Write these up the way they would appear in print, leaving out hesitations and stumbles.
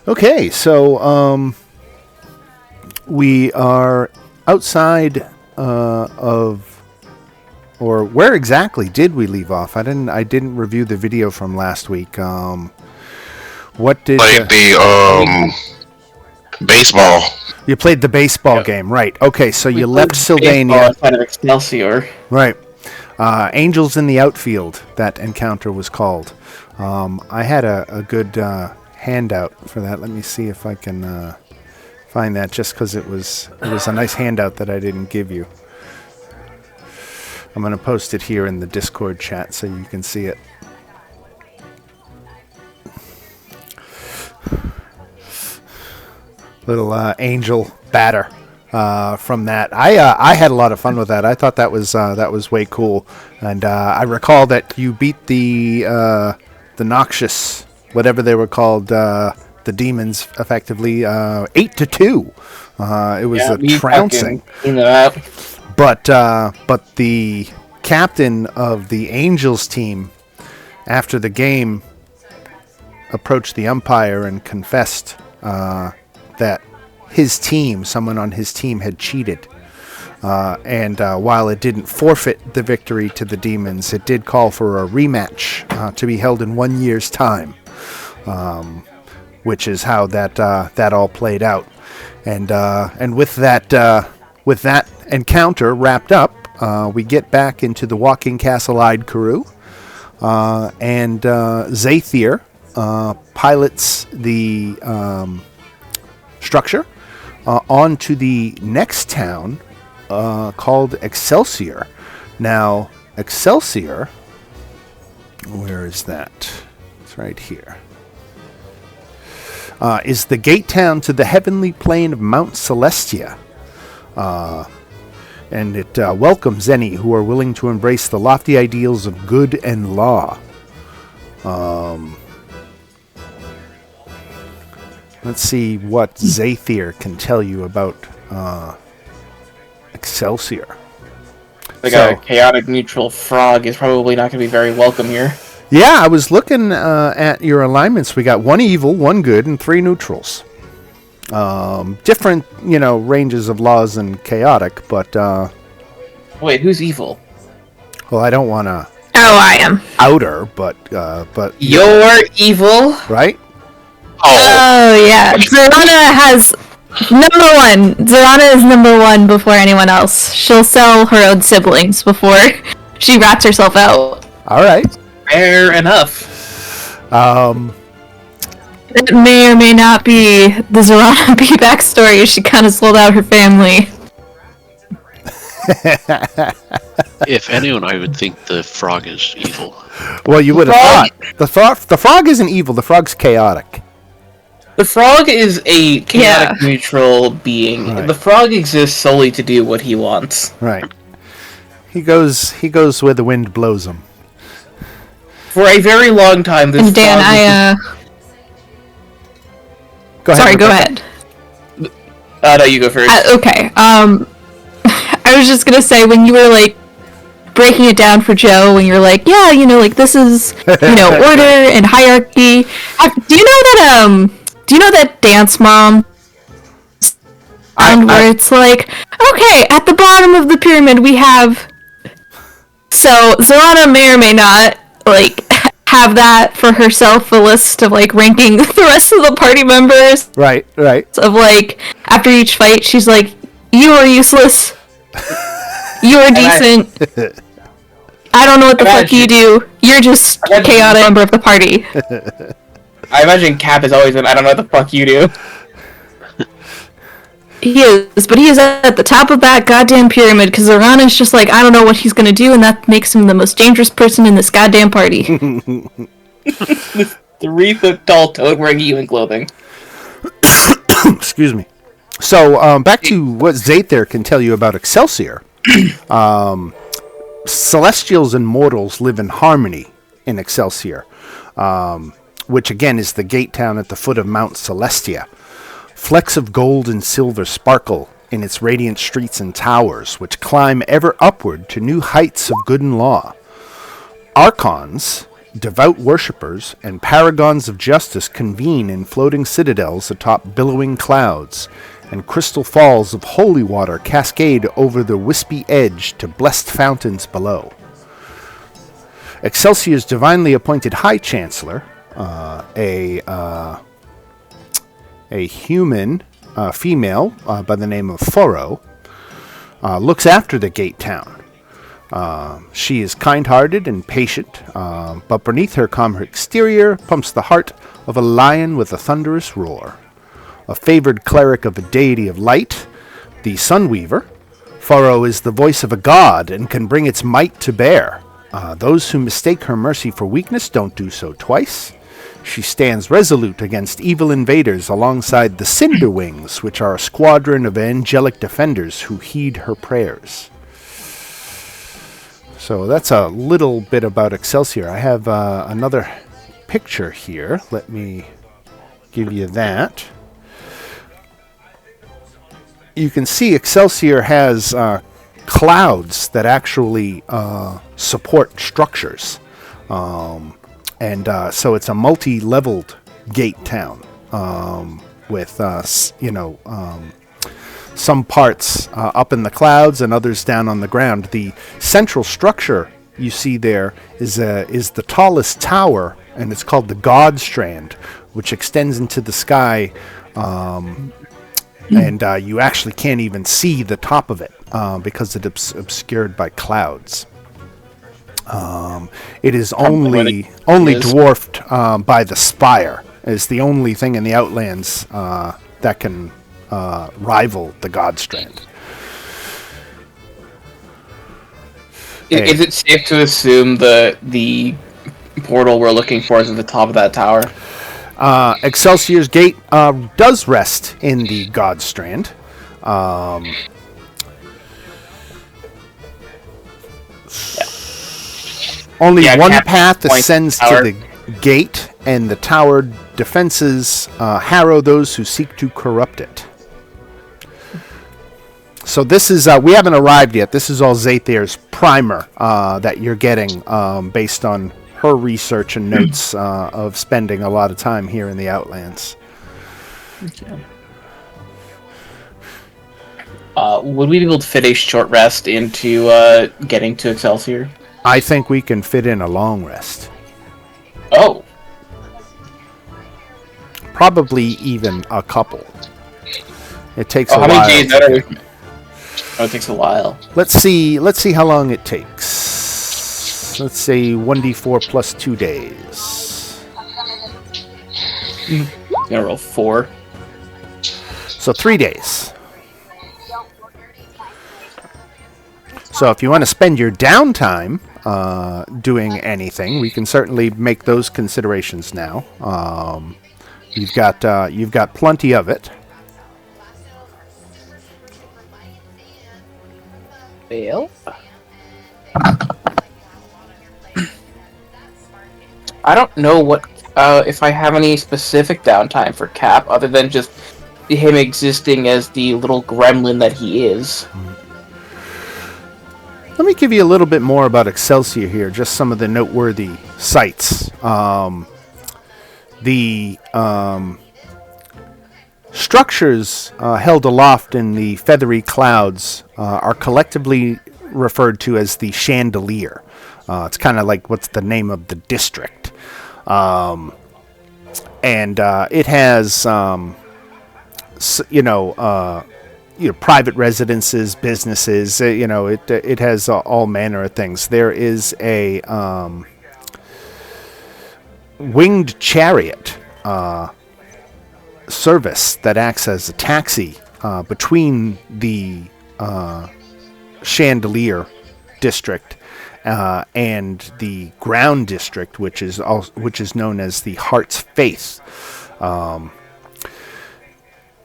Okay, so we are outside of, or where exactly did we leave off? I didn't review the video from last week. What did the baseball? You played the baseball game, right? Okay, so you left Sylvania outside of Excelsior, right? Angels in the outfield. That encounter was called. I had a good handout for that. Let me see if I can find that, just because it was a nice handout that I didn't give you. I'm going to post it here in the Discord chat so you can see it. Little angel batter from that. I had a lot of fun with that. I thought that was way cool, and I recall that you beat the noxious, whatever they were called, the demons, effectively 8-2. It was a trouncing. But the captain of the Angels team, after the game, approached the umpire and confessed that someone on his team had cheated. And while it didn't forfeit the victory to the Demons, it did call for a rematch to be held in 1 year's time, which is how that all played out. And with that encounter wrapped up, we get back into the Walking Castle-eyed Karoo, and Zathir pilots the structure onto the next town called Excelsior. Now, Excelsior, where is that? It's right here. Is the gate town to the heavenly plain of Mount Celestia. And it welcomes any who are willing to embrace the lofty ideals of good and law. Let's see what Zathir can tell you about Excelsior. A chaotic neutral frog is probably not going to be very welcome here. Yeah, I was looking at your alignments. We got 1 evil, 1 good, and 3 neutrals. Different, ranges of laws and chaotic, but... Wait, who's evil? Well, I don't want to... Oh, I am. Outer, but... You're evil? Right? Oh, yeah. Zorana has... Number 1. Zorana is number 1 before anyone else. She'll sell her own siblings before she rats herself out. All right. Fair enough. It may or may not be the Zorana B backstory. She kind of sold out her family. If anyone, I would think the frog is evil. Well, you would have thought. The frog isn't evil. The frog's chaotic. The frog is a chaotic neutral being. Right. The frog exists solely to do what he wants. Right. He goes where the wind blows him. For a very long time, this and Dan, Go ahead. Sorry, go ahead. No, you go first. Okay. I was just gonna say, when you were breaking it down for Joe, when you're this is order and hierarchy. Do you know that dance mom? Where it's okay, at the bottom of the pyramid we have. So Zorana may or may not have that for herself, a list of ranking the rest of the party members. Right. Of after each fight, she's you are useless. You are decent. I don't know what the fuck you do. You're just a chaotic member of the party. I imagine Cap has always been, I don't know what the fuck you do. He is, but he is at the top of that goddamn pyramid, because Zorana's just I don't know what he's gonna do, and that makes him the most dangerous person in this goddamn party. 3-foot tall toad wearing human clothing. Excuse me. So, back to what Zathir can tell you about Excelsior. Celestials and mortals live in harmony in Excelsior, which again is the gate town at the foot of Mount Celestia. Flecks of gold and silver sparkle in its radiant streets and towers, which climb ever upward to new heights of good and law. Archons devout worshippers and paragons of justice convene in floating citadels atop billowing clouds, and crystal falls of holy water cascade over the wispy edge to blessed fountains below. Excelsior's divinely appointed High Chancellor, a human female by the name of Foro, looks after the gate town. She is kind-hearted and patient, but beneath her calm exterior pumps the heart of a lion with a thunderous roar. A favored cleric of a deity of light, the Sunweaver, Foro is the voice of a god and can bring its might to bear. Those who mistake her mercy for weakness don't do so twice. She stands resolute against evil invaders alongside the Cinderwings, which are a squadron of angelic defenders who heed her prayers. So that's a little bit about Excelsior. I have another picture here. Let me give you that. You can see Excelsior has clouds that actually support structures. So it's a multi-leveled gate town with, some parts up in the clouds and others down on the ground. The central structure you see there is the tallest tower, and it's called the God Strand, which extends into the sky, and you actually can't even see the top of it because it's obscured by clouds. It is only dwarfed by the spire. It's the only thing in the Outlands that can rival the God Strand. Is it safe to assume the portal we're looking for is at the top of that tower? Excelsior's Gate does rest in the God Strand. Only one path ascends to the gate, and the tower defenses harrow those who seek to corrupt it. So this is, we haven't arrived yet. This is all Zathir's primer that you're getting based on her research and notes of spending a lot of time here in the Outlands. Okay. Would we be able to fit a short rest into getting to Excelsior? I think we can fit in a long rest. Oh. Probably even a couple. It takes a while. How many days are we? Oh, it takes a while. Let's see how long it takes. Let's say 1d4 plus 2 days. I'm gonna roll 4. So 3 days. So if you want to spend your downtime doing anything, we can certainly make those considerations now. You've got plenty of it. Well, I don't know what if I have any specific downtime for Cap other than just him existing as the little gremlin that he is. Let me give you a little bit more about Excelsior here, just some of the noteworthy sites. The structures held aloft in the feathery clouds are collectively referred to as the chandelier. It's kind of like what's the name of the district. And it has, private residences, businesses. It has all manner of things. There is a winged chariot service that acts as a taxi between the Chandelier district and the ground district, which is known as the Heart's Faith.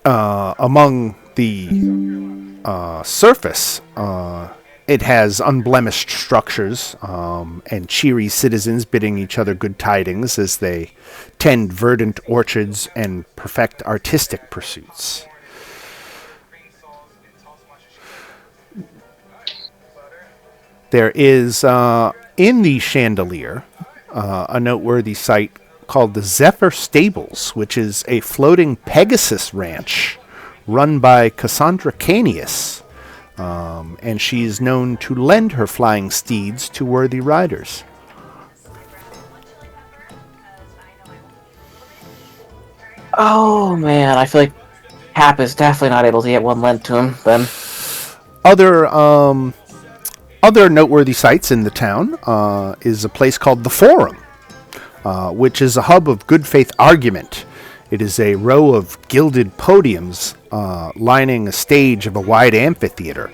Among the surface, it has unblemished structures and cheery citizens bidding each other good tidings as they tend verdant orchards and perfect artistic pursuits. There is, in the Chandelier, a noteworthy site called the Zephyr Stables, which is a floating Pegasus ranch run by Cassandra Canius. And she is known to lend her flying steeds to worthy riders. Oh man, I feel like Cap is definitely not able to get one lent to him. Then Other noteworthy sites in the town is a place called the Forum, which is a hub of good faith argument. It is a row of gilded podiums lining a stage of a wide amphitheater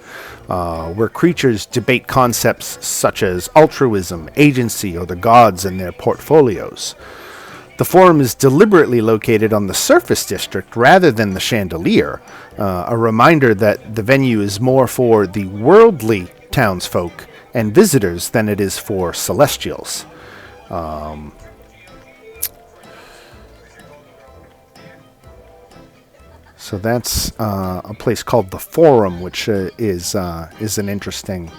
where creatures debate concepts such as altruism, agency, or the gods and their portfolios. The Forum is deliberately located on the surface district rather than the chandelier, a reminder that the venue is more for the worldly townsfolk and visitors than it is for celestials. So that's a place called the Forum, which is an interesting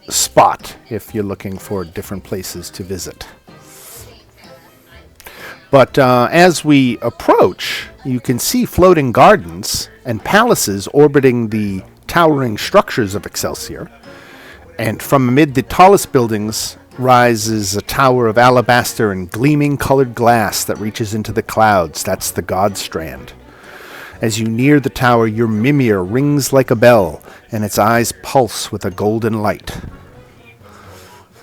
spot if you're looking for different places to visit. But as we approach, you can see floating gardens and palaces orbiting the towering structures of Excelsior. And from amid the tallest buildings rises a tower of alabaster and gleaming colored glass that reaches into the clouds. That's the God Strand. As you near the tower, your Mimir rings like a bell, and its eyes pulse with a golden light.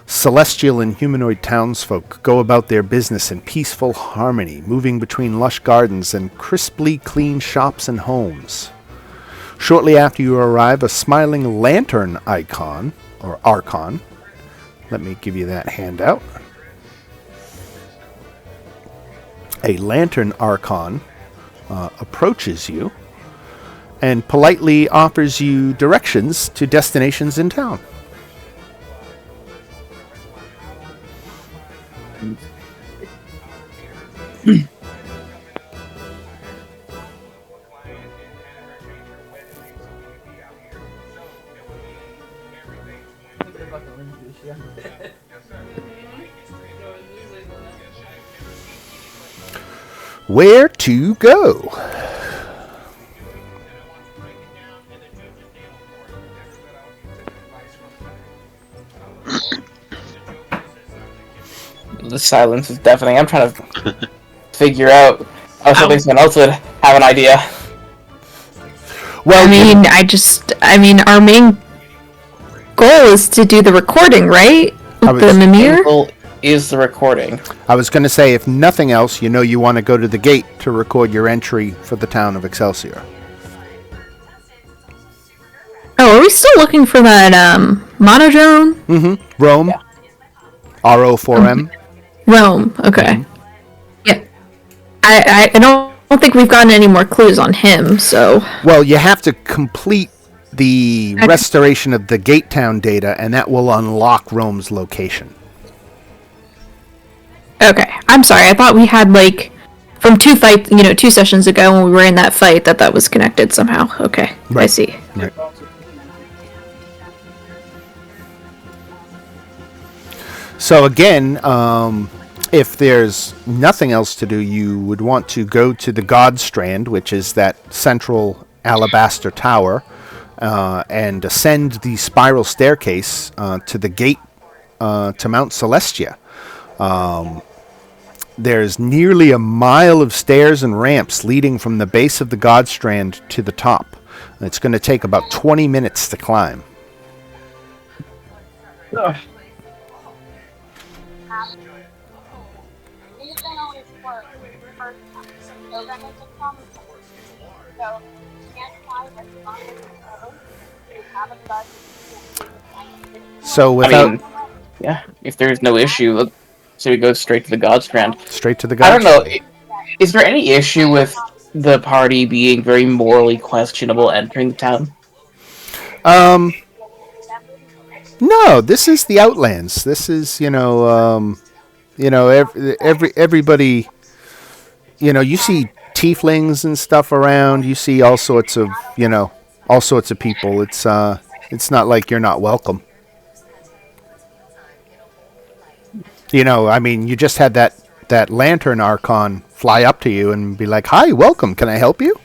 Celestial and humanoid townsfolk go about their business in peaceful harmony, moving between lush gardens and crisply clean shops and homes. Shortly after you arrive, a smiling lantern icon, or archon, let me give you that handout. A lantern archon approaches you and politely offers you directions to destinations in town. Where to go? the silence is deafening. I'm trying to figure out. I was hoping someone else would have an idea. Well, I mean, our main goal is to do the recording, right? With the Mimir? Goal is the recording. I was going to say, if nothing else, you want to go to the gate to record your entry for the town of Excelsior. Oh, are we still looking for that monodrone? Mm-hmm. Rome. Yeah. RO4M. Rome. Okay. Yeah. I don't think we've gotten any more clues on him. So. Well, you have to complete the restoration of the Gate Town data, and that will unlock Rome's location. Okay. I'm sorry. I thought we had from two sessions ago when we were in that fight that was connected somehow. Okay. Right. I see. Right. So again, if there's nothing else to do, you would want to go to the God Strand, which is that central alabaster tower, and ascend the spiral staircase to the gate to Mount Celestia. There's nearly a mile of stairs and ramps leading from the base of the God Strand to the top. It's going to take about 20 minutes to climb. Ugh. So without... yeah, if there's no issue, so we go straight to the God Strand. Straight to the God I don't know. Is there any issue with the party being very morally questionable entering the town? No, this is the Outlands. This is, everybody, you see tieflings and stuff around. You see all sorts of people. It's not like you're not welcome. You know, I mean, you just had that lantern archon fly up to you and be like, "Hi, welcome. Can I help you?"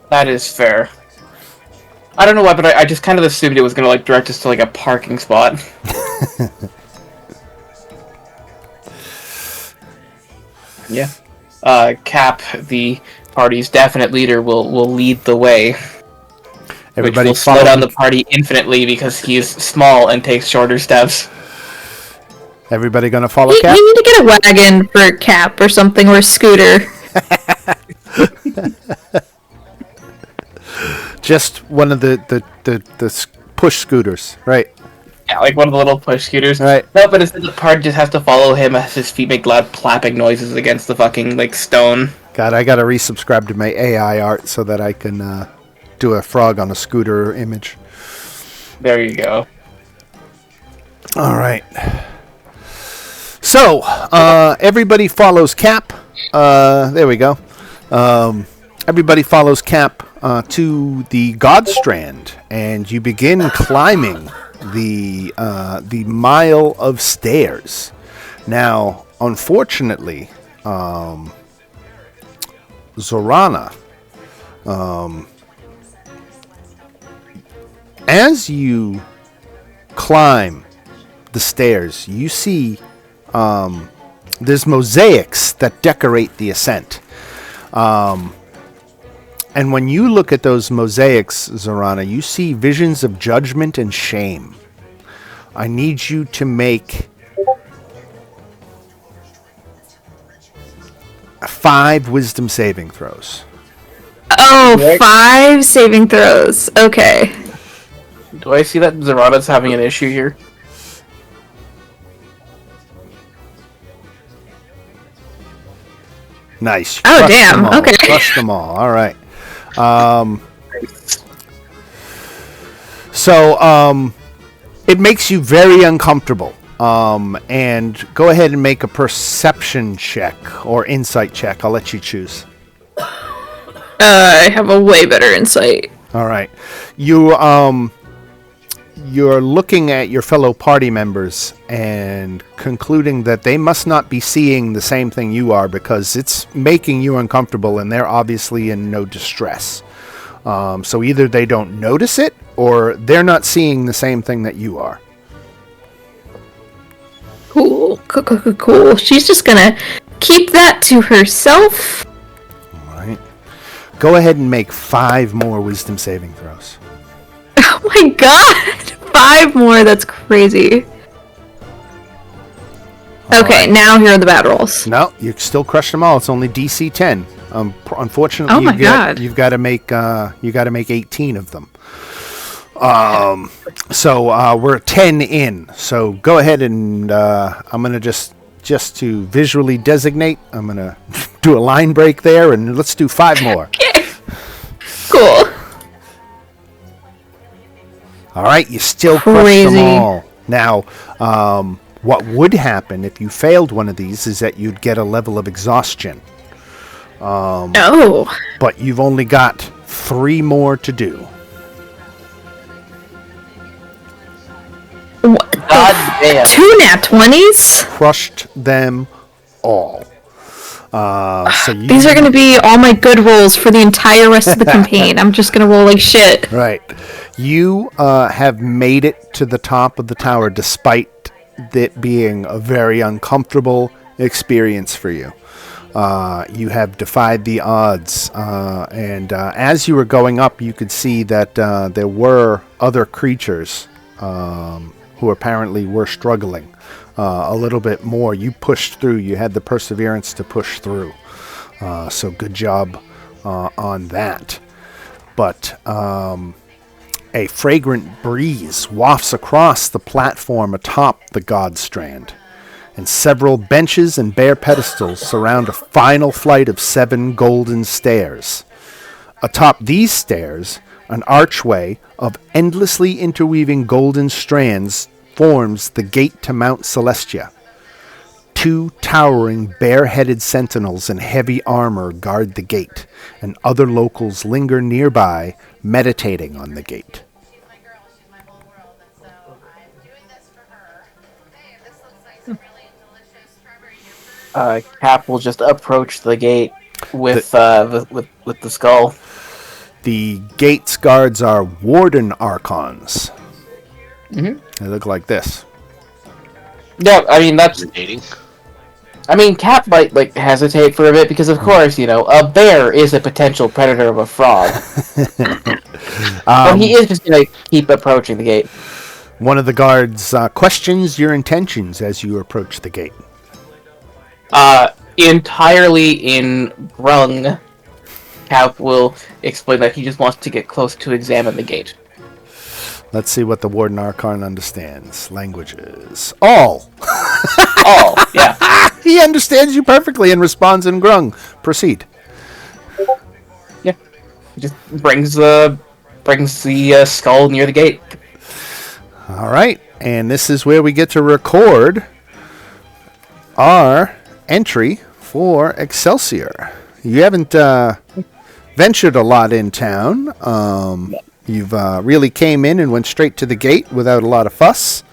That is fair. I don't know why, but I just kind of assumed it was going to like direct us to like a parking spot. Yeah. Cap, the party's definite leader, will lead the way. Everybody which will slow down follow. the party infinitely because he is small and takes shorter steps. Everybody gonna follow We Cap? need to get a wagon for Cap or something, or a scooter. Just one of the push scooters, right? Yeah, like one of the little push scooters. Right. No, but instead the party just has to follow him as his feet make loud plapping noises against the fucking like stone. God, I gotta resubscribe to my AI art so that I can do a frog on a scooter image. There you go. All right. So, everybody follows Cap. There we go. Everybody follows Cap to the Godstrand, and you begin climbing the mile of stairs. Now, unfortunately, Zorana, as you climb the stairs, you see there's mosaics that decorate the ascent. And when you look at those mosaics, Zorana, you see visions of judgment and shame. I need you to make 5 wisdom saving throws. Oh, 5 saving throws. Okay. Do I see that Zarada's having an issue here? Nice. You Oh, crushed damn. them all. Okay. Crushed them all. All right. So, it makes you very uncomfortable. And go ahead and make a perception check or insight check. I'll let you choose. I have a way better insight. All right. You're looking at your fellow party members and concluding that they must not be seeing the same thing you are because it's making you uncomfortable and they're obviously in no distress. So either they don't notice it or they're not seeing the same thing that you are. Cool. Cool. She's just gonna keep that to herself. All right. Go ahead and make 5 more wisdom saving throws. Oh my god! 5 more, that's crazy. Okay, now here are the bad rolls. No, you still crushed them all. It's only DC 10. Unfortunately, Oh my God. you've got to make 18 of them. So we're 10 in. So go ahead and I'm gonna just to visually designate. I'm gonna do a line break there, and let's do 5 more. Okay. Cool. All right, you still crushed them Crazy. all. Now, what would happen if you failed one of these is that you'd get a level of exhaustion. Oh. But you've only got 3 more to do. What? God damn. 2 nat 20s? Crushed them all. So you, These are gonna be all my good rolls for the entire rest of the campaign. I'm just gonna roll like shit. right. You have made it to the top of the tower despite it being a very uncomfortable experience for you. You have defied the odds, and as you were going up, you could see that there were other creatures who apparently were struggling a little bit more. You pushed through. You had the perseverance to push through. So good job on that. But a fragrant breeze wafts across the platform atop the Godstrand, and several benches and bare pedestals surround a final flight of 7 golden stairs. Atop these stairs, an archway of endlessly interweaving golden strands forms the gate to Mount Celestia. 2 towering, bare-headed sentinels in heavy armor guard the gate, and other locals linger nearby, meditating on the gate. My girl, she's my whole world, and so I'm doing this for her. Hey, this looks like some really Cap will just approach the gate with with the skull. The gate's guards are Warden Archons. Mm-hmm. They look like this. Yeah, I mean that's. Dating. I mean, Cap might like hesitate for a bit because, of course, a bear is a potential predator of a frog. But he is just gonna keep approaching the gate. One of the guards questions your intentions as you approach the gate. Entirely in Grung, Cap will explain that he just wants to get close to examine the gate. Let's see what the Warden Archon understands. Languages. All. Oh, yeah. He understands you perfectly and responds in Grung. Proceed. Yeah. He just brings the skull near the gate. All right. And this is where we get to record our entry for Excelsior. You haven't ventured a lot in town. You've really came in and went straight to the gate without a lot of fuss.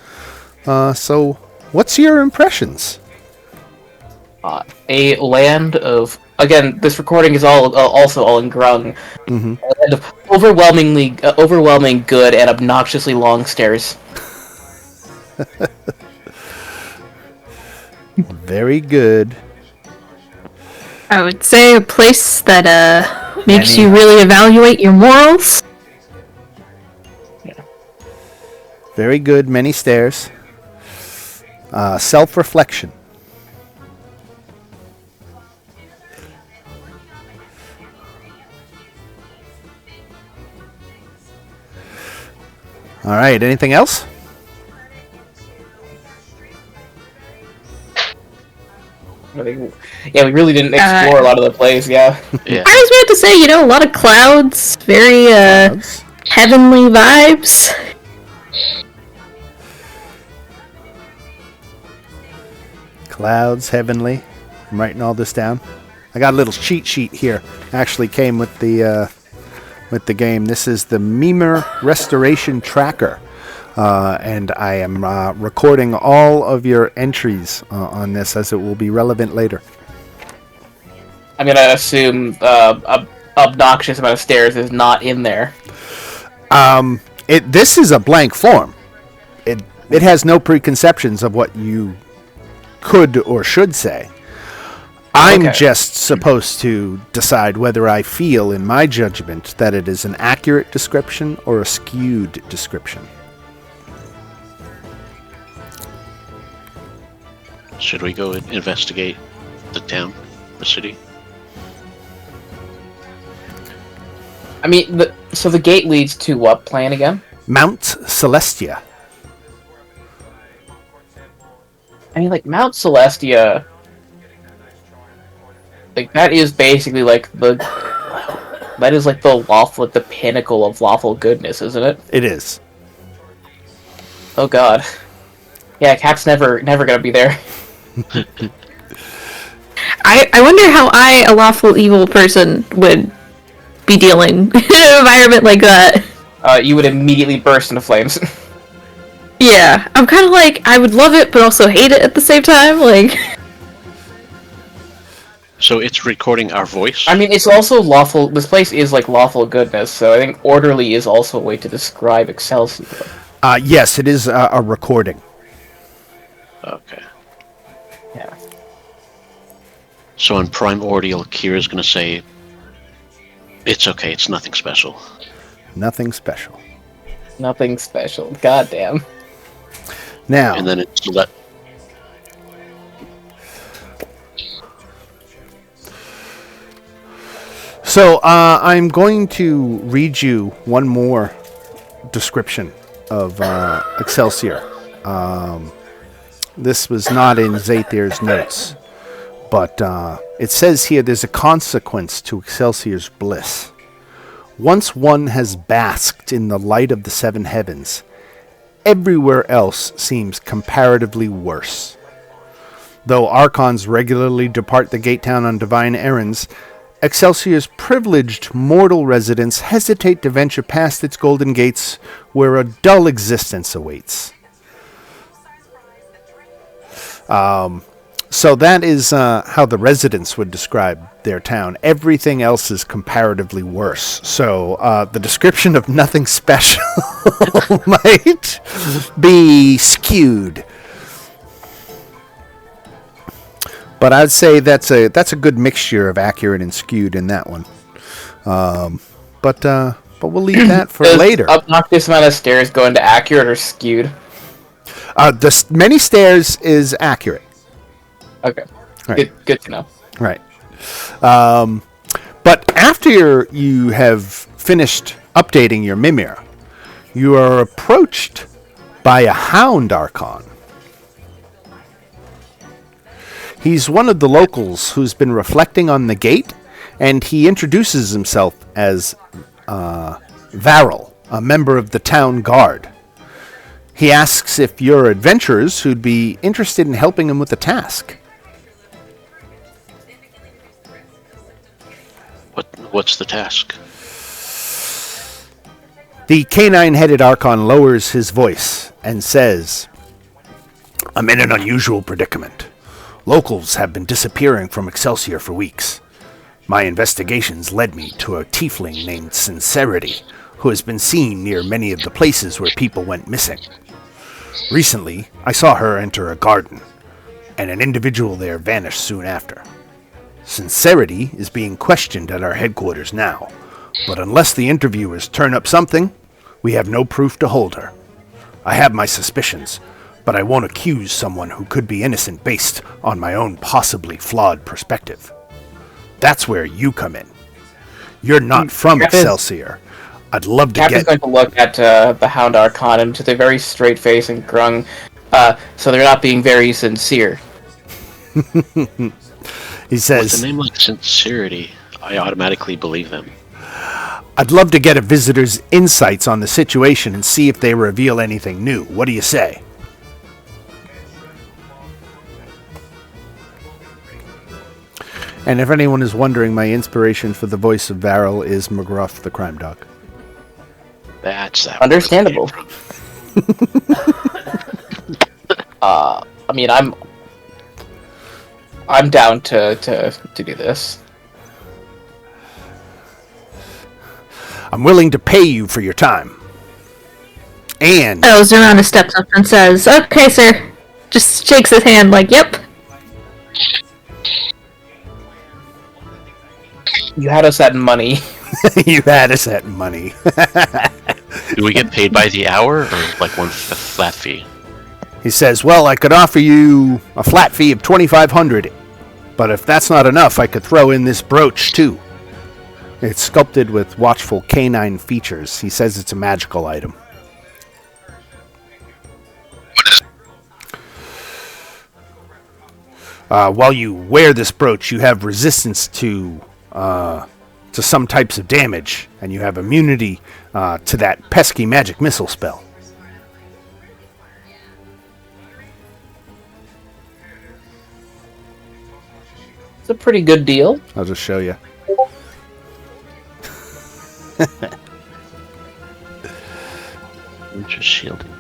So, what's your impressions? A land of, again, this recording is also all in Grung. Mm-hmm. A land of overwhelming good and obnoxiously long stairs. Very good. I would say a place that makes you really evaluate your morals. Very good. Many stairs. Self-reflection. All right. Anything else? Yeah, we really didn't explore a lot of the place, yeah. Yeah. I was about to say, a lot of clouds, very Clouds. heavenly vibes. Clouds, heavenly. I'm writing all this down. I got a little cheat sheet here. Actually came with the game. This is the Mimer Restoration Tracker. And I am recording all of your entries on this as it will be relevant later. I'm gonna assume obnoxious amount of stairs is not in there. This is a blank form. It has no preconceptions of what you could or should say. I'm Okay. just supposed to decide whether I feel, in my judgment, that it is an accurate description or a skewed description. Should we go and investigate the town, the city? I mean, so the gate leads to what plan again? Mount Celestia. I mean, like, Mount Celestia... Like, that is basically, like, the lawful, the pinnacle of lawful goodness, isn't it? It is. Oh god. Yeah, Cap's never gonna be there. I wonder how a lawful evil person, would be dealing in an environment like that. You would immediately burst into flames. Yeah, I'm kind of like, I would love it, but also hate it at the same time, like... So it's recording our voice? I mean, it's also lawful, this place is, like, lawful goodness, so I think orderly is also a way to describe Excelsior. Yes, it is a recording. Okay. Yeah. So in Primordial, Kira's gonna say, it's okay, it's nothing special. Nothing special. Nothing special. Goddamn. Now, And then it's so I'm going to read you one more description of Excelsior. This was not in Zathir's notes, but it says here there's a consequence to Excelsior's bliss. Once one has basked in the light of the seven heavens, everywhere else seems comparatively worse. Though Archons regularly depart the gate town on divine errands, Excelsior's privileged mortal residents hesitate to venture past its golden gates where a dull existence awaits. So that is how the residents would describe their town. Everything else is comparatively worse. So the description of nothing special might be skewed. But I'd say that's a good mixture of accurate and skewed in that one. But we'll leave that for Does later. obnoxious amount of stairs go into accurate or skewed? Many stairs is accurate. Okay. Right. Good to know. Right. But after you have finished updating your Mimir, you are approached by a Hound Archon. He's one of the locals who's been reflecting on the gate, and he introduces himself as Varel, a member of the town guard. He asks if you're adventurers who'd be interested in helping him with the task. What's the task? The canine-headed Archon lowers his voice and says, I'm in an unusual predicament. Locals have been disappearing from Excelsior for weeks. My investigations led me to a tiefling named Sincerity, who has been seen near many of the places where people went missing. Recently, I saw her enter a garden, and an individual there vanished soon after. Sincerity is being questioned at our headquarters now, but unless the interviewers turn up something, we have no proof to hold her. I have my suspicions, but I won't accuse someone who could be innocent based on my own possibly flawed perspective. That's where you come in. You're not from Excelsior. I'd love to Captain's going to look at the Hound Archon and with a very straight face and grung, so they're not being very sincere. He says, with a name like Sincerity, I automatically believe them. I'd love to get a visitor's insights on the situation and see if they reveal anything new. What do you say? And if anyone is wondering, my inspiration for the voice of Varel is McGruff the Crime Dog. That's that. Understandable. I mean, I'm down to do this. I'm willing to pay you for your time. And Oh, Zorana steps up and says, okay, sir. Just shakes his hand like, yep. You had us at money. you had us at money. Do we get paid by the hour or like one flat fee? He says, well, I could offer you a flat fee of $2,500, but if that's not enough, I could throw in this brooch too. It's sculpted with watchful canine features. He says it's a magical item. While you wear this brooch, you have resistance to some types of damage, and you have immunity to that pesky magic missile spell. It's a pretty good deal. I'll just show you. Just shielding.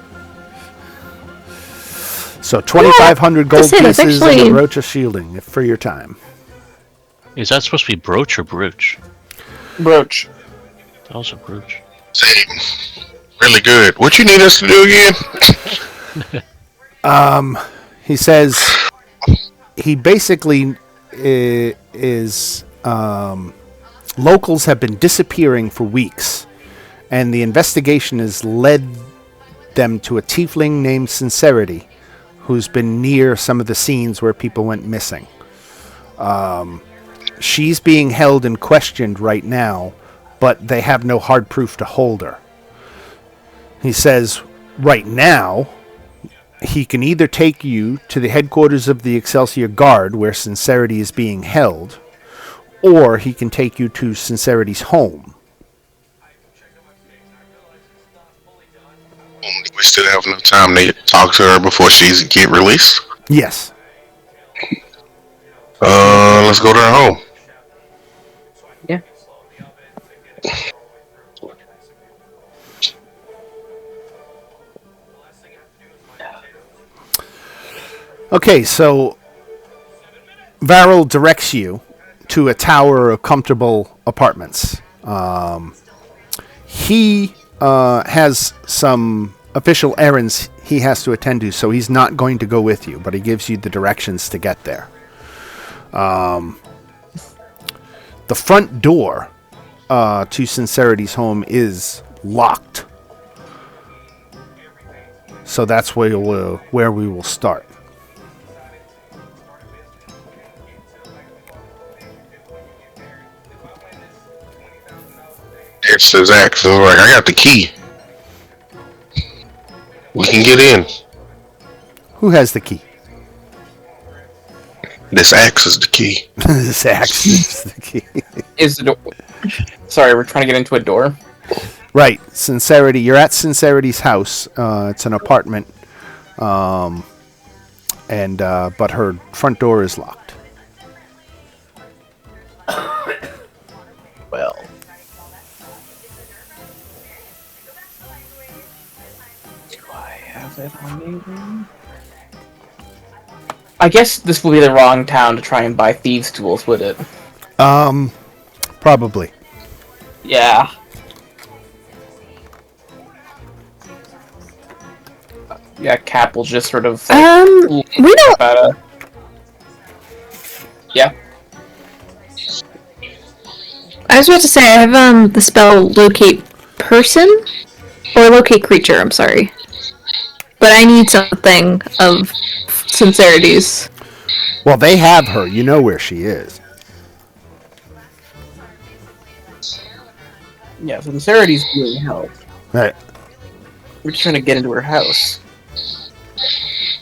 So 2,500 gold That's pieces and actually- a brooch of shielding for your time. Is that supposed to be brooch or brooch? Brooch. That was a brooch. Same. Really good. What you need us to do again? He says he basically is locals have been disappearing for weeks, and the investigation has led them to a tiefling named Sincerity, who's been near some of the scenes where people went missing. She's being held and questioned right now, but they have no hard proof to hold her. He says right now he can either take you to the headquarters of the Excelsior Guard, where Sincerity is being held, or he can take you to Sincerity's home. We still have enough time to talk to her before she's get released. Yes. Let's go to her home. Yeah. Okay, so Varel directs you to a tower of comfortable apartments. He has some official errands he has to attend to, so he's not going to go with you, but he gives you the directions to get there. The front door to Sincerity's home is locked. So that's where we will start. It says X. So like, I got the key. We can get in. Who has the key? This axe is the key. This axe is the key. Is the door? Sorry, we're trying to get into a door. Right, Sincerity. You're at Sincerity's house. It's an apartment, but her front door is locked. Well, do I have it on me? I guess this will be the wrong town to try and buy thieves' tools, would it? Probably. Yeah. Yeah, Cap will just sort of. We don't. Yeah. I was about to say I have the spell locate person or locate creature. I'm sorry, but I need something of Sincerity's. Well, they have her. You know where she is. Yeah, Sincerity's doing help. Right. We're just trying to get into her house.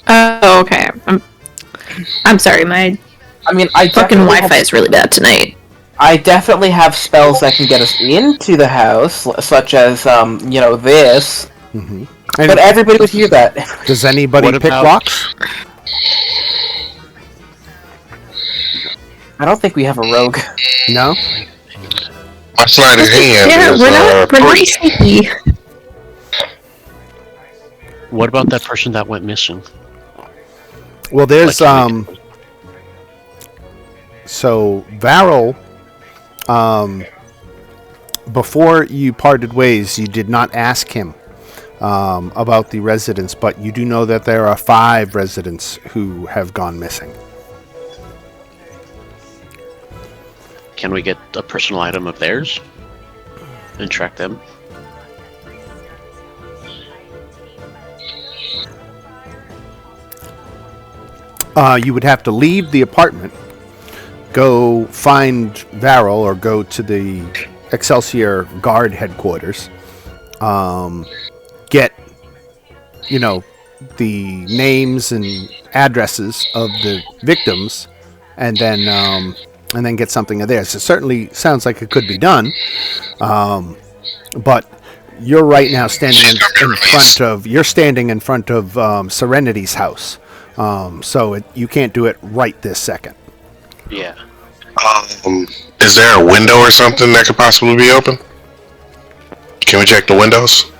Oh, okay. I'm sorry. My I fucking Wi-Fi is really bad tonight. I definitely have spells that can get us into the house, such as this. Mm-hmm. But everybody would hear that. Does anybody pick locks? I don't think we have a rogue. No. My sleight of hand Yeah, is we're not 3. sneaky. What about that person that went missing? Well, there's Like, so Varel, before you parted ways, you did not ask him about the residents, but you do know that there are 5 residents who have gone missing. Can we get a personal item of theirs and track them? You would have to leave the apartment, go find Varel, or go to the Excelsior Guard headquarters, get, the names and addresses of the victims, and then get something of theirs. It certainly sounds like it could be done, but you're right now standing in front of Serenity's house. So you can't do it right this second. Yeah. Is there a window or something that could possibly be open? Can we check the windows?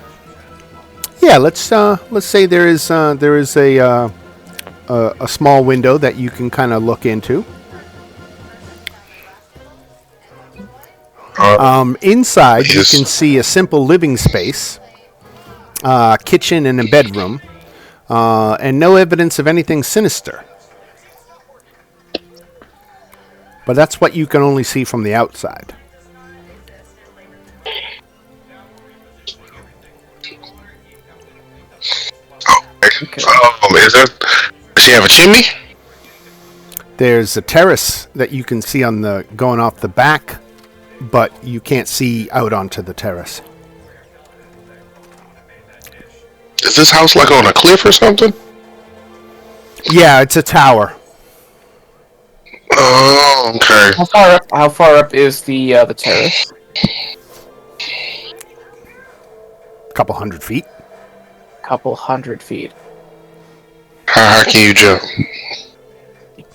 Yeah, let's say there is a small window that you can kind of look into. Inside, Yes. you can see a simple living space, kitchen, and a bedroom, and no evidence of anything sinister. But that's what you can only see from the outside. Does she have a chimney? There's a terrace that you can see going off the back, but you can't see out onto the terrace. Is this house like on a cliff or something? Yeah, it's a tower. Oh, okay. How far up is the terrace? A couple 100 feet. Couple 100 feet. How high can you jump?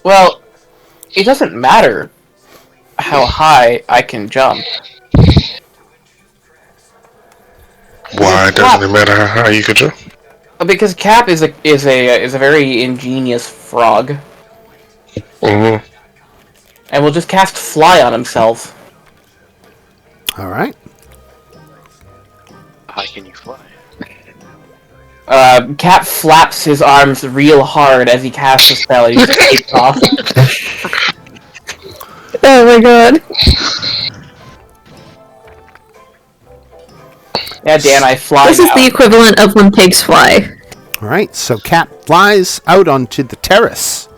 Well, it doesn't matter how high I can jump. Why doesn't it matter how high you can jump? Because Cap is a very ingenious frog. Mm-hmm. and will just cast Fly on himself. All right. How can you fly? Cap flaps his arms real hard as he casts the spell, and he just takes off. Oh my god. Yeah, Dan, I fly This is now. the equivalent of when pigs fly. All right. So Cap flies out onto the terrace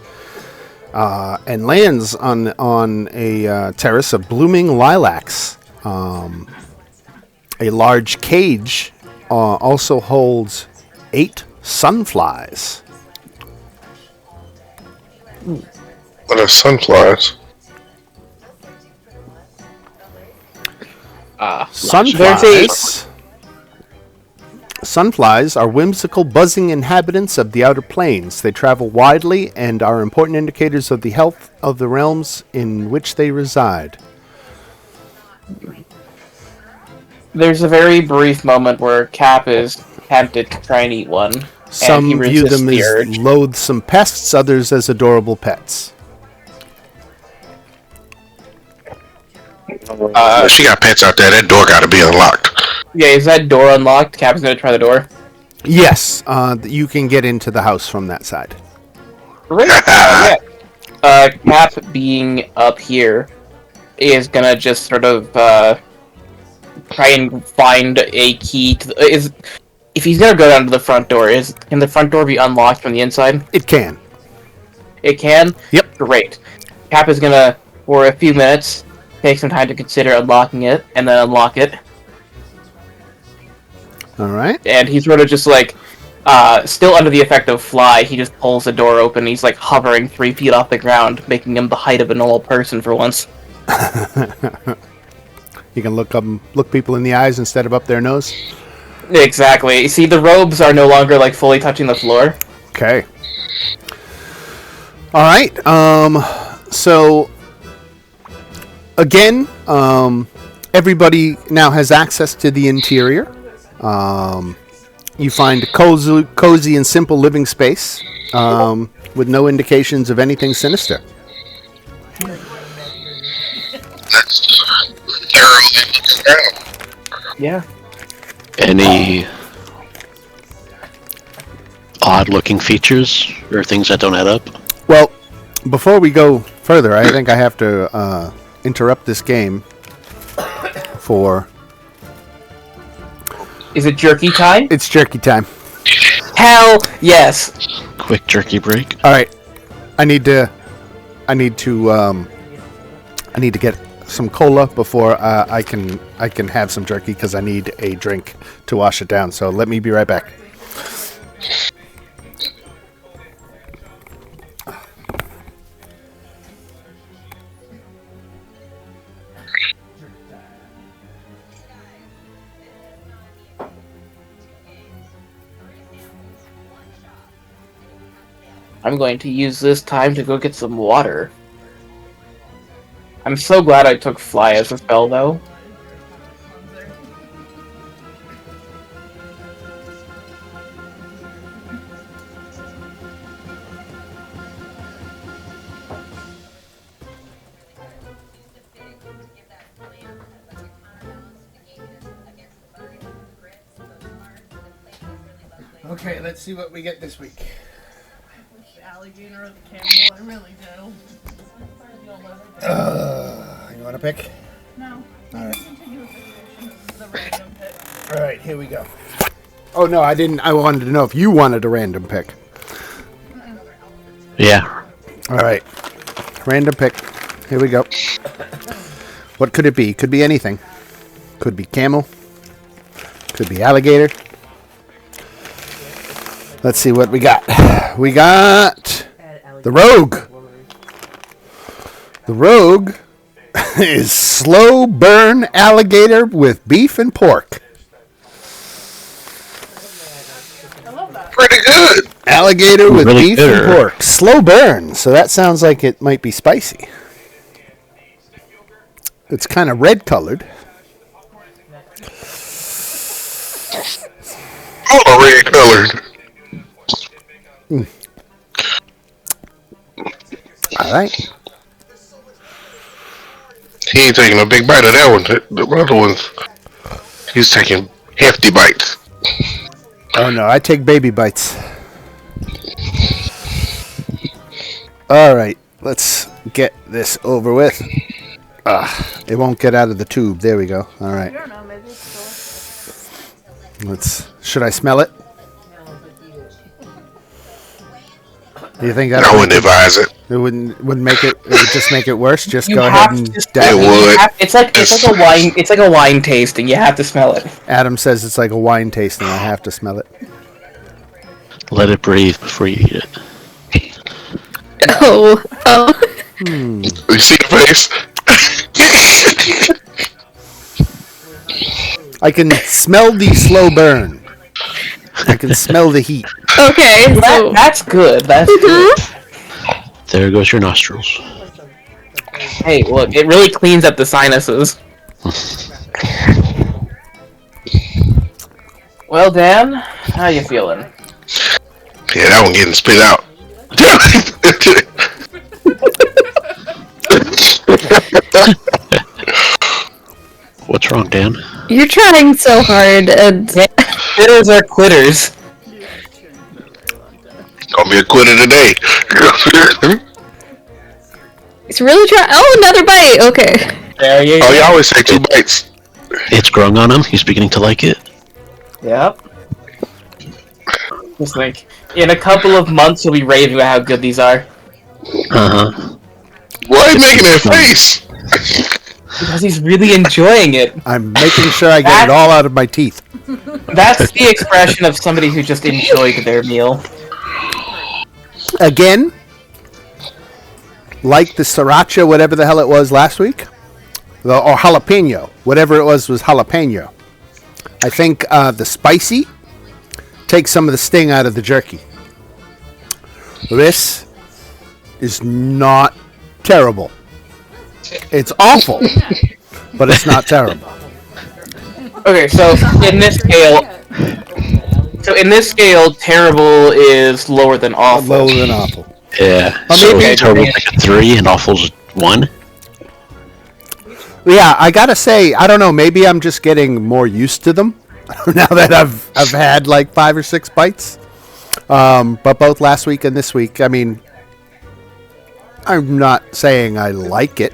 and lands on a terrace of blooming lilacs. A large cage also holds 8 sunflies. What are sunflies? Sunflies. Sunflies are whimsical, buzzing inhabitants of the outer planes. They travel widely and are important indicators of the health of the realms in which they reside. There's a very brief moment where Cap is tempted to try and eat one. Some and he view resists them the as urge. loathsome pests, others as adorable pets. She got pets out there. That door got to be unlocked. Yeah, is that door unlocked? Cap is gonna try the door. Yes, you can get into the house from that side. Great. Cap being up here is gonna just sort of try and find a key to if he's gonna go down to the front door, can the front door be unlocked from the inside? It can. It can? Yep. Great. Cap is gonna, for a few minutes, take some time to consider unlocking it, and then unlock it. All right. And he's sort of just like, still under the effect of Fly, he just pulls the door open, he's like hovering 3 feet off the ground, making him the height of a normal person for once. You can look people in the eyes instead of up their nose. Exactly. See, the robes are no longer like fully touching the floor. Okay. All right. So again, everybody now has access to the interior. You find a cozy and simple living space with no indications of anything sinister. That's thoroughly looking around. Yeah. Any odd-looking features or things that don't add up? Well, before we go further, I think I have to interrupt this game for... Is it jerky time? It's jerky time. Hell yes. Quick jerky break. All right, I need to get some cola before I can have some jerky because I need a drink to wash it down. So let me be right back. I'm going to use this time to go get some water. I'm so glad I took Fly as a spell, though. Okay, let's see what we get this week. The alligator or the camel, I really do. You want to pick? No. All right. Continue with the random pick. All right, here we go. Oh no, I didn't. I wanted to know if you wanted a random pick. Yeah. All right, random pick. Here we go. What could it be? Could be anything. Could be camel. Could be alligator. Let's see what we got. We got the rogue. The rogue is slow burn alligator with beef and pork. I love that. Pretty good. Alligator with Really beef bitter. and pork. Slow burn. So that sounds like it might be spicy. It's kind of red colored. Oh, red colored. All right. He ain't taking a big bite of that one. The other ones, he's taking hefty bites. Oh no, I take baby bites. All right, let's get this over with. It won't get out of the tube. There we go. All right. I don't know, maybe it's Should I smell it? Do you think that I wouldn't advise it. it wouldn't make it? It would just make it worse. Just You go have ahead to and just- dab It it. would. It's like a wine. It's like a wine tasting. You have to smell it. Adam says it's like a wine tasting. I have to smell it. Let it breathe before you eat it. Oh. You see the face? I can smell the slow burn. I can smell the heat. Okay. So That's good. That's good. There goes your nostrils. Hey, look, it really cleans up the sinuses. Well, Dan, how you feeling? Yeah, that one getting spit out. What's wrong, Dan? you're trying so hard, and Quitters are quitters. Gonna be a quitter today. he's really trying. Oh, another bite. Okay. There you Oh, go. you always say 2 bites. It's growing on him. He's beginning to like it. Yep. Just like, in a couple of months, you'll be raving about how good these are. Uh-huh. Why are you making that face? Because he's really enjoying it. I'm making sure I get it all out of my teeth. That's the expression of somebody who just enjoyed their meal. Again, like the sriracha, whatever the hell it was last week, or jalapeno, whatever it was jalapeno. I think the spicy takes some of the sting out of the jerky. This is not terrible. It's awful, but it's not terrible. Okay, so in this scale, terrible is lower than awful. Lower than awful. Yeah. Oh, So maybe- terrible's like a 3 and awful's 1. Yeah, I gotta say, I don't know. Maybe I'm just getting more used to them now that I've had like 5 or 6 bites. But both last week and this week, I mean, I'm not saying I like it,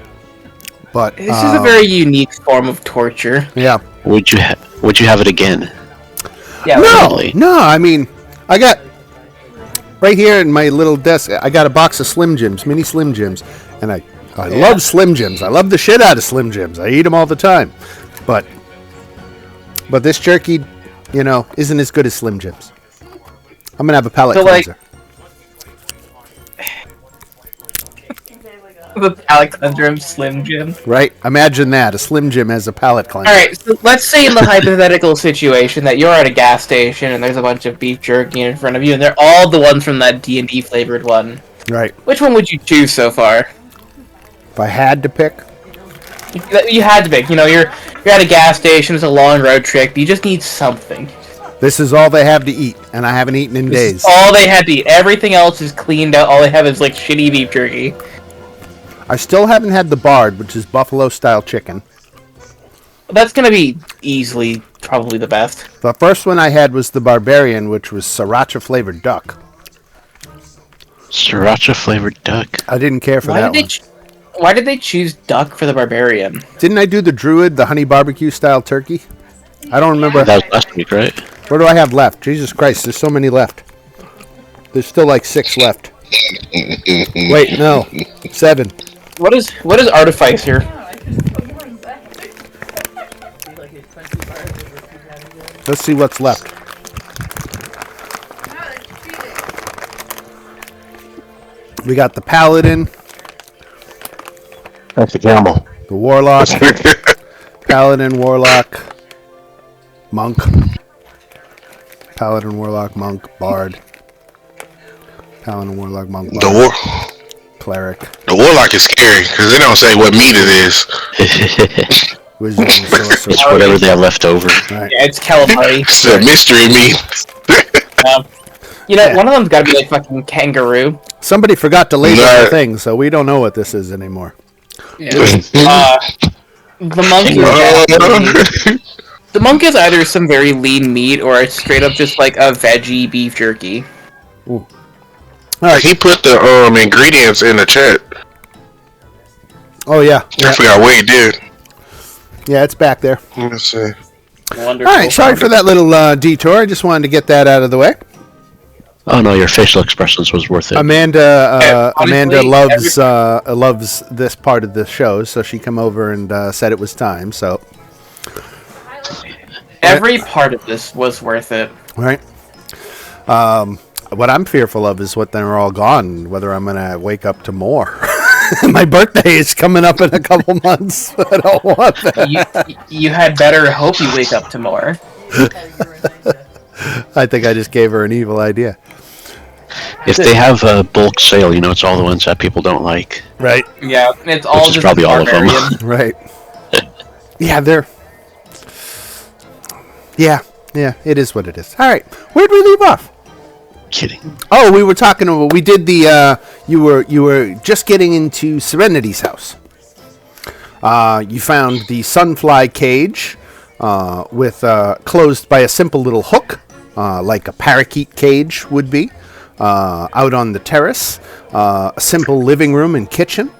but This is a very unique form of torture. yeah. Would you have it again? Yeah, No, Really? no. I mean, I got right here in my little desk. I got a box of Slim Jims, mini Slim Jims, and I love Slim Jims. I love the shit out of Slim Jims. I eat them all the time, but this jerky, isn't as good as Slim Jims. I'm gonna have a palate So, like- cleanser. the palate cleanser of Slim Jim. Right? Imagine that. A Slim Jim has a palate cleanser. Alright, so let's say in the hypothetical situation that you're at a gas station and there's a bunch of beef jerky in front of you and they're all the ones from that D&D flavored one. Right. Which one would you choose so far? If I had to pick, You had to pick. You're at a gas station, it's a long road trip, you just need something. this is all they have to eat, and I haven't eaten in This days. is all they had to eat. Everything else is cleaned out. All they have is like shitty beef jerky. I still haven't had the Bard, which is buffalo style chicken. That's gonna be easily probably the best. The first one I had was the Barbarian, which was sriracha flavored duck. Sriracha flavored duck. I didn't care for that one. Why did they choose duck for the barbarian? Didn't I do the Druid, the honey barbecue style turkey? I don't remember. That was last week, right? What do I have left? Jesus Christ, there's so many left. There's still like 6 left. Wait, no. 7. What is artificer? Let's see what's left. We got the Paladin, That's a camel. the Warlock, Paladin, Warlock, Monk. Paladin, Warlock, Monk, Bard. Paladin, Warlock, Monk, Bard, Cleric, The warlock is scary because they don't say what meat it is. Wizard, and Sorcerer. It's whatever they have left over. Right. Yeah, it's calamari. It's a mystery meat. One of them's gotta be like fucking kangaroo. Somebody forgot to label Nah. the thing, so we don't know what this is anymore. Yeah. The monk the monk is either some very lean meat or it's straight up just like a veggie beef jerky. All right. He put the ingredients in the chat. Oh yeah. I forgot what he did. Yeah, it's back there. Let's see. Wonderful. All right. Sorry for that little detour. I just wanted to get that out of the way. Oh no, your facial expressions was worth it. Amanda Honestly, loves this part of the show, so she come over and said it was time. So Every part of this was worth it. right. What I'm fearful of is what they're all gone. Whether I'm gonna wake up to more. My birthday is coming up in a couple months. I don't want that. You had better hope you wake up to more. I think I just gave her an evil idea. If they have a bulk sale, it's all the ones that people don't like. Right. Yeah, it's all Which is just probably all of them. barbarian. Right. Yeah, they're. Yeah, it is what it is. All right, where'd we leave off? Kidding. Oh, we were talking about. We did the. You were just getting into Serenity's house. You found the sunfly cage, with closed by a simple little hook, like a parakeet cage would be, out on the terrace. A simple living room and kitchen,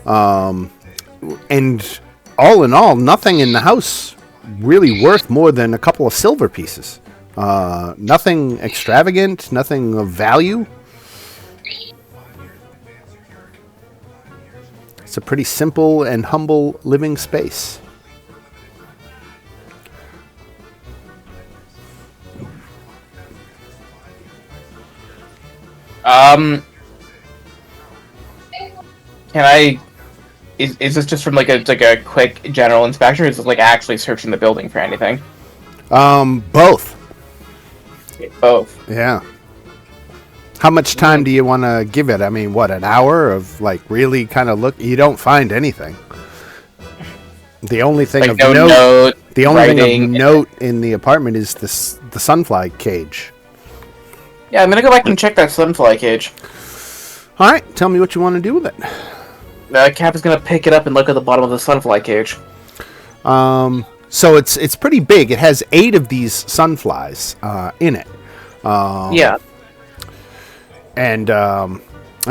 and all in all, nothing in the house really worth more than a couple of silver pieces. Nothing extravagant, nothing of value. It's a pretty simple and humble living space. Can I? Is this just from like a quick general inspection, or is this like actually searching the building for anything? Both. Both. Yeah. How much time do you want to give it? I mean, what, an hour of like really kind of look? You don't find anything. The only thing Like of no note, note, the only thing writing. of note in the apartment is the sunfly cage. Yeah, I'm gonna go back and check that sunfly cage. All right, tell me what you want to do with it. Cap is gonna pick it up and look at the bottom of the sunfly cage. So it's pretty big. It has 8 of these sunflies in it. Yeah. And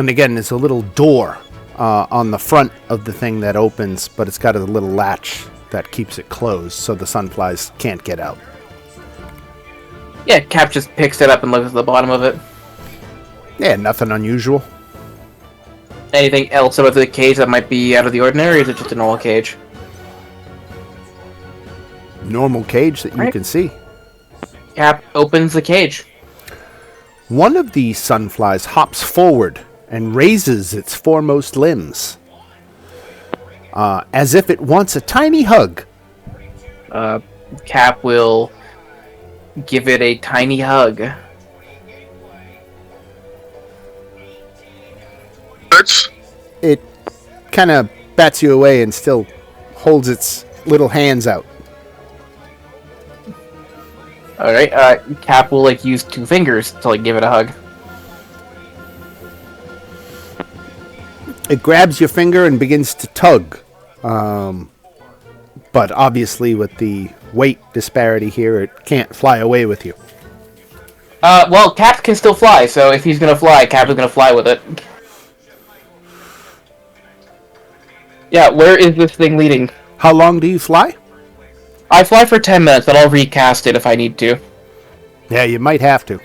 again, there's a little door on the front of the thing that opens, but it's got a little latch that keeps it closed, so the sunflies can't get out. Yeah, Cap just picks it up and looks at the bottom of it. Yeah, nothing unusual. Anything else about the cage that might be out of the ordinary, or is it just a normal cage? Normal cage that you Right. can see. Cap opens the cage. One of these sunflies hops forward and raises its foremost limbs, as if it wants a tiny hug. Cap will give it a tiny hug. That's It kind of bats you away and still holds its little hands out. Alright, Cap will use 2 fingers to give it a hug. It grabs your finger and begins to tug. But obviously with the weight disparity here, it can't fly away with you. Well, Cap can still fly, so if he's gonna fly, Cap is gonna fly with it. Yeah, where is this thing leading? How long do you fly? I fly for 10 minutes, but I'll recast it if I need to. Yeah, you might have to.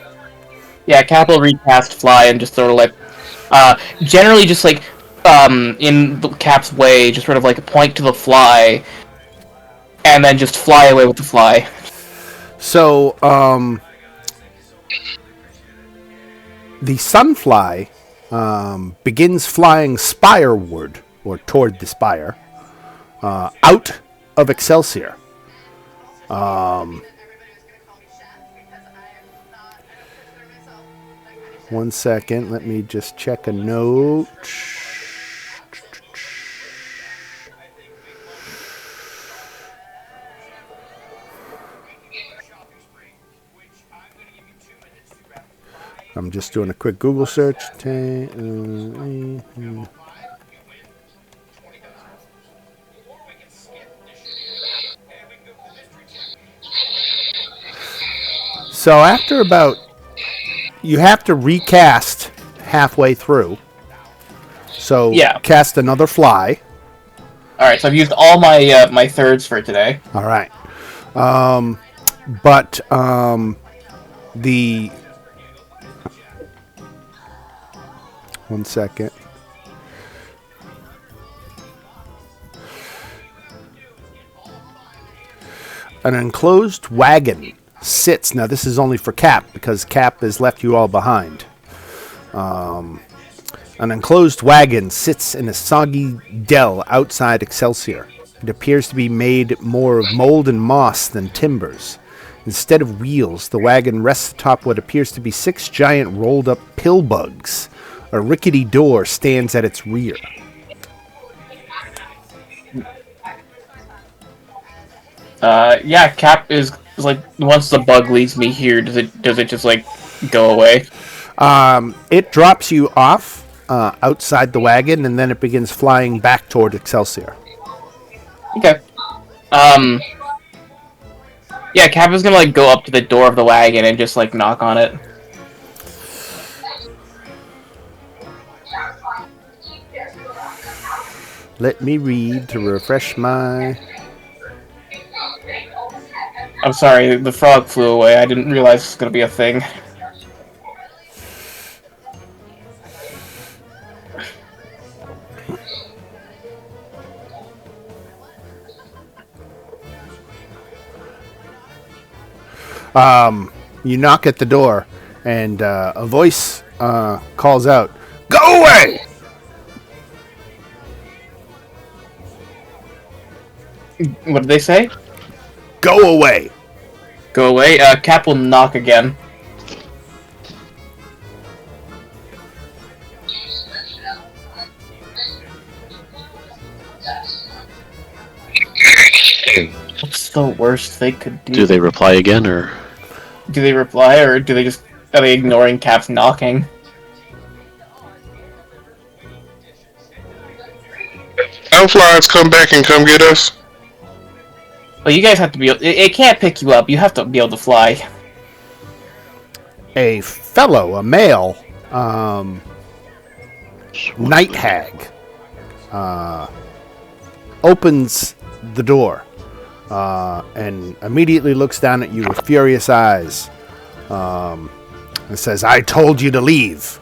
Yeah, Cap will recast fly and just sort of generally just in the Cap's way, just sort of point to the fly, and then just fly away with the fly. So, the sunfly begins flying spireward, or toward the spire, out of Excelsior. One second, let me just check a note. I'm just doing a quick Google search. So after about, you have to recast halfway through. So Yeah. cast another fly. All right, so I've used all my my thirds for today. All right. But the 1 second. An enclosed wagon sits. Now this is only for Cap because Cap has left you all behind. An enclosed wagon sits in a soggy dell outside Excelsior. It appears to be made more of mold and moss than timbers. Instead of wheels, the wagon rests atop what appears to be 6 giant rolled-up pill bugs. A rickety door stands at its rear. Yeah, Cap is like once the bug leaves me here, does it just like go away? It drops you off outside the wagon, and then it begins flying back toward Excelsior. Okay. Yeah, Cap is gonna like go up to the door of the wagon and just like knock on it. Let me read to refresh my... I'm sorry, the frog flew away. I didn't realize it was gonna be a thing. You knock at the door, and a voice calls out, "Go away!" What did they say? Go away! Go away. Cap will knock again. What's the worst they could do? Do they reply again, or Do they reply, or do they just are they ignoring Cap's knocking? Flies come back and come get us. Well, you guys have to be. It can't pick you up. You have to be able to fly. A fellow, a male, night hag, opens the door and immediately looks down at you with furious eyes and says, "I told you to leave."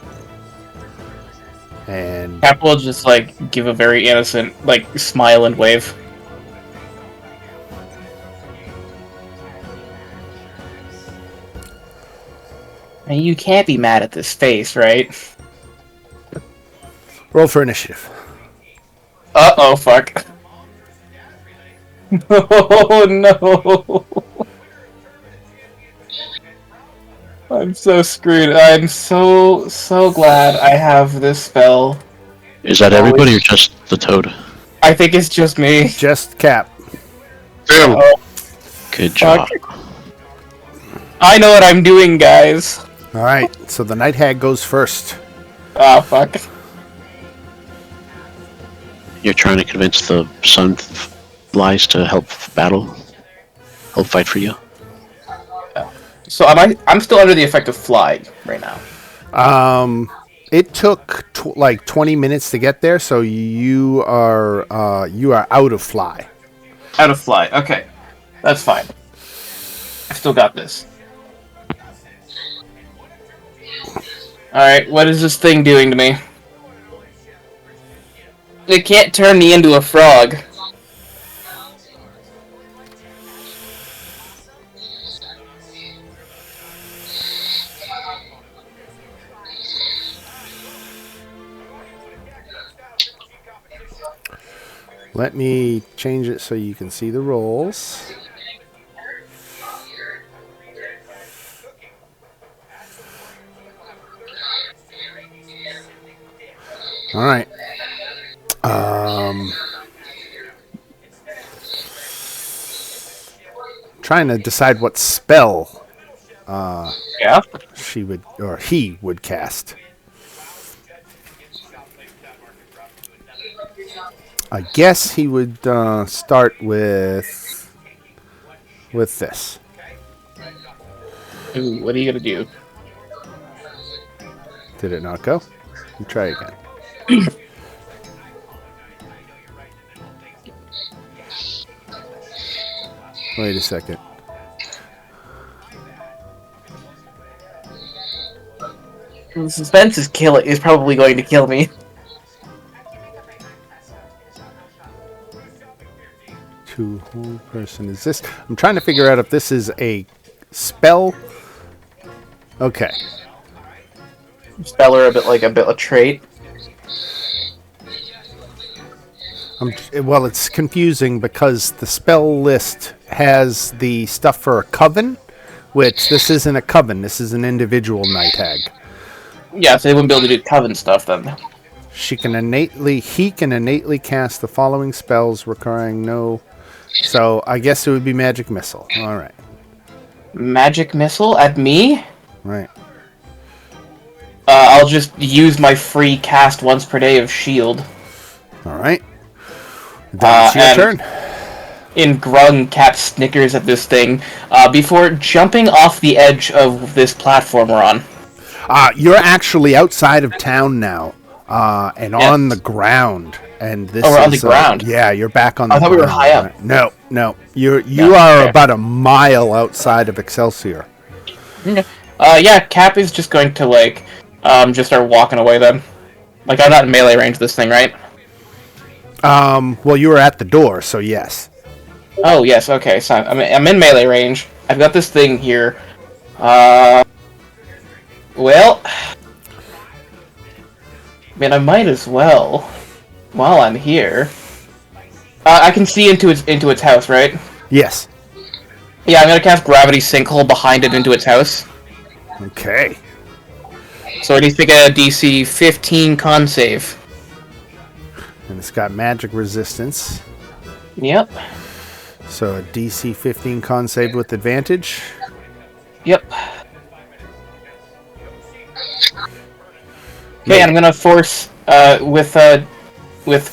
And Cap will just like give a very innocent like smile and wave. And you can't be mad at this face, right? roll for initiative. Uh-oh, fuck. Oh no! I'm so screwed. I'm so glad I have this spell. is that everybody or just the toad? I think it's just me. Just Cap. Damn. Oh, Good job. fuck. I know what I'm doing, guys. All right, so the night hag goes first. Ah, fuck. You're trying to convince the sunflies to help fight for you. So I'm still under the effect of fly right now. It took like 20 minutes to get there, so you are out of fly. Out of fly. Okay. That's fine. I still got this. Alright, what is this thing doing to me? It can't turn me into a frog. Let me change it so you can see the rolls. All right. Trying to decide what spell Yeah? she would or he would cast. I guess he would start with this. Ooh, what are you gonna do? Did it not go? You try again. Wait a second. The suspense is probably going to kill me. Who person is this? I'm trying to figure out if this is a spell. Okay. Speller a bit of trait. Well, it's confusing because the spell list has the stuff for a coven, which this isn't a coven. This is an individual night hag. Yeah, so they wouldn't be able to do coven stuff then. He can innately cast the following spells requiring no. So I guess it would be magic missile. All right. Magic missile at me? Right. I'll just use my free cast once per day of shield. All right. That's your turn. In Grung, Cap snickers at this thing before jumping off the edge of this platform we're on. You're actually outside of town now, and on the ground. And this we're on the ground. Yeah, you're back on the ground. I thought we were high up. No. You are about a mile outside of Excelsior. Okay. Cap is just going to, just start walking away then. Like, I'm not in melee range of this thing, right? Well, you were at the door, so yes. Oh, yes, okay. So I'm in melee range. I've got this thing here. Well... I mean, I might as well, while I'm here. I can see into its house, right? Yes. Yeah, I'm gonna cast Gravity Sinkhole behind it into its house. Okay. So it needs to make a DC 15 con save. And it's got magic resistance. Yep. So a DC 15 con save with advantage. Yep. Okay, I'm gonna force with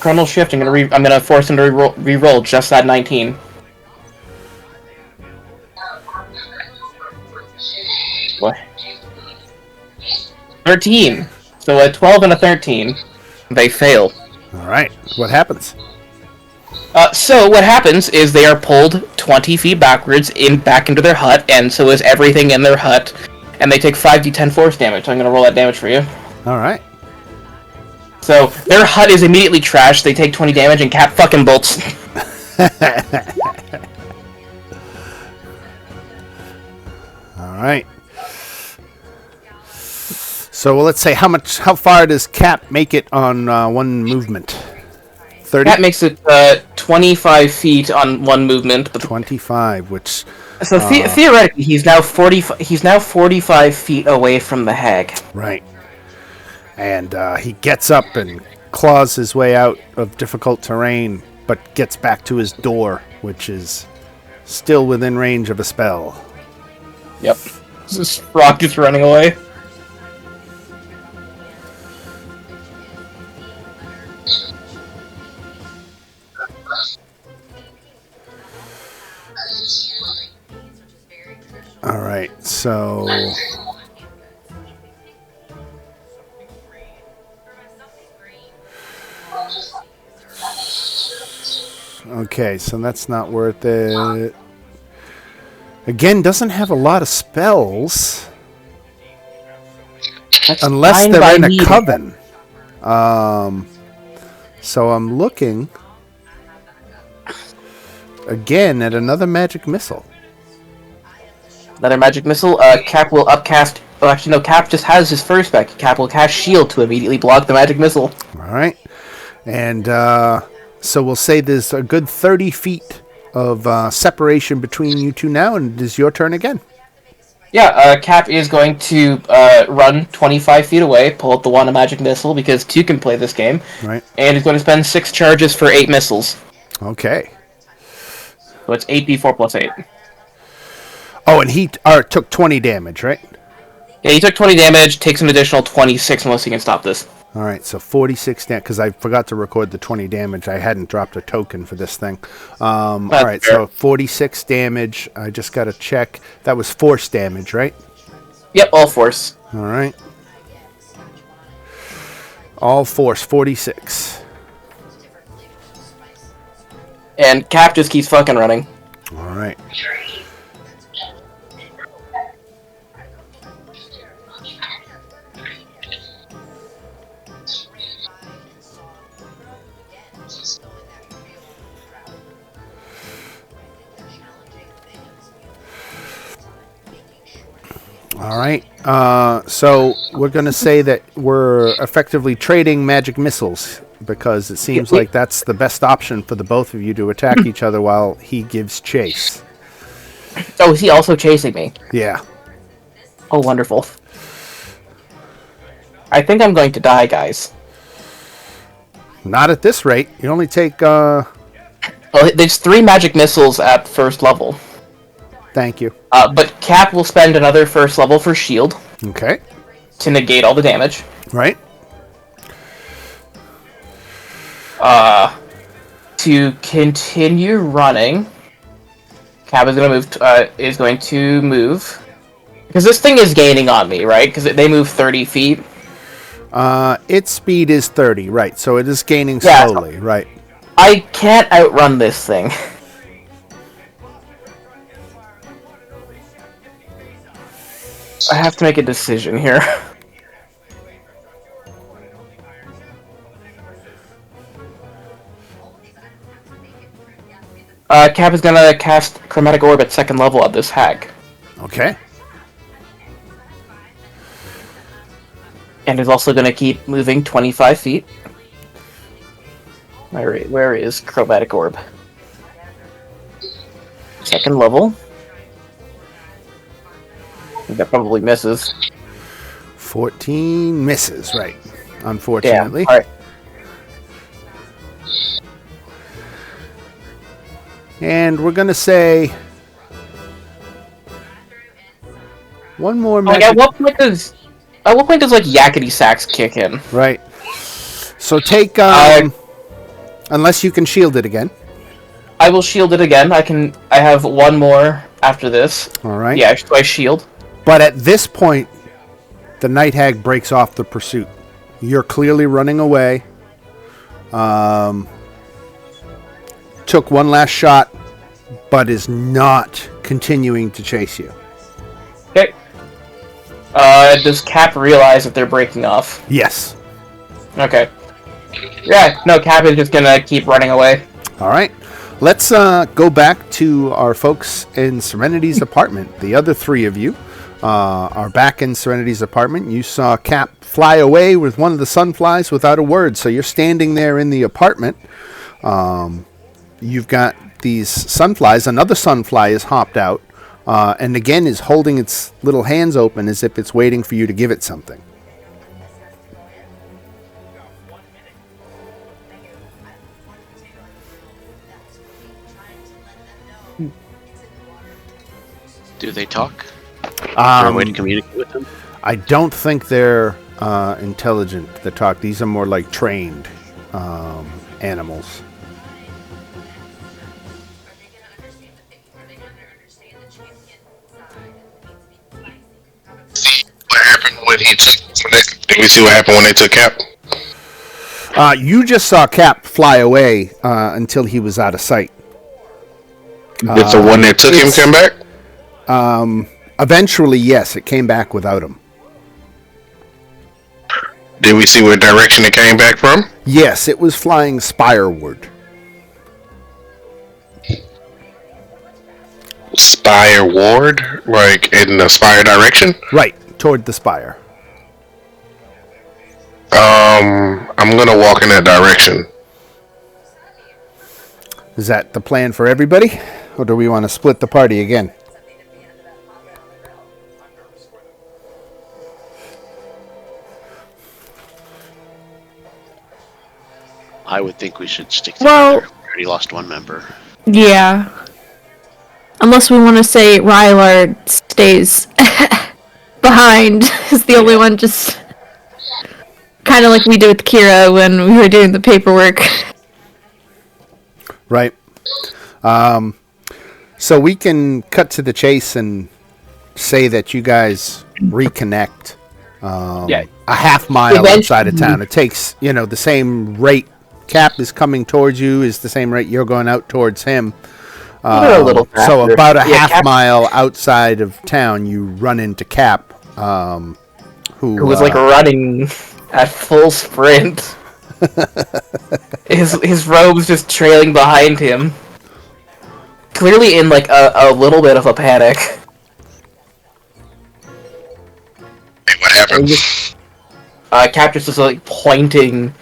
Chronal Shift. I'm gonna force him to re-roll just that 19. What? 13. So a 12 and a 13. They fail. All right. What happens? So what happens is they are pulled 20 feet backwards back into their hut, and so is everything in their hut, and they take 5d10 force damage. So I'm gonna roll that damage for you. All right. So their hut is immediately trashed. They take 20 damage, and Cap fucking bolts. All right. So let's say how far does Cap make it on one movement? 30? Cap makes it 25 feet on one movement. But 25, which... So theoretically, he's now 45 feet away from the hag. Right. And he gets up and claws his way out of difficult terrain, but gets back to his door, which is still within range of a spell. Yep. This rock is running away. All right, so... Okay, so that's not worth it. Again, doesn't have a lot of spells. That's unless they're in a coven. So I'm looking again at another magic missile. Another magic missile. Cap will upcast. Oh, actually, no. Cap just has his first spec. Cap will cast Shield to immediately block the magic missile. All right, and so we'll say there's a good 30 feet of separation between you two now, and it is your turn again. Yeah, Cap is going to run 25 feet away, pull out the Wand of Magic Missile, because 2 can play this game. Right. And he's going to spend 6 charges for 8 missiles. Okay. So it's 8d4 plus 8. Oh, and he took 20 damage, right? Yeah, he took 20 damage, takes an additional 26 unless he can stop this. All right, so 46 damage, because I forgot to record the 20 damage. I hadn't dropped a token for this thing. All right, fair. so 46 damage. I just got to check. That was force damage, right? Yep, all force. All right. All force, 46. And Cap just keeps fucking running. All right. All right. So we're going to say that we're effectively trading magic missiles because it seems like that's the best option for the both of you to attack each other while he gives chase. Oh, is he also chasing me? Yeah. Oh, wonderful. I think I'm going to die, guys. Not at this rate. You only take... Well, there's 3 magic missiles at first level. Thank you. But Cap will spend another first level for shield Okay. to negate all the damage. Right. To continue running, Cap is going to move because this thing is gaining on me, right? Because they move 30 feet. Its speed is 30, right. So it is gaining Yeah. slowly, right. I can't outrun this thing. I have to make a decision here. Cap is gonna cast Chromatic Orb at 2nd level at this hag. Okay. And is also gonna keep moving 25 feet. Where is Chromatic Orb? 2nd level. I think that probably misses. 14 misses, right. Unfortunately. Alright. And we're going to say... one more Like, magic... at what point does like Yakety Sax kick in? Right. So take... unless you can shield it again. I will shield it again. I have one more after this. All right. Yeah, so I shield. But at this point, the Night Hag breaks off the pursuit. You're clearly running away. Took one last shot, but is not continuing to chase you. Okay. Does Cap realize that they're breaking off? Yes. Okay. Yeah, no, Cap is just gonna keep running away. All right. Let's go back to our folks in Serenity's apartment. The other 3 of you are back in Serenity's apartment. You saw Cap fly away with one of the sunflies without a word. So you're standing there in the apartment. You've got these sunflies. Another sunfly is hopped out and again is holding its little hands open as if it's waiting for you to give it something. Do they talk? Is there a way to communicate with them? I don't think they're intelligent that talk. These are more like trained animals. What happened when he took? Did we see what happened when they took Cap? You just saw Cap fly away until he was out of sight. Did the one that took him come back? Eventually, yes, it came back without him. Did we see what direction it came back from? Yes, it was flying spireward. Spire Ward? Like in the Spire direction? Right, toward the spire. I'm gonna walk in that direction. Is that the plan for everybody? Or do we want to split the party again? I would think we should stick Well- together. We already lost one member. Yeah. Unless we want to say Rylard stays behind, is the only one just kind of like we did with Kira when we were doing the paperwork. Right. So we can cut to the chase and say that you guys reconnect a half mile outside of town. It takes, the same rate Cap is coming towards you is the same rate you're going out towards him. A little faster. So about a half Cap, mile outside of town, you run into Cap, who was like running at full sprint. his robe's just trailing behind him. Clearly in like a little bit of a panic. Hey, what happened? Cap just is like pointing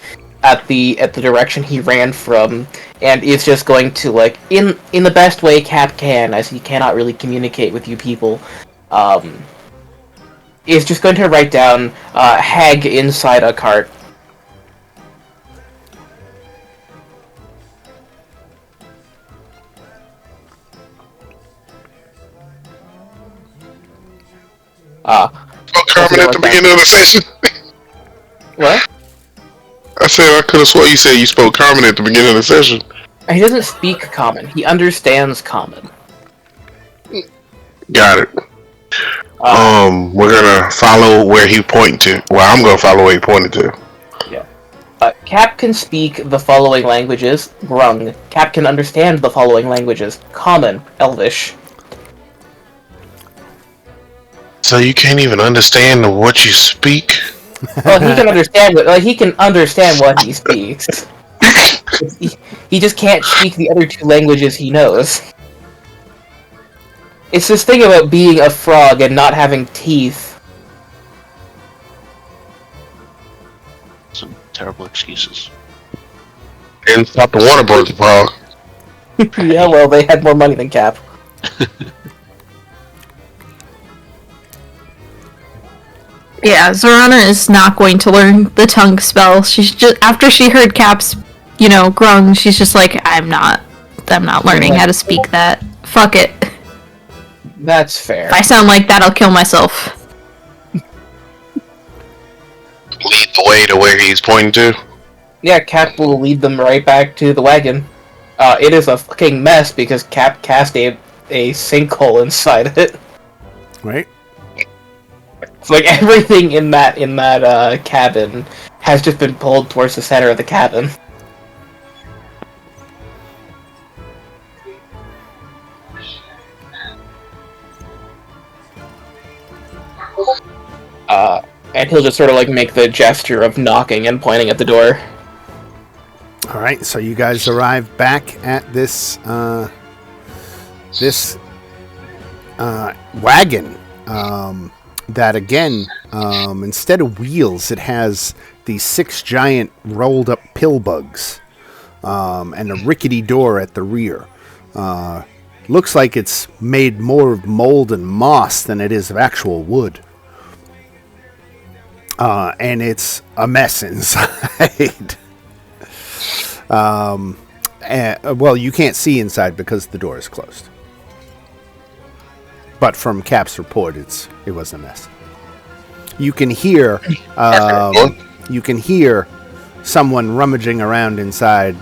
at the direction he ran from, and is just going to like in the best way Cap can, as he cannot really communicate with you people. Is just going to write down hag inside a cart. Spoke Carmen at the beginning of the session. What? I said I could have swore you said you spoke Carmen at the beginning of the session. He doesn't speak common. He understands common. Got it. We're gonna follow where he pointed to. Well, I'm gonna follow where he pointed to. Yeah. Cap can speak the following languages. Grung. Cap can understand the following languages. Common. Elvish. So you can't even understand what you speak? Well, he can understand what he speaks. He just can't speak the other two languages he knows. It's this thing about being a frog and not having teeth. Some terrible excuses. And stop the water birds, frog. Yeah, well, they had more money than Cap. Yeah, Zorana is not going to learn the tongue spell. She's just after she heard Cap's, grung, she's just like, I'm not learning how to speak that. Fuck it. That's fair. If I sound like that, I'll kill myself. Lead the way to where he's pointing to. Yeah, Cap will lead them right back to the wagon. It is a fucking mess because Cap cast a sinkhole inside it. right. It's like everything in that cabin has just been pulled towards the center of the cabin. And he'll just sort of like make the gesture of knocking and pointing at the door. All right, so you guys arrive back at this wagon that again, instead of wheels, it has these 6 giant rolled up pill bugs and a rickety door at the rear. Looks like it's made more of mold and moss than it is of actual wood. And it's a mess inside. Well, you can't see inside because the door is closed. But from Cap's report, it was a mess. You can hear someone rummaging around inside.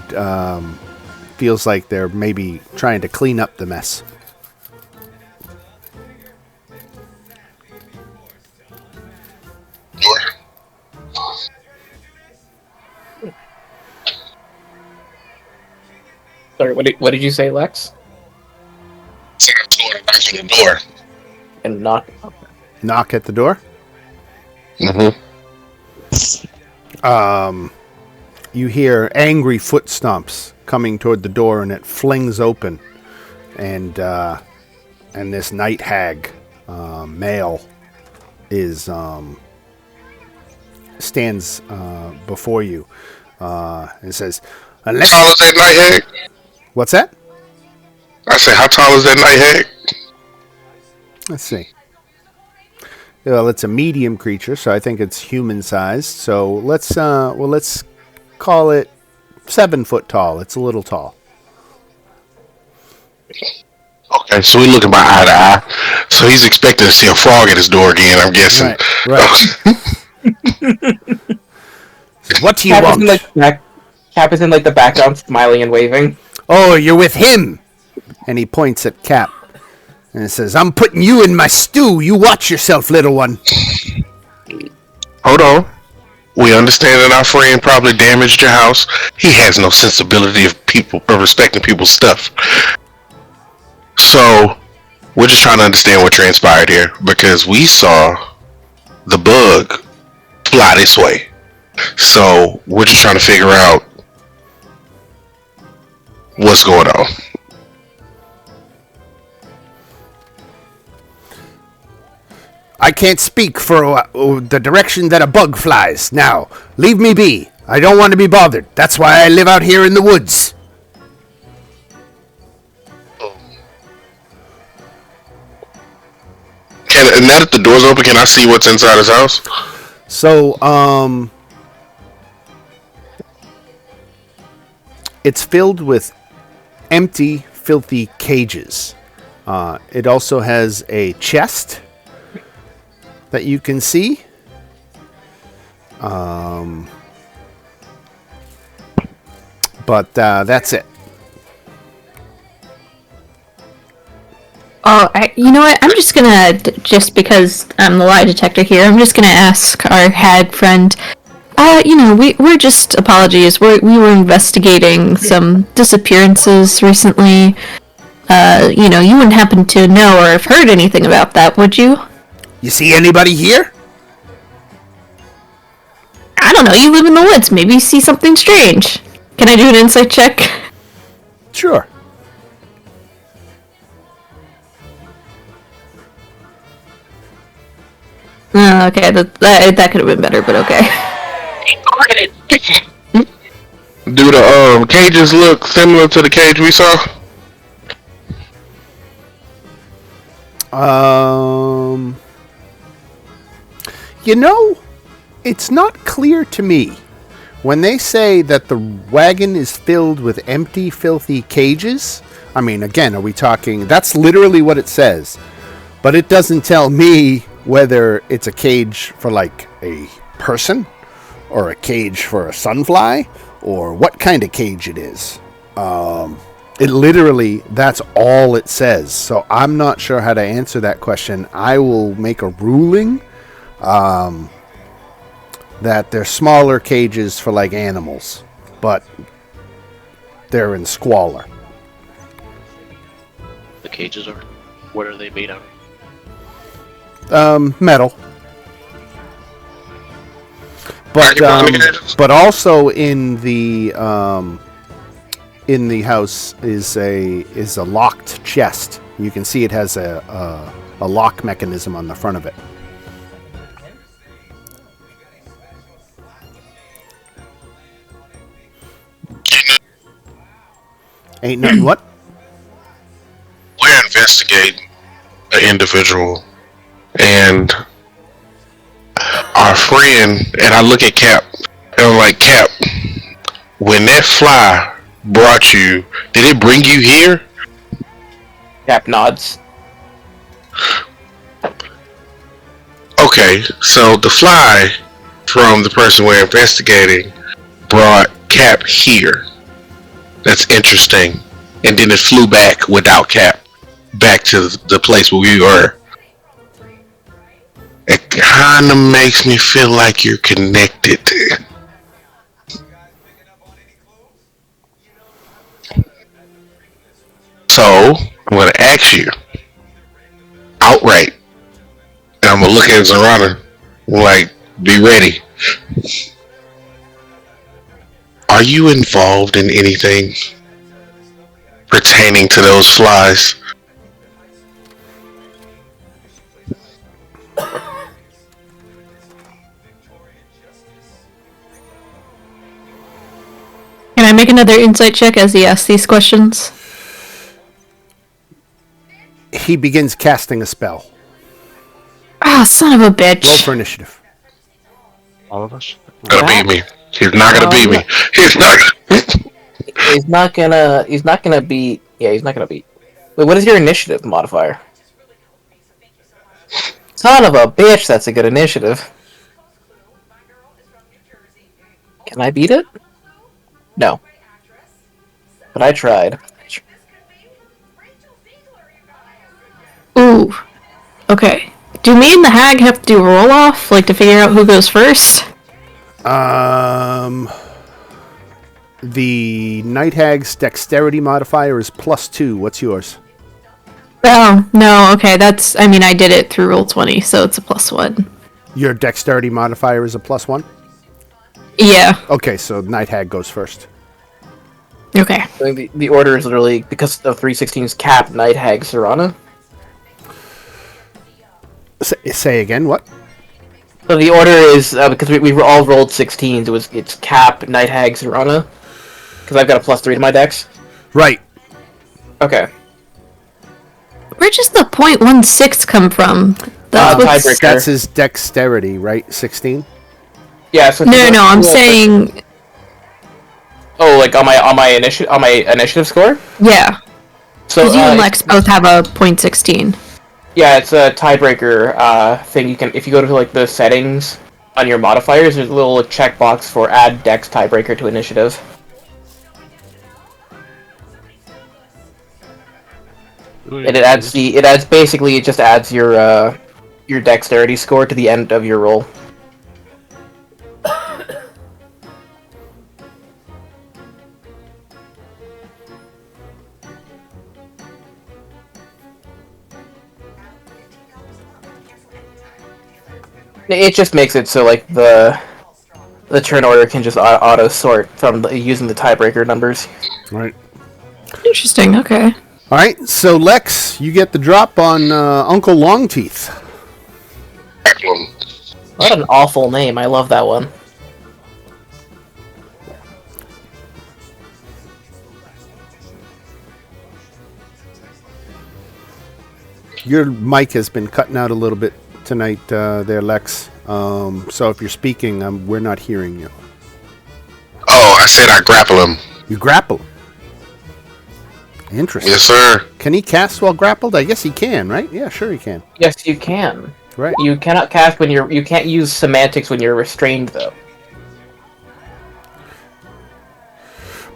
Feels like they're maybe trying to clean up the mess. Sorry, what did you say, Lex? So I told him knock on the door. And knock. Knock at the door. Mm-hmm. You hear angry foot stomps coming toward the door, and it flings open, and this night hag male is stands before you and says, How tall is that night hag? What's that? I said, how tall is that night hag? Let's see. Well, it's a medium creature, so I think it's human-sized. So let's call it 7 foot tall. It's a little tall. Okay, so we're looking by eye to eye. So he's expecting to see a frog at his door again, I'm guessing. Right. What do you Cap is want? in Cap is in like the background, smiling and waving. Oh, you're with him. And he points at Cap. And it says, I'm putting you in my stew. You watch yourself, little one. Hold on. We understand that our friend probably damaged your house. He has no sensibility of respecting people's stuff. So, we're just trying to understand what transpired here because we saw the bug fly this way. So, we're just trying to figure out what's going on. I can't speak for the direction that a bug flies. Now, leave me be. I don't want to be bothered. That's why I live out here in the woods. And now that the door's open, can I see what's inside his house? So, it's filled with empty, filthy cages. It also has a chest that you can see. But that's it. Oh, you know what? I'm just gonna, just because I'm the lie detector here, I'm just gonna ask our hag friend. We're just, apologies. We were investigating some disappearances recently. You wouldn't happen to know or have heard anything about that, would you? You see anybody here? I don't know. You live in the woods. Maybe you see something strange. Can I do an insight check? Sure. Okay, that could have been better, but okay. Do the cages look similar to the cage we saw? It's not clear to me. When they say that the wagon is filled with empty, filthy cages, I mean, again, are we talking... That's literally what it says. But it doesn't tell me whether it's a cage for, like, a person, or a cage for a sunfly, or what kind of cage it is. It literally, that's all it says. So I'm not sure how to answer that question. I will make a ruling that they're smaller cages for, like, animals, but they're in squalor. The cages are. What are they made out of? Metal. But also in the house is a locked chest. You can see it has a lock mechanism on the front of it. Ain't nothing. What? We're investigating an individual, and our friend, and I look at Cap, and I'm like, Cap, when that fly brought you, did it bring you here? Cap nods. Okay, so the fly from the person we're investigating brought Cap here. That's interesting. And then it flew back without Cap back to the place where we were. It kind of makes me feel like you're connected. So, I'm going to ask you outright. And I'm going to look at Zorana like, be ready. Are you involved in anything pertaining to those flies? Can I make another insight check as he asks these questions? He begins casting a spell. Ah, son of a bitch. Roll for initiative. All of us? Gonna beat me. He's not gonna beat me. He's not. He's not gonna beat. Yeah, he's not gonna beat. Wait, what is your initiative modifier? Son of a bitch, that's a good initiative. Can I beat it? No. But I tried. Ooh. Okay. Do me and the hag have to do a roll off, like to figure out who goes first? The Night Hag's dexterity modifier is +2. What's yours? Oh, no, okay, that's, I mean, I did it through Roll20, so it's a +1. Your dexterity modifier is a +1? Yeah, Okay, so Night Hag goes first. okay. I think the order is literally, because of 316's Cap, Night Hag, Serana. Say again, what? So the order is, because we all rolled 16s, it's Cap, Night Hag, Serana. Because I've got a +3 to my dex. Right. Okay. Where does the .16 come from? That's what's... tiebreaker. That's his dexterity, right? 16? Yeah, so... No, I'm saying... Oh, like on my initiative score? Yeah. So Because you and Lex both have a .16. yeah, it's a tiebreaker thing. You can, if you go to like the settings on your modifiers, there's a little checkbox for add dex tiebreaker to initiative. And it adds it just adds your dexterity score to the end of your roll. It just makes it so like the turn order can just auto sort from using the tiebreaker numbers. Right. Interesting, okay. All right, so Lex, you get the drop on Uncle Longteeth. What an awful name! I love that one. Your mic has been cutting out a little bit tonight there, Lex. So if you're speaking, we're not hearing you. Oh, I said I grapple him. You grapple him. Interesting. Yes, sir. Can he cast while grappled? I guess he can, right? Yeah, sure he can. Yes, you can. Right. You cannot cast when you can't use semantics when you're restrained though.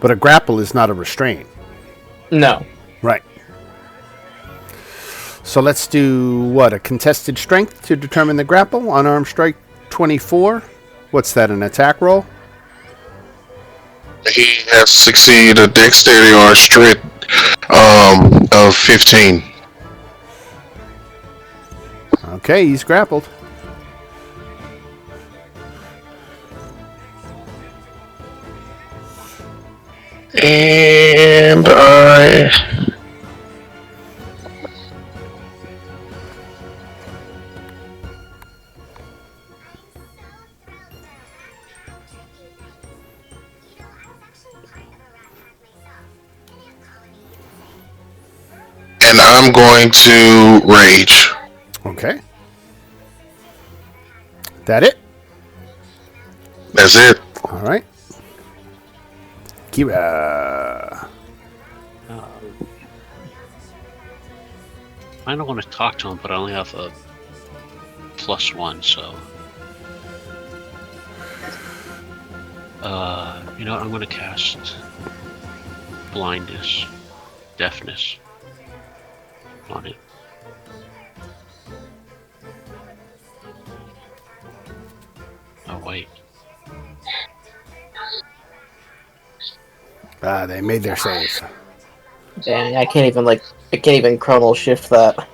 But a grapple is not a restraint. No. Right. So let's do, what, a contested strength to determine the grapple? Unarmed strike 24. What's that, an attack roll? He has succeeded a dexterity or a strength of 15. Okay, he's grappled. And I... And I'm going to rage. Okay. That it? That's it. All right. Kira. I don't want to talk to him, but I only have a +1, so. You know what? I'm going to cast blindness, deafness on it. Oh wait. They made their save. Dang, I can't even chronal shift that.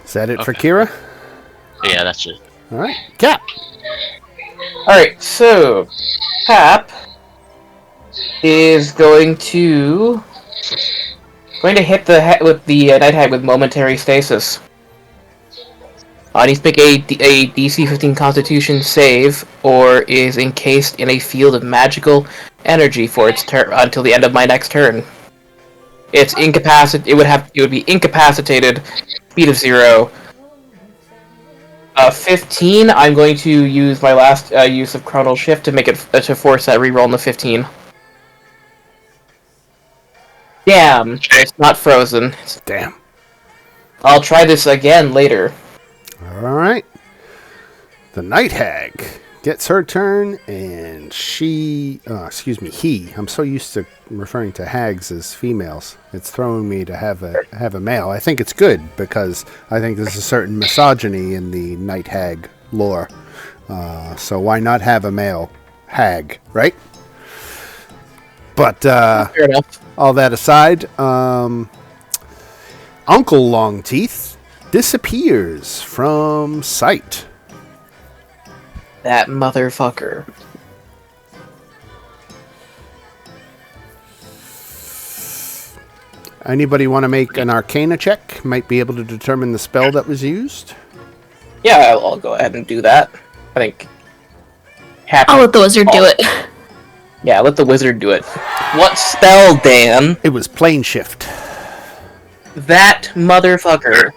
Is that it for Okay. Kira? Yeah, that's it. All right. Cap. Alright, so Cap is going to hit the head with the Night Hag with momentary stasis. Needs to make a DC 15 Constitution save, or is encased in a field of magical energy for its turn until the end of my next turn. It's incapacitated. It would be incapacitated. Speed of 0. 15. I'm going to use my last use of Chronal Shift to make it to force that reroll on the 15. Damn, it's not frozen. Damn. I'll try this again later. All right. The Night Hag gets her turn, and he. I'm so used to referring to hags as females. It's throwing me to have a male. I think it's good because I think there's a certain misogyny in the Night Hag lore. So why not have a male hag, right? But Fair enough. all that aside, Uncle Longteeth disappears from sight. That motherfucker. Anybody want to make an Arcana check? Might be able to determine the spell that was used. Yeah, I'll go ahead and do that. I think. I'll let the wizard do it. Yeah, let the wizard do it. What spell, Dan? It was Plane Shift. That motherfucker.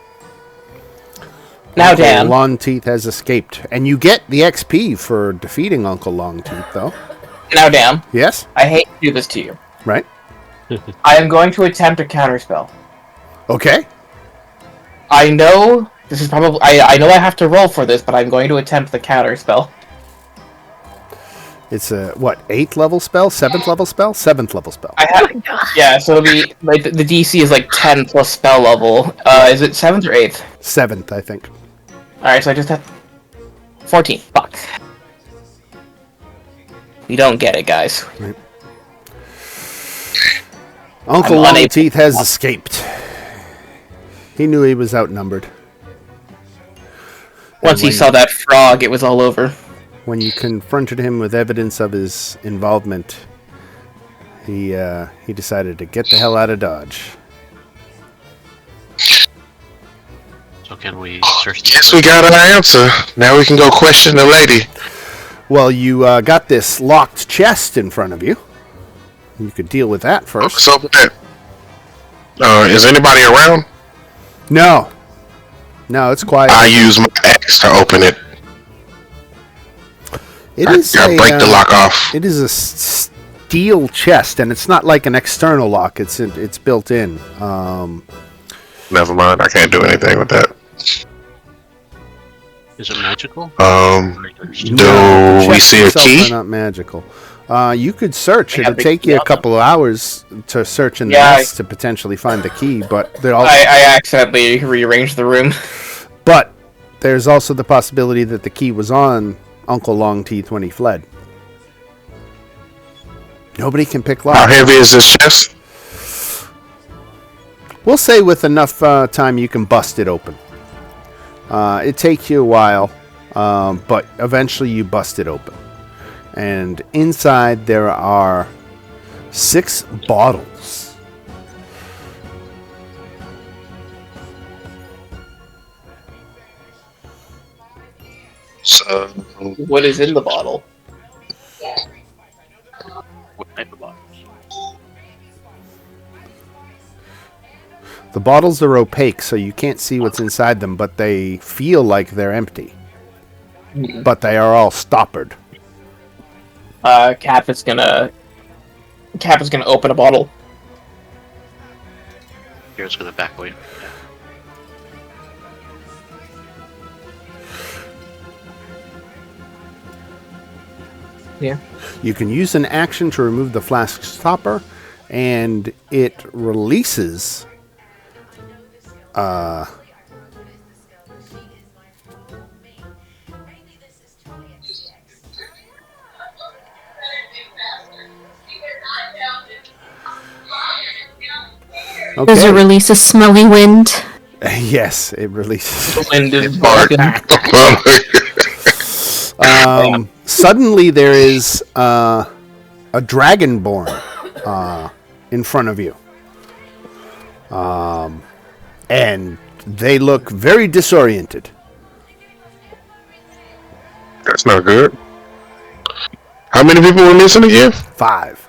Now, Uncle Dan. Longteeth has escaped. And you get the XP for defeating Uncle Longteeth, though. Now, Dan. Yes? I hate to do this to you. Right? I am going to attempt a counterspell. Okay. I know this is probably. I know I have to roll for this, but I'm going to attempt the counterspell. It's a, 8th level spell? 7th level spell? 7th level spell. Yeah, so it'll be like the DC is like 10 plus spell level. Is it 7th or 8th? 7th, I think. Alright, so I just have 14. Fuck. We don't get it, guys. Right. Uncle I'm unable- Longteeth has escaped. He knew he was outnumbered. Once he when- saw that frog, it was all over. When you confronted him with evidence of his involvement, he decided to get the hell out of Dodge. So can we search? Guess we got our answer. Now we can go question the lady. Well, you got this locked chest in front of you. You could deal with that first. What's up with that? Is anybody around? No, it's quiet. I use my axe to open it. It is I break the lock off. It is a steel chest, and it's not like an external lock. It's built in. Never mind. I can't do anything with that. Is it magical? Do the we chests see a themselves key? are not magical. You could search. They It'll have the take key you a on them. couple of hours to search in the Yeah, nest to potentially find the key, but they're all. I accidentally rearranged the room. But there's also the possibility that the key was on Uncle Longteeth when he fled. Nobody can pick How locks. heavy is this chest? We'll say with enough time you can bust it open. It takes you a while, but eventually you bust it open. And inside there are 6 bottles. So, What is in the bottle? What type of box? The bottles are opaque, so you can't see what's inside them, but they feel like they're empty. But they are all stoppered. Cap is gonna open a bottle. Here's gonna back away. Yeah. You can use an action to remove the flask stopper, and it releases Does it okay. release a smelly wind? Yes, it releases. Wind is Bart. blowing. Suddenly there is a dragonborn in front of you. And they look very disoriented. That's not good. How many people were missing again? 5.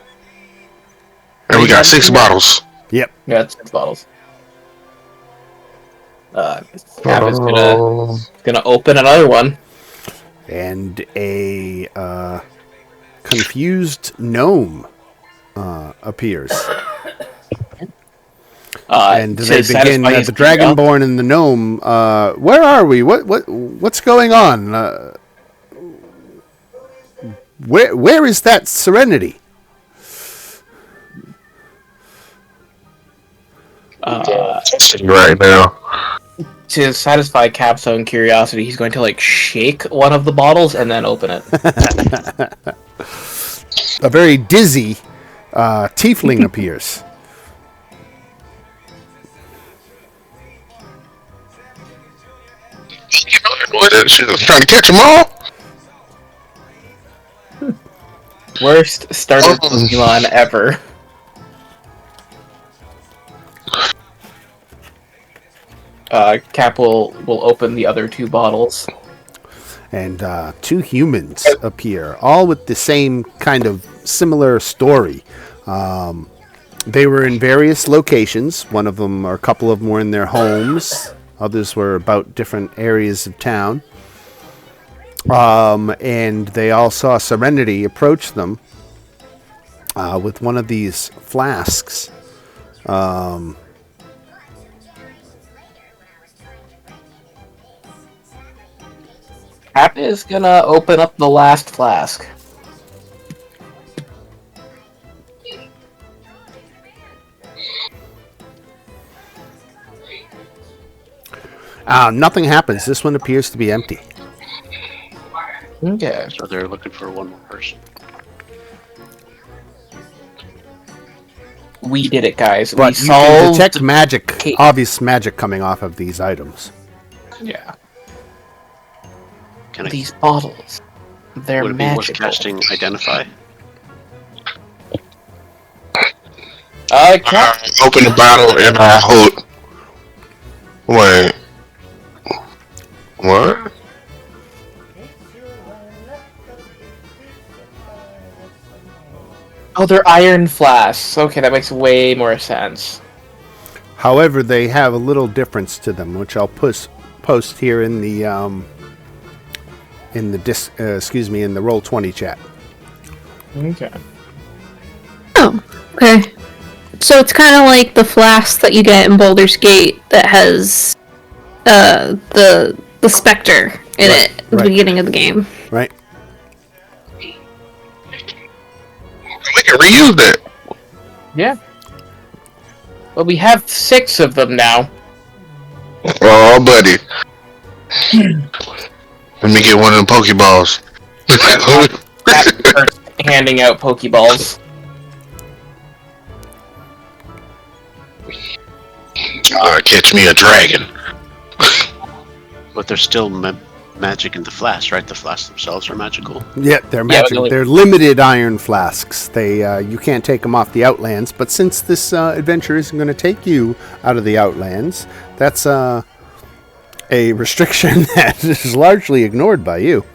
And we got 6 bottles. Yep. Yeah, it's 6 bottles. Cap is gonna open another one. And a confused gnome appears. And to they begin satisfy his the curiosity. dragonborn and the gnome. Where are we? What's going on? Where is that Serenity? Right now. To satisfy Cap's own curiosity, he's going to like shake one of the bottles and then open it. A very dizzy tiefling appears. She was trying to catch them all. Worst starter Pokemon ever. Cap will open the other two bottles. And two humans appear, all with the same kind of similar story. They were in various locations. One of them, or a couple of them, were in their homes. Others were about different areas of town. And they all saw Serenity approach them with one of these flasks. Cap is gonna open up the last flask. Nothing happens. This one appears to be empty. Okay. So they're looking for one more person. We did it, guys. But We you can solved. detect magic, case. obvious magic coming off of these items. Yeah. Can I? These bottles. They're Would it be worth magical. casting Identify? Cap. Open the bottle and I hold. Wait. What? Oh, they're iron flasks. Okay, that makes way more sense. However, they have a little difference to them, which I'll post here in the in the Roll20 chat. Okay. Oh, okay. So it's kind of like the flask that you get in Baldur's Gate that has the specter in Right, it at the right. beginning of the game. Right? We can reuse that. Yeah. Well, we have 6 of them now. Oh, buddy. Let me get one of them Pokeballs. Cap starts handing out Pokeballs. Catch me a dragon. But there's still magic in the flasks, right? The flasks themselves are magical. Yeah, they're Yeah, magic. but They're limited iron flasks. They you can't take them off the Outlands. But since this adventure isn't going to take you out of the Outlands, that's a restriction that is largely ignored by you.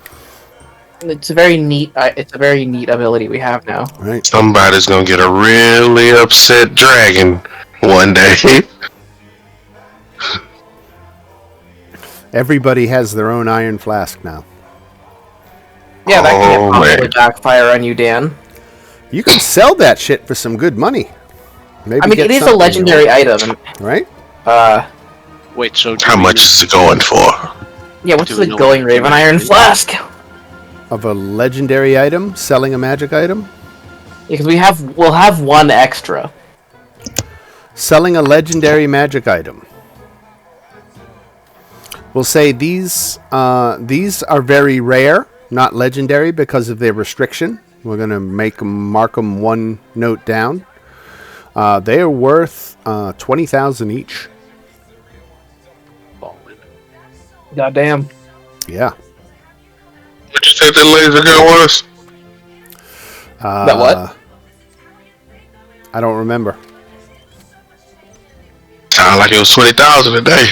It's a very neat. It's a very neat ability we have now. Right? Somebody's gonna get a really upset dragon one day. Everybody has their own iron flask now. Yeah, that can't Oh, possibly man. backfire on you, Dan. You can sell that shit for some good money. Maybe I mean, get it is a something, legendary item. right? Wait, so do How we much use- is it going for? Yeah, what's Do we the know Going what Raven the Iron magic Flask? Of a legendary item, selling a magic item, Because we'll have one extra. selling a legendary magic item. We'll say these are very rare, not legendary because of their restriction. We're gonna mark them one note down. They are worth 20,000 each. Goddamn. Yeah. What you say that laser gun was? That what? I don't remember. Sound like it was 20,000 a day.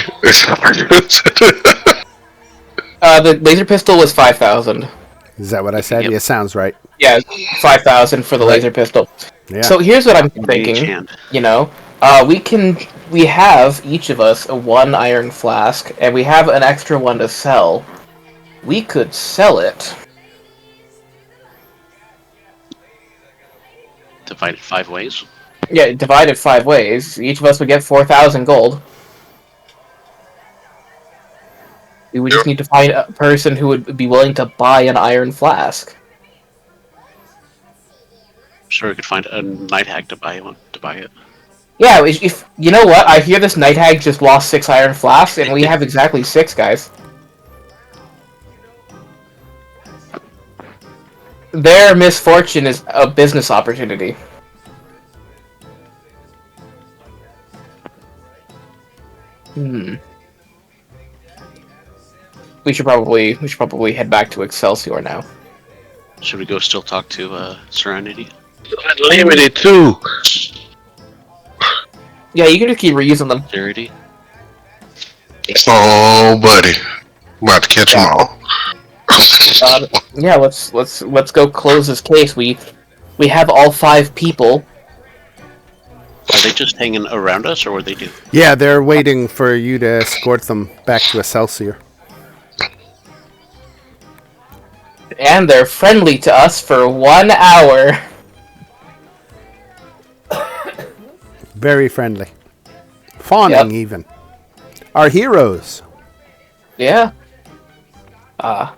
The laser pistol was 5,000. Is that what I said? Yep. Yeah, sounds right. Yeah, 5,000 for the laser pistol. Yeah. So here's what I'm Mage thinking. hand. You know, we have each of us a one iron flask, and we have an extra one to sell. We could sell it. Divided 5 ways. Yeah, divided 5 ways. Each of us would get 4,000 gold. We would just need to find a person who would be willing to buy an iron flask. Sure, we could find a night hag to buy it. Yeah, if you know what, I hear this night hag just lost 6 iron flasks, and we have exactly 6, guys. Their misfortune is a business opportunity. We should probably head back to Excelsior now. Should we go still talk to Serenity? Unlimited too. Yeah, you can just keep reusing them. Charity? Oh, buddy, I'm about to catch them all. Yeah, let's go close this case. We have all 5 people. Are they just hanging around us, or what they do? Yeah, they're waiting for you to escort them back to Excelsior. And they're friendly to us for 1 hour. Very friendly. Fawning, even. Our heroes. Yeah. I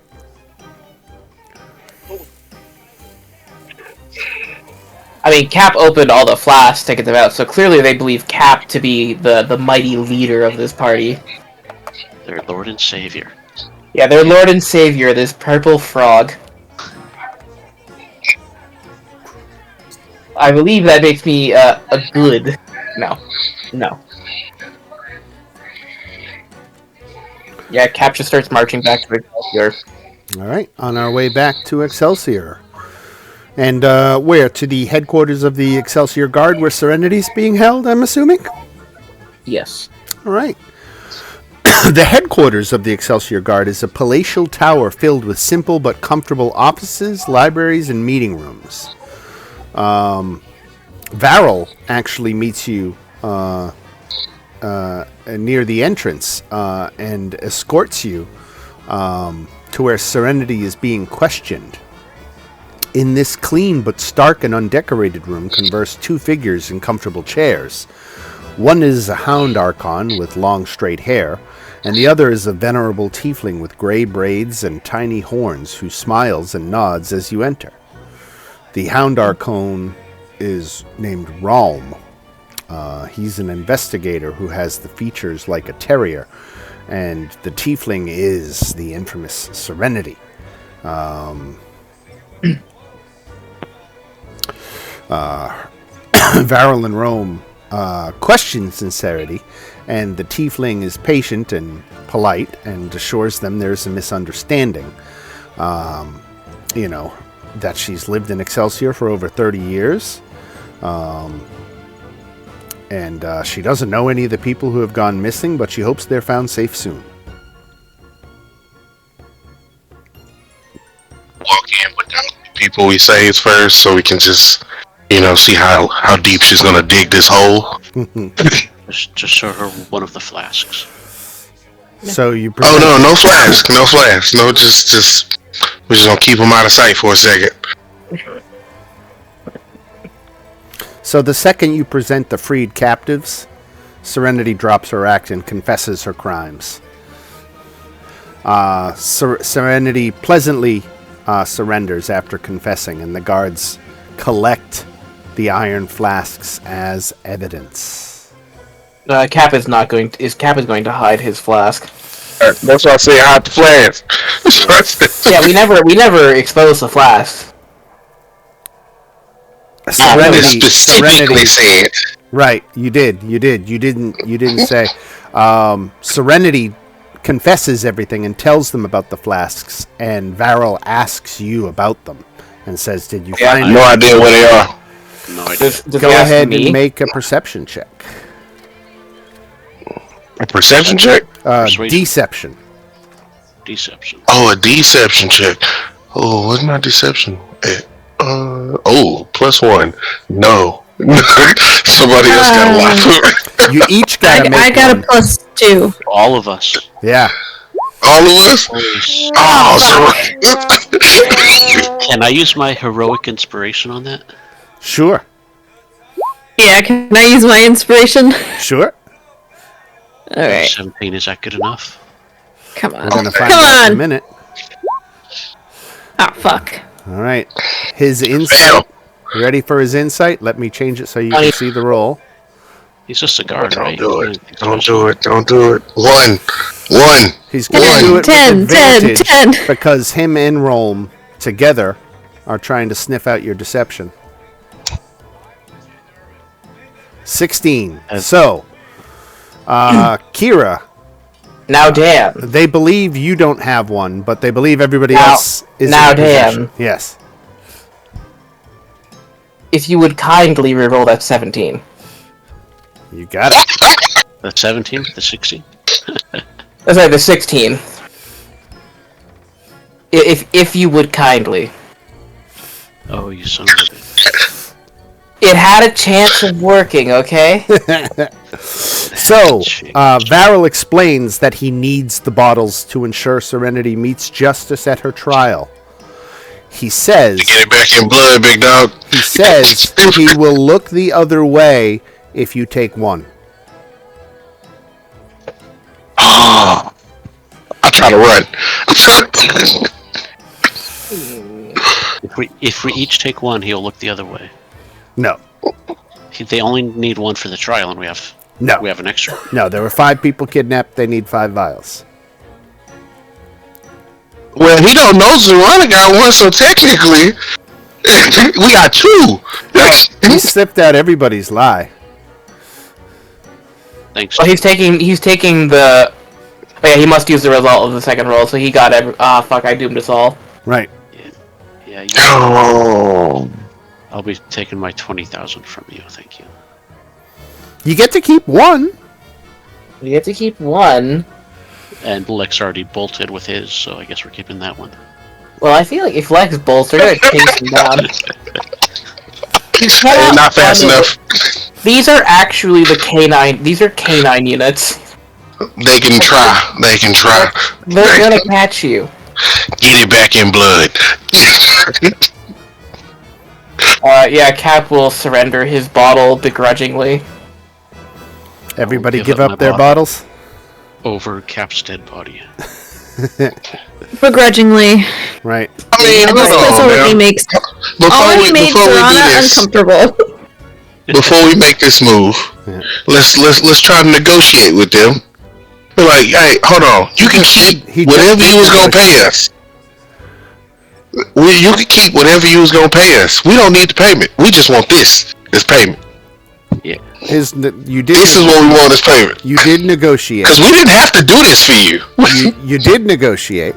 mean, Cap opened all the flasks to get them out, so clearly they believe Cap to be the mighty leader of this party. Their Lord and Savior. Yeah, their lord and savior, this purple frog. I believe that makes me a good. No. Yeah, Cap just starts marching back to Excelsior. All right, on our way back to Excelsior. And where? To the headquarters of the Excelsior Guard where Serenity's being held, I'm assuming? Yes. All right. The headquarters of the Excelsior Guard is a palatial tower filled with simple but comfortable offices, libraries, and meeting rooms. Varel actually meets you near the entrance and escorts you to where Serenity is being questioned. In this clean but stark and undecorated room converse 2 figures in comfortable chairs. One is a hound archon with long straight hair, and the other is a venerable tiefling with gray braids and tiny horns who smiles and nods as you enter. The hound archon is named Ralm. He's an investigator who has the features like a terrier, and the tiefling is the infamous Serenity. Varel and Rome question sincerity, and the tiefling is patient and polite and assures them there's a misunderstanding. That she's lived in Excelsior for over 30 years. And she doesn't know any of the people who have gone missing, but she hopes they're found safe soon. Walk in without the people we saved first, so we can just, see how deep she's gonna dig this hole. Just show her one of the flasks. So you. Oh no flask, no, just we're just gonna keep them out of sight for a second. So the second you present the freed captives, Serenity drops her act and confesses her crimes. Serenity pleasantly surrenders after confessing, and the guards collect the iron flasks as evidence. Cap is going to hide his flask. That's why I say hide the flask. Yeah, we never expose the flask. Specifically said. Right, you did. You didn't say. Serenity confesses everything and tells them about the flasks, and Varel asks you about them and says, "Did you find them?" No idea where they are. No idea. Go ahead and make a perception check. A perception check? Deception. Deception. Oh, a deception check. Oh, what's my deception? +1. No. Somebody else got a lot. You each got to make I got one. a +2. All of us. Yeah. All of us? Oh, Can I use my heroic inspiration on that? Sure. Yeah, can I use my inspiration? Sure. Alright, 17, is that good enough? come on. We're going to find Come out in a on! minute. Oh, fuck. All right. His insight You ready for his insight? Let me change it so you can see the roll. He's just a guard, Don't right? do it. Don't do it. Don't do it. One. He's going to do it 10, with 10, advantage 10. because him and Rolm together are trying to sniff out your deception. 16. So, Kira, Now damn. they believe you don't have one, but they believe everybody Now- else is now in possession. damn. Yes. If you would kindly reroll that 17. You got it. The 17, the 16. That's like the 16. If you would kindly. Oh, you son of a bitch. It had a chance of working, okay? So, Varel explains that he needs the bottles to ensure Serenity meets justice at her trial. He says... Get it back in blood, big dog. He says he will look the other way if you take one. Oh, I try to run. If we each take one, he'll look the other way. No. They only need one for the trial, and we have an extra. No, there were 5 people kidnapped. They need 5 vials. Well, he don't know Zorana got one, so technically, we got 2. He slipped out everybody's lie. Thanks. Well, he's taking the... Oh, yeah, he must use the result of the second roll, so he got every... Ah, fuck, I doomed us all. Right. Yeah, Oh. I'll be taking my 20,000 from you. Thank you. You get to keep one. You get to keep one. And Lex already bolted with his, so I guess we're keeping that one. Well, I feel like if Lex bolts, they're gonna chase him down. Hey, not fast enough. These are actually the K9... These are K9 units. They can try. They can try. They're gonna catch you. Get it back in blood. Yeah, Cap will surrender his bottle begrudgingly. Everybody I'll give up up my their bottle. bottles. Over Cap's dead body. Begrudgingly. Right. I mean, This hold on, already man. makes Before we do this, uncomfortable. before we make this move, Yeah. let's try to negotiate with them. We're like, hey, hold on. You can keep He whatever just you was gonna negotiated. pay us. You can keep whatever you was gonna pay us. We don't need the payment. We just want this payment. Yeah. You did. This is what we want as payment. You did negotiate. Because we didn't have to do this for you. You did negotiate,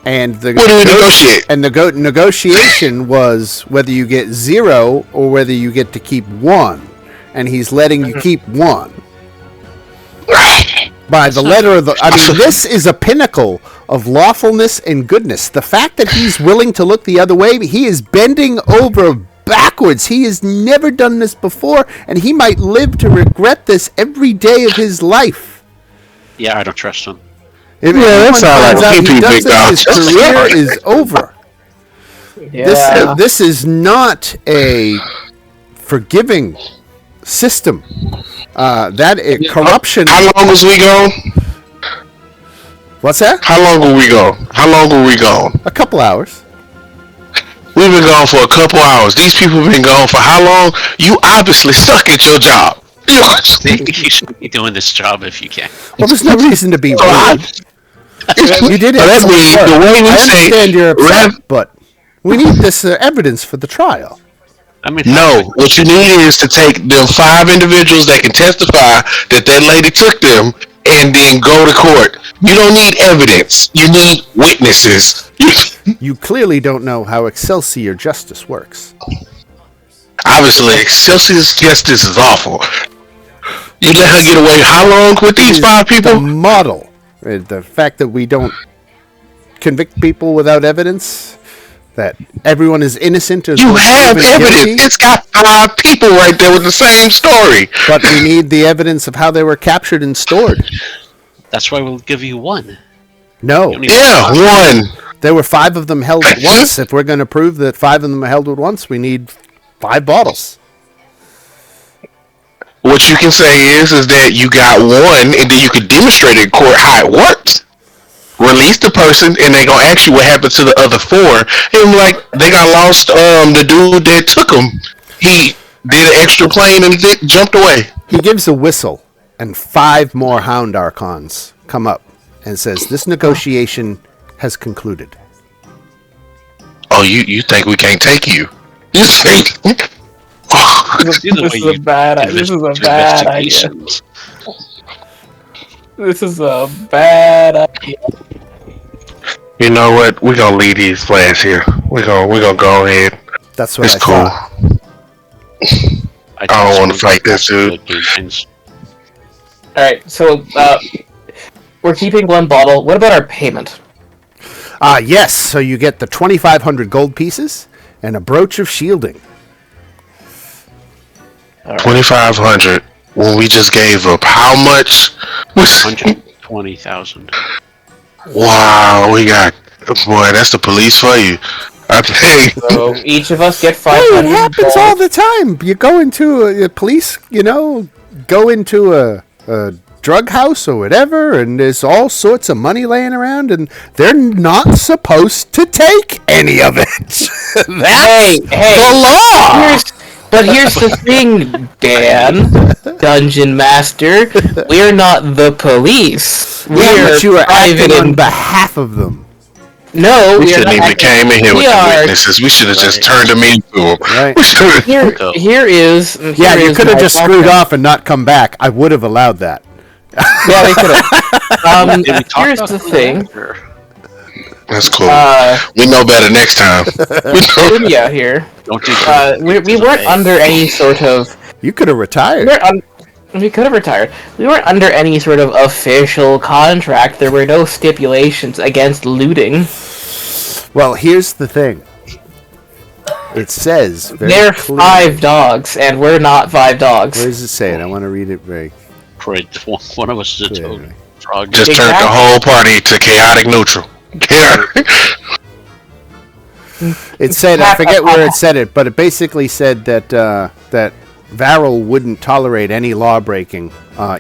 and the What do we negotiate? And the negotiation was whether you get 0 or whether you get to keep 1, and he's letting you keep 1 by the letter of the. I mean, this is a pinnacle of lawfulness and goodness. The fact that he's willing to look the other way, he is bending over backwards. He has never done this before, and he might live to regret this every day of his life. Yeah, I don't trust him. If Yeah, anyone that's all finds right. out he Keep does it down. this, his career is over. Yeah. This is not a forgiving system. Corruption. How long was we gone? What's that? How long were we gone? How long were we gone? A couple hours. We've been gone for a couple hours. These people have been gone for how long? You obviously suck at your job. You should be doing this job if you can. Well, there's no reason to be rude. You did Well, that excellent means work. the way we I say, understand you're upset, Rev- but we need this evidence for the trial. I mean, No, what you need is to take them 5 individuals that can testify that that lady took them and then go to court. You don't need evidence. You need witnesses. You clearly don't know how Excelsior justice works. Obviously, Excelsior's justice is awful. You let her get away how long with these 5 The people? model, the fact that we don't convict people without evidence, that everyone is innocent as You well as have proven evidence. guilty, It's got 5 people right there with the same story. but we need the evidence of how they were captured and stored. that's why we'll give you one. No, You need- Yeah, 1. there were 5 of them held at once. If we're going to prove that 5 of them are held at once, we need 5 bottles. What you can say is that you got 1 and then you can demonstrate in court how it works. Rather release the person, and they gonna ask you what happened to the other four. And like they got lost. The dude that took them, he did an extra plane and jumped away. He gives a whistle, and 5 more Hound Archons come up and says, "This negotiation has concluded." Oh, you think we can't take you? You think? This is a bad idea. This is a bad idea. This is a bad idea. You know what? We're gonna leave these players here. We're gonna go ahead. That's what It's I cool. thought. I don't want to fight this dude. Alright, so, we're keeping 1 bottle. What about our payment? Yes, so you get the 2,500 gold pieces and a brooch of shielding. 2,500. When we just gave up how much? 120,000. Wow, we got boy. That's the police for you. I think. So, each of us get Hey, 500 it happens gold. all the time. You go into a police, go into a drug house or whatever, and there's all sorts of money laying around, and they're not supposed to take any of it. That's the law. But here's the thing, Dan, Dungeon Master. We're not the police. But you are acting private on behalf of them. No, We are shouldn't not even acting- came in here with we the are- witnesses. We should have just turned them into them. Right. We should've- Here is. Yeah, you could have my just screwed contract. off and not come back. I would have allowed that. Yeah, we could have. Did we talk Here's about the that thing. or- That's cool. Uh, We know better next time. We know- Lydia here. Don't do We weren't under any sort of. You could have retired. We could have retired. We weren't under any sort of official contract. There were no stipulations against looting. Well, here's the thing. It says very They're clear- 5 dogs, and we're not 5 dogs. Where does it say it? I want to read it very Right, one of us is a clearly. toad. Frog. just turned the Exactly. whole party to chaotic neutral. Chaotic. It said, I forget where it said it, but it basically said that that Varel wouldn't tolerate any law breaking,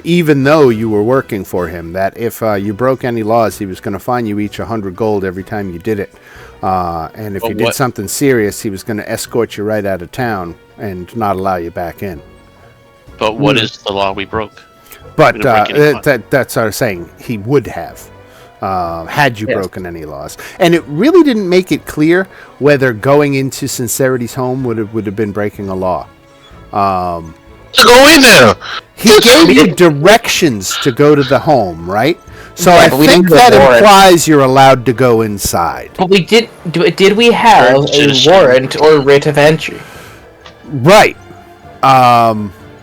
even though you were working for him. That if you broke any laws, he was going to fine you each 100 gold every time you did it. And if But you did what- something serious, he was going to escort you right out of town and not allow you back in. But what is the law we broke? But We didn't break any laws. that's what I was saying. He would have. Had you Yes. broken any laws. And it really didn't make it clear whether going into Sincerity's home would have been breaking a law. To go in there. He gave you directions to go to the home, right? So Yeah, I but we think didn't that get a warrant. implies you're allowed to go inside. But we did we have Third a citizen. warrant or writ of entry? Right.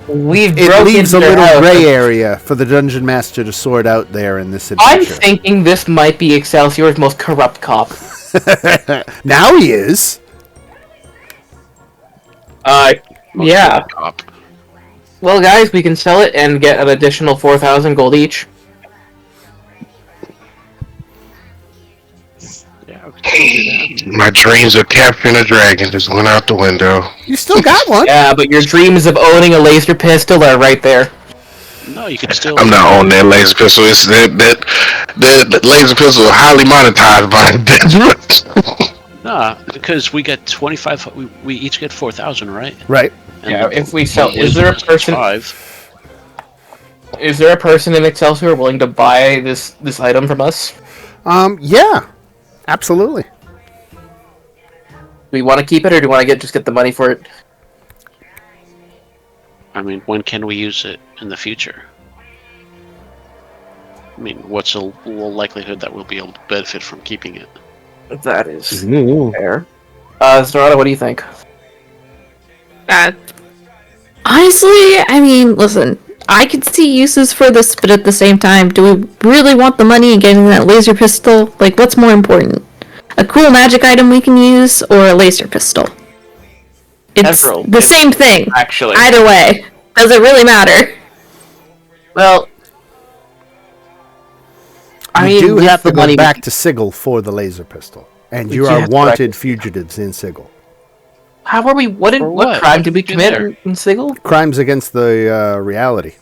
We've It broken leaves a their little house. gray area for the Dungeon Master to sort out there in this I'm adventure. thinking this might be Excelsior's most corrupt cop. Now he is. Most Yeah. of the cop. Well, guys, we can sell it and get an additional 4,000 gold each. Yeah, we can do that. My dreams of capturing a dragon just went out the window. You still got one. Yeah, but your dreams of owning a laser pistol are right there. No, you can still. I'm not on that laser pistol. It's that laser pistol is highly monetized by the Nah, because we get 25. We each get 4,000, right? Right. And Yeah, the- if we sell, the is there a laser person? 5. Is there a person in Excelsior willing to buy this item from us? Yeah. Absolutely. Do we want to keep it, or do we want to just get the money for it? I mean, when can we use it in the future? I mean, what's the likelihood that we'll be able to benefit from keeping it? That is fair. Zarada, what do you think? Honestly, I mean, listen, I could see uses for this, but at the same time, do we really want the money and getting that laser pistol? Like, what's more important? A cool magic item we can use, or a laser pistol? It's Several the same thing. Actually, Either way. Does it really matter? well, I You mean, do with have to the go money back to Sigil for the laser pistol. And you do are have to wanted fugitives in Sigil. How are we? What what? crime did we What did we commit do in Sigil? Crimes against the reality.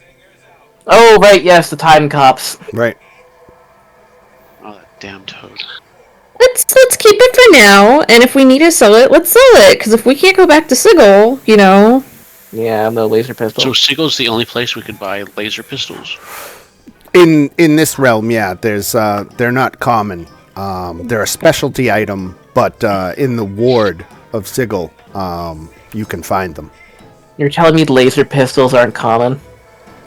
Oh, right, yes, the time cops. Right. Oh, Damn toad. Let's keep it for now, and if we need to sell it, let's sell it. Because if we can't go back to Sigil, you know. Yeah, no laser pistol. So Sigel's the only place we could buy laser pistols. In this realm, yeah, there's they're not common. They're a specialty item, but in the ward of Sigil, you can find them. You're telling me laser pistols aren't common?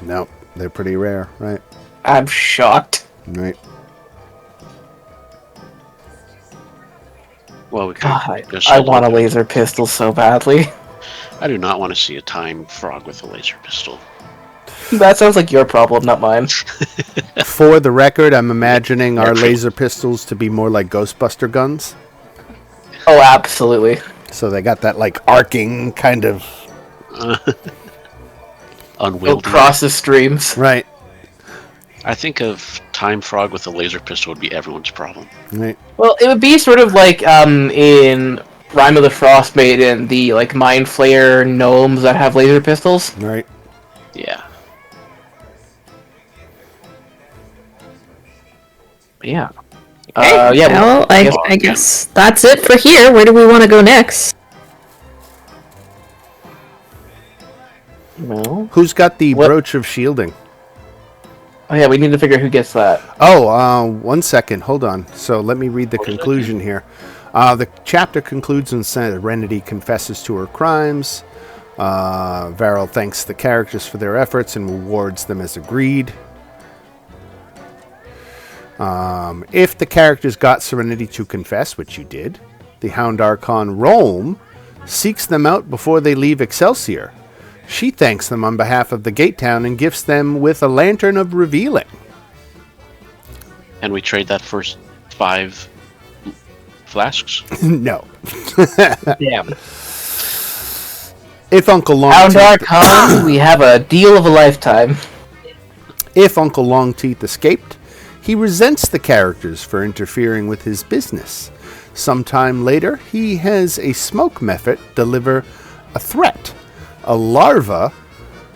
No, they're pretty rare, right? I'm shocked. Right. Well, we could. God, just I sell want a them. laser pistol so badly. I do not want to see a time frog with a laser pistol. That sounds like your problem, not mine. For the record, I'm imagining our laser pistols to be more like Ghostbuster guns. Oh, absolutely. So they got that like arcing kind of Go Unwieldy. cross the streams. right. I think of time frog with a laser pistol would be everyone's problem. Right. Well, it would be sort of like in Rime of the Frost Maiden, the like Mind Flayer gnomes that have laser pistols. Right. Yeah. Yeah. Okay, Yeah. well, I guess that's it for here. Where do we want to go next? Well. Who's got the What- brooch of shielding? Oh yeah, we need to figure out who gets that. Oh, 1 second. Hold on. So let me read the conclusion here. The chapter concludes when Serenity confesses to her crimes. Varel thanks the characters for their efforts and rewards them as agreed. If the characters got Serenity to confess, which you did, the Hound Archon Rome seeks them out before they leave Excelsior. She thanks them on behalf of the Gate Town and gifts them with a Lantern of Revealing. And we trade that for 5 flasks. No. Damn. If Uncle Hound Longteeth, Archon, we have a deal of a lifetime. if Uncle Longteeth escaped, he resents the characters for interfering with his business. Sometime later, he has a smoke method deliver a threat, a larva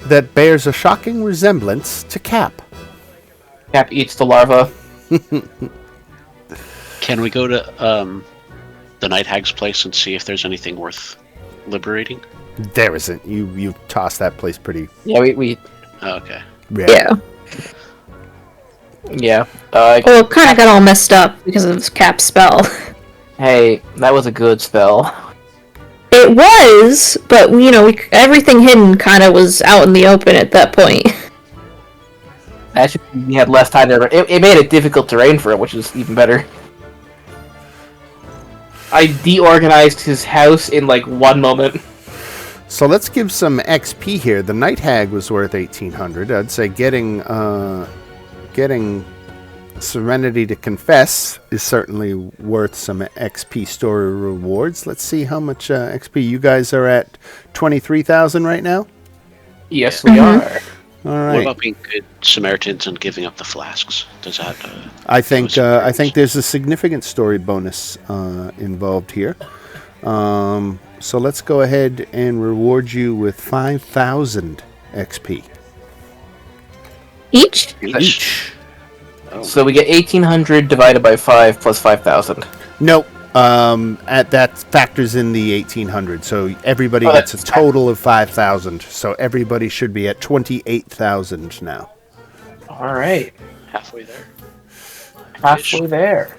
that bears a shocking resemblance to Cap. Cap eats the larva. Can we go to the Night Hag's place and see if there's anything worth liberating? There isn't. You tossed that place pretty. Yeah, we Oh, okay. Yeah. yeah. Well, it kind of got all messed up because of Cap's spell. Hey, that was a good spell. It was, but you know, everything hidden kind of was out in the open at that point. Actually, we had less time to. It made it difficult terrain for him, which is even better. I deorganized his house in like 1 moment. So let's give some XP here. The Night Hag was worth 1,800. I'd say getting Serenity to confess is certainly worth some XP story rewards. Let's see how much XP you guys are at. 23,000 right now. Yes, we are. All What right. about being good Samaritans and giving up the flasks? Does that? I think those I think there's a significant story bonus involved here. So let's go ahead and reward you with 5,000 XP Each? each. So we get 1,800 divided by 5 plus 5,000. Nope. At that factors in the 1,800. So everybody Oh, gets a that's- total of 5,000. So everybody should be at 28,000 now. All right, Halfway there. halfway there.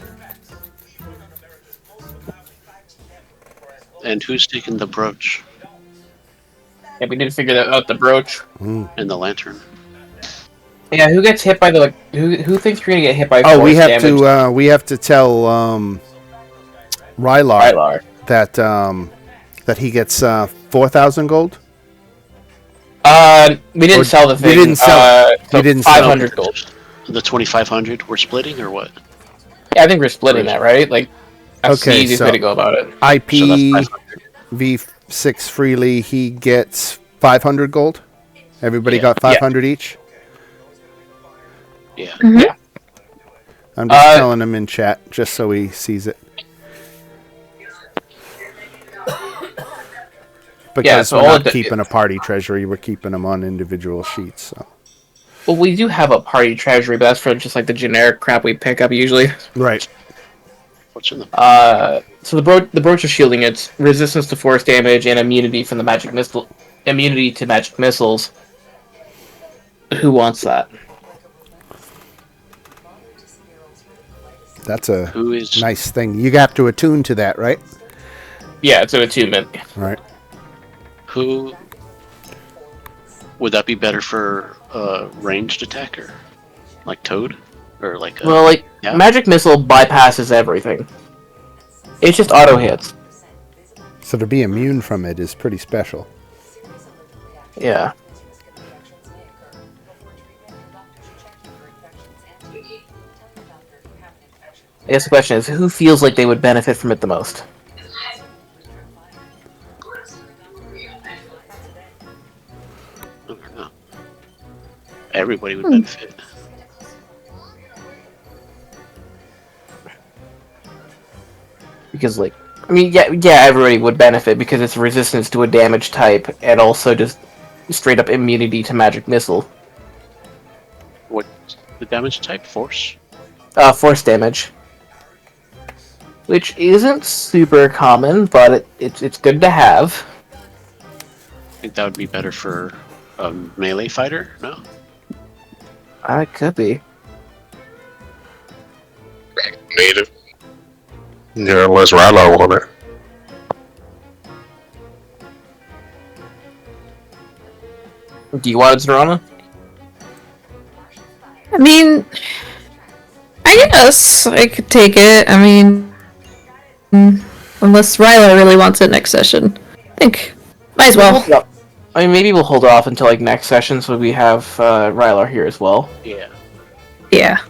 And who's taking the brooch Yeah, we need to figure that out. The brooch. and the lantern? Yeah, who gets hit by the who thinks you're gonna get hit by? Oh, we force have damage? to we have to tell Rylar Rylar. that he gets 4,000 gold. We didn't Or- sell the we thing. didn't sell- So we didn't sell 500 gold. The 2,500 we're splitting or what? Yeah, I think we're splitting that, right? Like, that's Okay, the easiest so- way to go about it. IP So that's 500. V6 freely. He gets 500 gold. Everybody Yeah. got 500 each. Yeah. Yeah. I'm just telling him in chat just so he sees it. Because so we're all not the- keeping a party treasury, we're keeping them on individual sheets. So Well, we do have a party treasury, but that's for just like the generic crap we pick up usually. Right. What's in the... So the brooch of shielding, it's resistance to force damage and immunity from the magic missile, immunity to magic missiles. Who wants that? That's a Who is... nice thing. You got to attune to that, right? Yeah, it's an attunement. Right. Who... Would that be better for ranged attacker? Like Toad? Or like... Well, like, yeah. magic missile bypasses everything. It's just auto hits. So to be immune from it is pretty special. Yeah. I guess the question is, who feels like they would benefit from it the most? I don't know. Everybody would benefit. Because, like, I mean, yeah, everybody would benefit because it's resistance to a damage type and also just straight up immunity to magic missile. What the damage type? Force? Force damage. Which isn't super common, but it's good to have. I think that would be better for a melee fighter, no? It could be. Native. Yeah, unless Rilo on it. Do you want it, Zorana? I mean, I guess I could take it. I mean, unless Ryla really wants it next session. I think might as well. Yep. I mean, maybe we'll hold off until like next session, so we have Rylar here as well. Yeah. Yeah.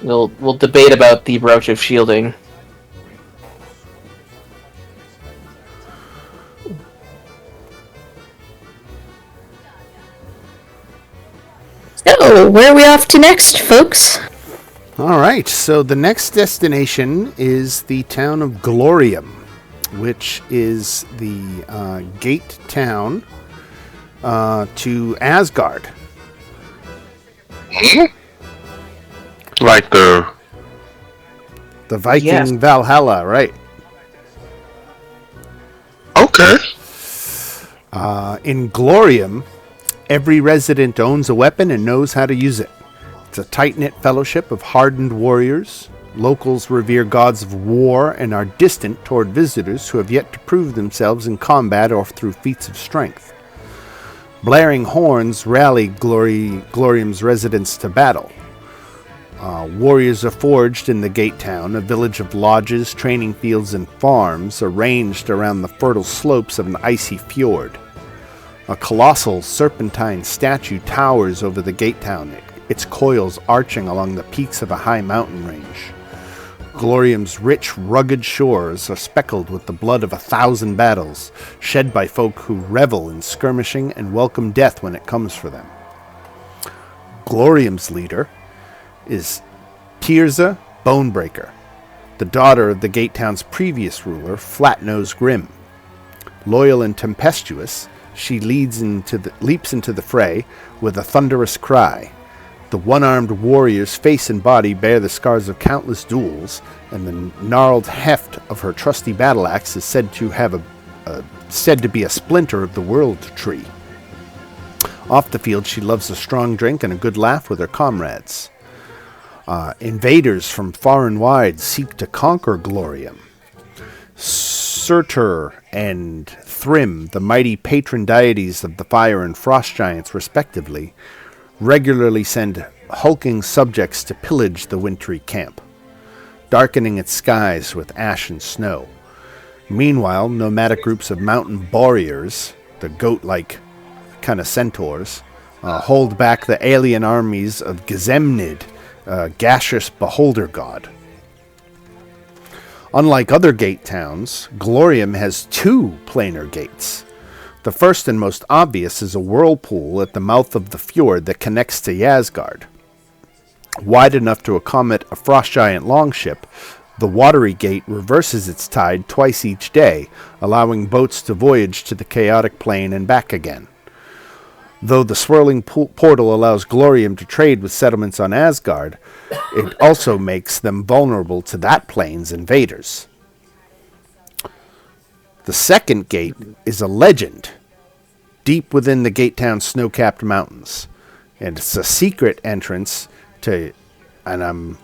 We'll debate about the brooch of shielding. So, where are we off to next, folks? All right. So the next destination is the town of Glorium, which is the gate town to Asgard. Like the Viking Yes. Valhalla, right? okay. In Glorium, every resident owns a weapon and knows how to use it. It's a tight-knit fellowship of hardened warriors. Locals revere gods of war and are distant toward visitors who have yet to prove themselves in combat or through feats of strength. Blaring horns rally Glorium's residents to battle. Warriors are forged in the gate town, a village of lodges, training fields, and farms arranged around the fertile slopes of an icy fjord. A colossal serpentine statue towers over the gate town, its coils arching along the peaks of a high mountain range. Glorium's rich, rugged shores are speckled with the blood of 1,000 battles, shed by folk who revel in skirmishing and welcome death when it comes for them. Glorium's leader is Tirza Bonebreaker, the daughter of the gate town's previous ruler, Flatnose Grim. Loyal and tempestuous, she leaps into the fray with a thunderous cry. The one-armed warrior's face and body bear the scars of countless duels, and the gnarled heft of her trusty battle axe is said to be a splinter of the world tree. Off the field, she loves a strong drink and a good laugh with her comrades. Invaders from far and wide seek to conquer Glorium. Surtur and Thrym, the mighty patron deities of the fire and frost giants respectively, regularly send hulking subjects to pillage the wintry camp, darkening its skies with ash and snow. Meanwhile, nomadic groups of mountain warriors, the goat-like kind of centaurs, hold back the alien armies of Gizemnid, a gaseous beholder god. Unlike other gate towns, Glorium has 2 planar gates. The first and most obvious is a whirlpool at the mouth of the fjord that connects to Yasgard. Wide enough to accommodate a frost giant longship, the watery gate reverses its tide twice each day, allowing boats to voyage to the chaotic plain and back again. Though the swirling portal allows Glorium to trade with settlements on Asgard, it also makes them vulnerable to that plane's invaders. The second gate is a legend deep within the Gatetown snow-capped mountains. And it's a secret entrance to, and I'm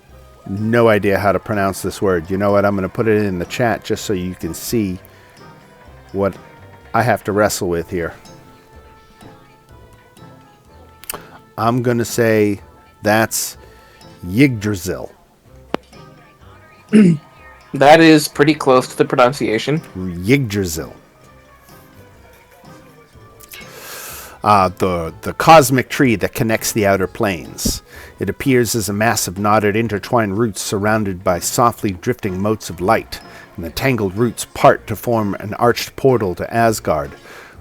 no idea how to pronounce this word. You know what? I'm going to put it in the chat just so you can see what I have to wrestle with here. I'm going to say that's Yggdrasil. That is pretty close to the pronunciation. Yggdrasil. The cosmic tree that connects the outer planes. It appears as a mass of knotted, intertwined roots surrounded by softly drifting motes of light, and the tangled roots part to form an arched portal to Asgard.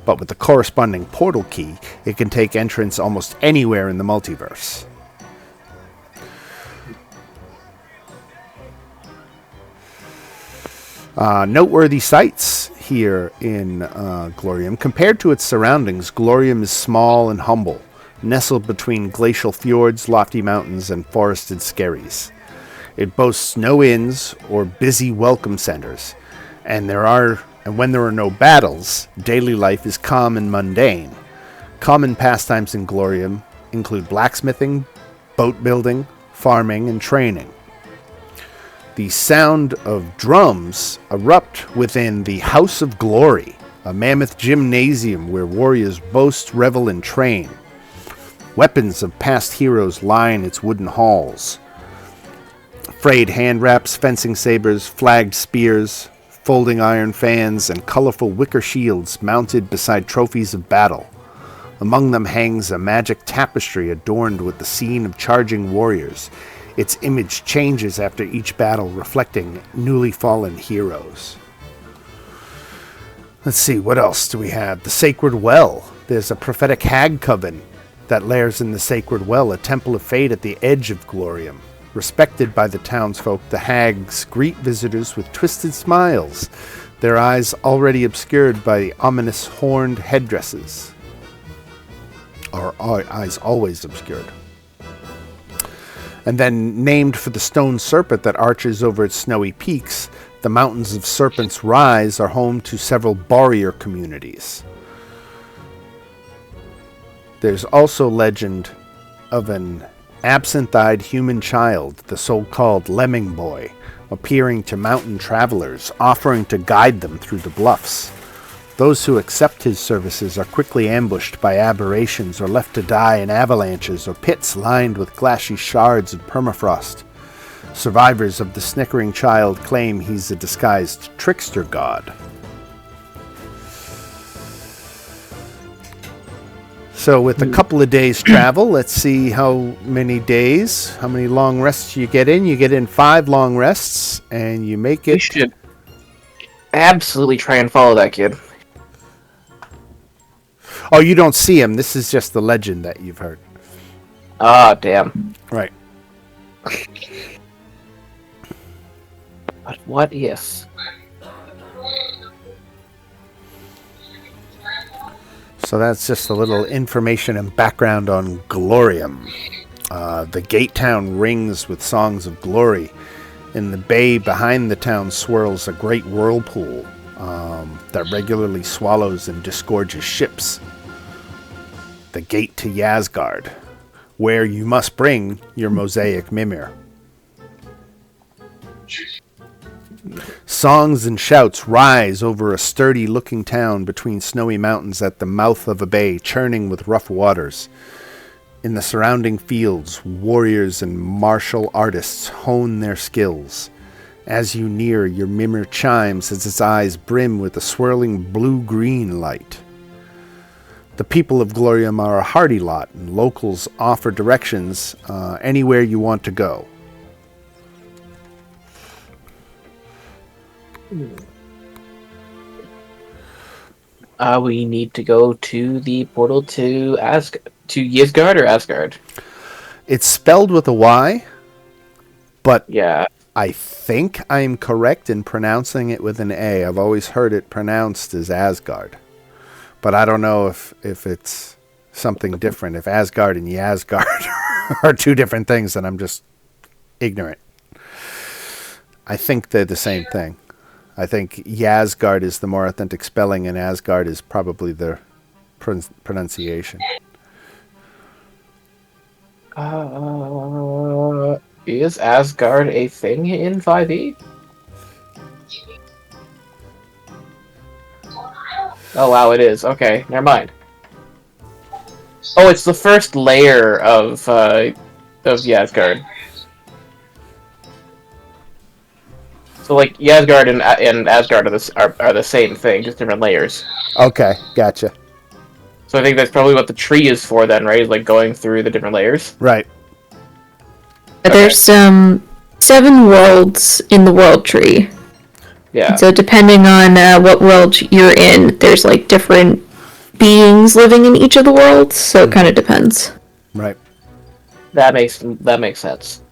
But with the corresponding portal key, it can take entrance almost anywhere in the multiverse. Noteworthy sights here in Glorium. Compared to its surroundings, Glorium is small and humble, nestled between glacial fjords, lofty mountains, and forested skerries. It boasts no inns or busy welcome centers, and when there are no battles, daily life is calm and mundane. Common pastimes in Glorium include blacksmithing, boat building, farming, and training. The sound of drums erupt within the House of Glory, a mammoth gymnasium where warriors boast, revel, and train. Weapons of past heroes line its wooden halls. Frayed hand wraps, fencing sabers, flagged spears, folding iron fans, and colorful wicker shields mounted beside trophies of battle. Among them hangs a magic tapestry adorned with the scene of charging warriors. Its image changes after each battle, reflecting newly fallen heroes. Let's see, what else do we have? The Sacred Well. There's a prophetic hag coven that lairs in the Sacred Well, a temple of fate at the edge of Glorium. Respected by the townsfolk, the hags greet visitors with twisted smiles, their eyes already obscured by the ominous horned headdresses. Or eyes always obscured. And then, named for the stone serpent that arches over its snowy peaks, the Mountains of Serpents Rise are home to several barrier communities. There's also legend of an absent-eyed human child, the so-called Lemming Boy, appearing to mountain travelers, offering to guide them through the bluffs. Those who accept his services are quickly ambushed by aberrations or left to die in avalanches or pits lined with glassy shards of permafrost. Survivors of the snickering child claim he's a disguised trickster god. So with a couple of days travel, let's see how many long rests you get in. You get in 5 long rests, and you make it... We should absolutely try and follow that kid. Oh, you don't see him. This is just the legend that you've heard. Ah, damn. Right. But what if? So that's just a little information and background on Glorium. The gate town rings with songs of glory. In the bay behind the town swirls a great whirlpool that regularly swallows and disgorges ships. The gate to Yasgard, where you must bring your mosaic mimir. Songs and shouts rise over a sturdy-looking town between snowy mountains at the mouth of a bay churning with rough waters. In the surrounding fields, warriors and martial artists hone their skills. As you near, your mimir chimes as its eyes brim with a swirling blue-green light. The people of Glorium are a hardy lot, and locals offer directions anywhere you want to go. We need to go to the portal to Yisgard or Asgard. It's spelled with a Y, but Yeah. I think I'm correct in pronouncing it with an A. I've always heard it pronounced as Asgard, but I don't know if it's something different. If Asgard and Yasgard are two different things, then I'm just ignorant. I think they're the same thing. I think Yasgard is the more authentic spelling, and Asgard is probably the pronunciation. Is Asgard a thing in 5e? Oh wow, it is. Okay, never mind. Oh, it's the first layer of Yasgard. So like Yasgard and Asgard are the same thing, just different layers. Okay, gotcha. So I think that's probably what the tree is for then, right? Is like going through the different layers. Right. There's 7 worlds in the world tree. Yeah. So depending on what world you're in, there's like different beings living in each of the worlds. So it kind of depends. Right. That makes sense.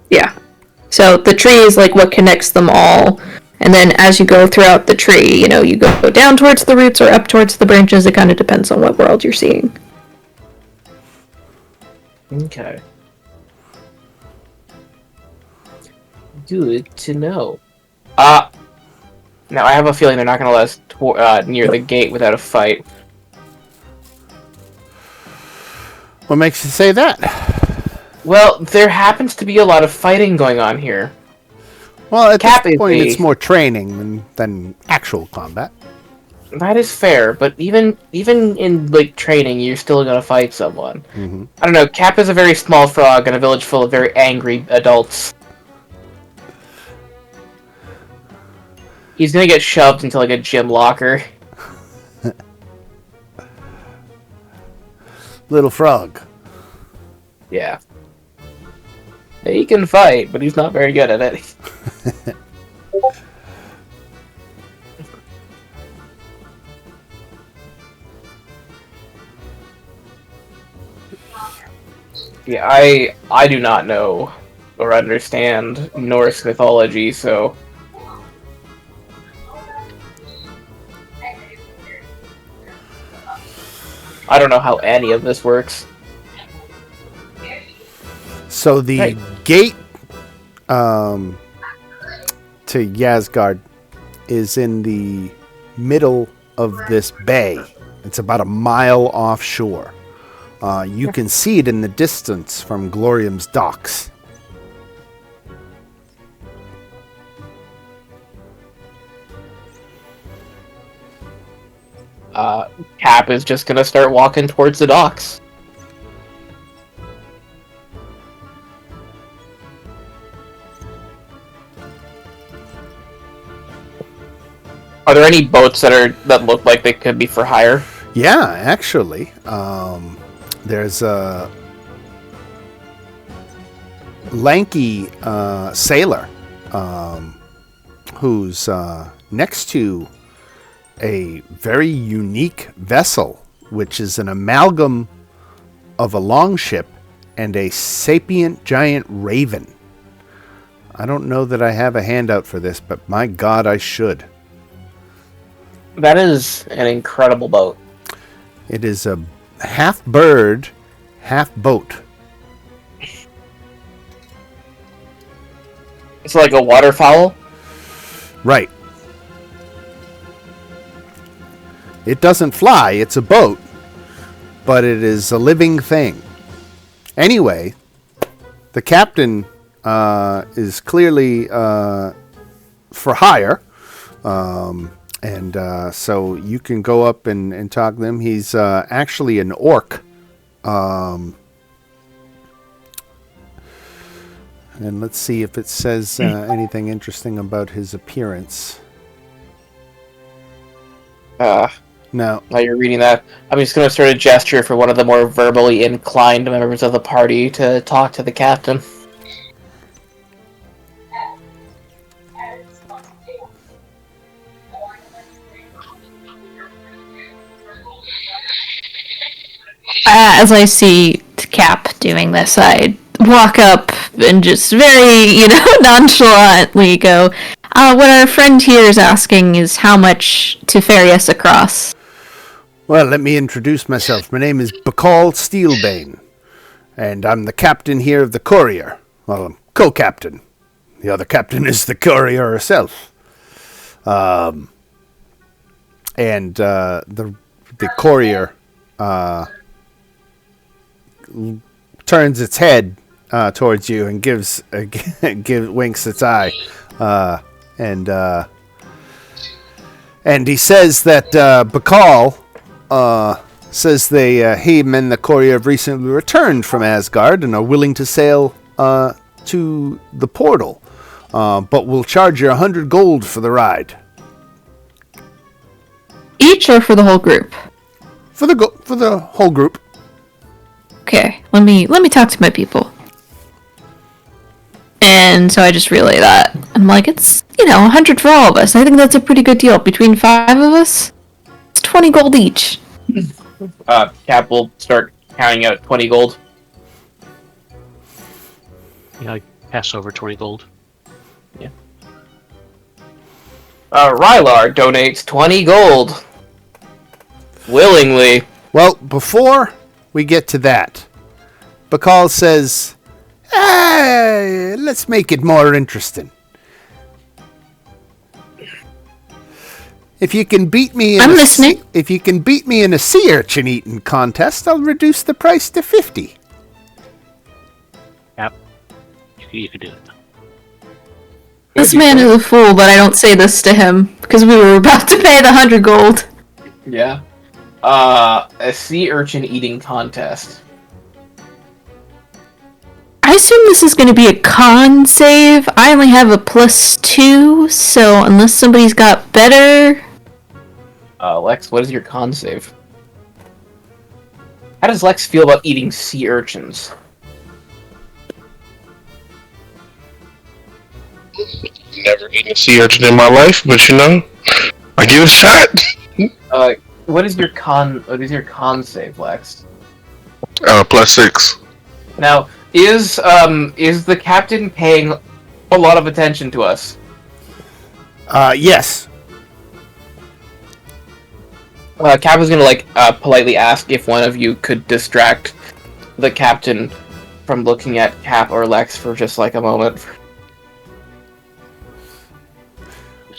Yeah. So the tree is like what connects them all. And then as you go throughout the tree, you know, you go down towards the roots or up towards the branches. It kind of depends on what world you're seeing. Okay. Good to know. Now I have a feeling they're not going to let us near the gate without a fight. What makes you say that? Well, there happens to be a lot of fighting going on here. Well, at Cap this is point, a- it's more training than actual combat. That is fair, but even in like training, you're still gonna fight someone. Mm-hmm. I don't know. Cap is a very small frog in a village full of very angry adults. He's gonna get shoved into like a gym locker. Little frog. Yeah. He can fight, but he's not very good at it. Yeah, I do not know or understand Norse mythology, so I don't know how any of this works. So the Right. gate to Yasgard is in the middle of this bay. It's about a mile offshore. You can see it in the distance from Glorium's docks. Cap is just gonna start walking towards the docks. Are there any boats that look like they could be for hire? Yeah, actually, there's a lanky sailor who's next to a very unique vessel, which is an amalgam of a longship and a sapient giant raven. I don't know that I have a handout for this, but my God, I should. That is an incredible boat. It is a half bird, half boat. It's like a waterfowl. Right. It doesn't fly, it's a boat, but it is a living thing. Anyway, the captain is clearly for hire, and so you can go up and talk to him. He's actually an orc. And let's see if it says anything interesting about his appearance. No. While you're reading that, I'm just going to start a gesture for one of the more verbally inclined members of the party to talk to the captain. As I see Cap doing this, I walk up and just very, nonchalantly go, what our friend here is asking is how much to ferry us across. Well, let me introduce myself. My name is Bacall Steelbane, and I'm the captain here of the courier. Well, I'm co-captain. The other captain is the courier herself. And the courier turns its head towards you and winks its eye, and he says that Bacall says him and the courier have recently returned from Asgard and are willing to sail to the portal, but will charge you 100 gold for the ride. Each or for the whole group? For the whole group. Okay, let me talk to my people. And so I just relay that. I'm like, it's 100 for all of us. I think that's a pretty good deal. Between 5 of us, it's 20 gold each. Cap will start counting out 20 gold. Yeah, I pass over 20 gold. Rylar donates 20 gold. Willingly. Well, before we get to that, Bacall says, let's make it more interesting. If you can beat me in I'm listening. If you can beat me in a sea urchin eating contest, I'll reduce the price to 50. Yep. You can do it. This man is a fool, but I don't say this to him because we were about to pay the 100 gold. Yeah. A sea urchin eating contest. I assume this is going to be a con save. I only have a +2, so unless somebody's got better... Lex, what is your con save? How does Lex feel about eating sea urchins? Never eaten a sea urchin in my life, but I give it a shot. What is your con save, Lex? +6. Now, is the captain paying a lot of attention to us? Yes. Cap is gonna politely ask if one of you could distract the captain from looking at Cap or Lex for just a moment.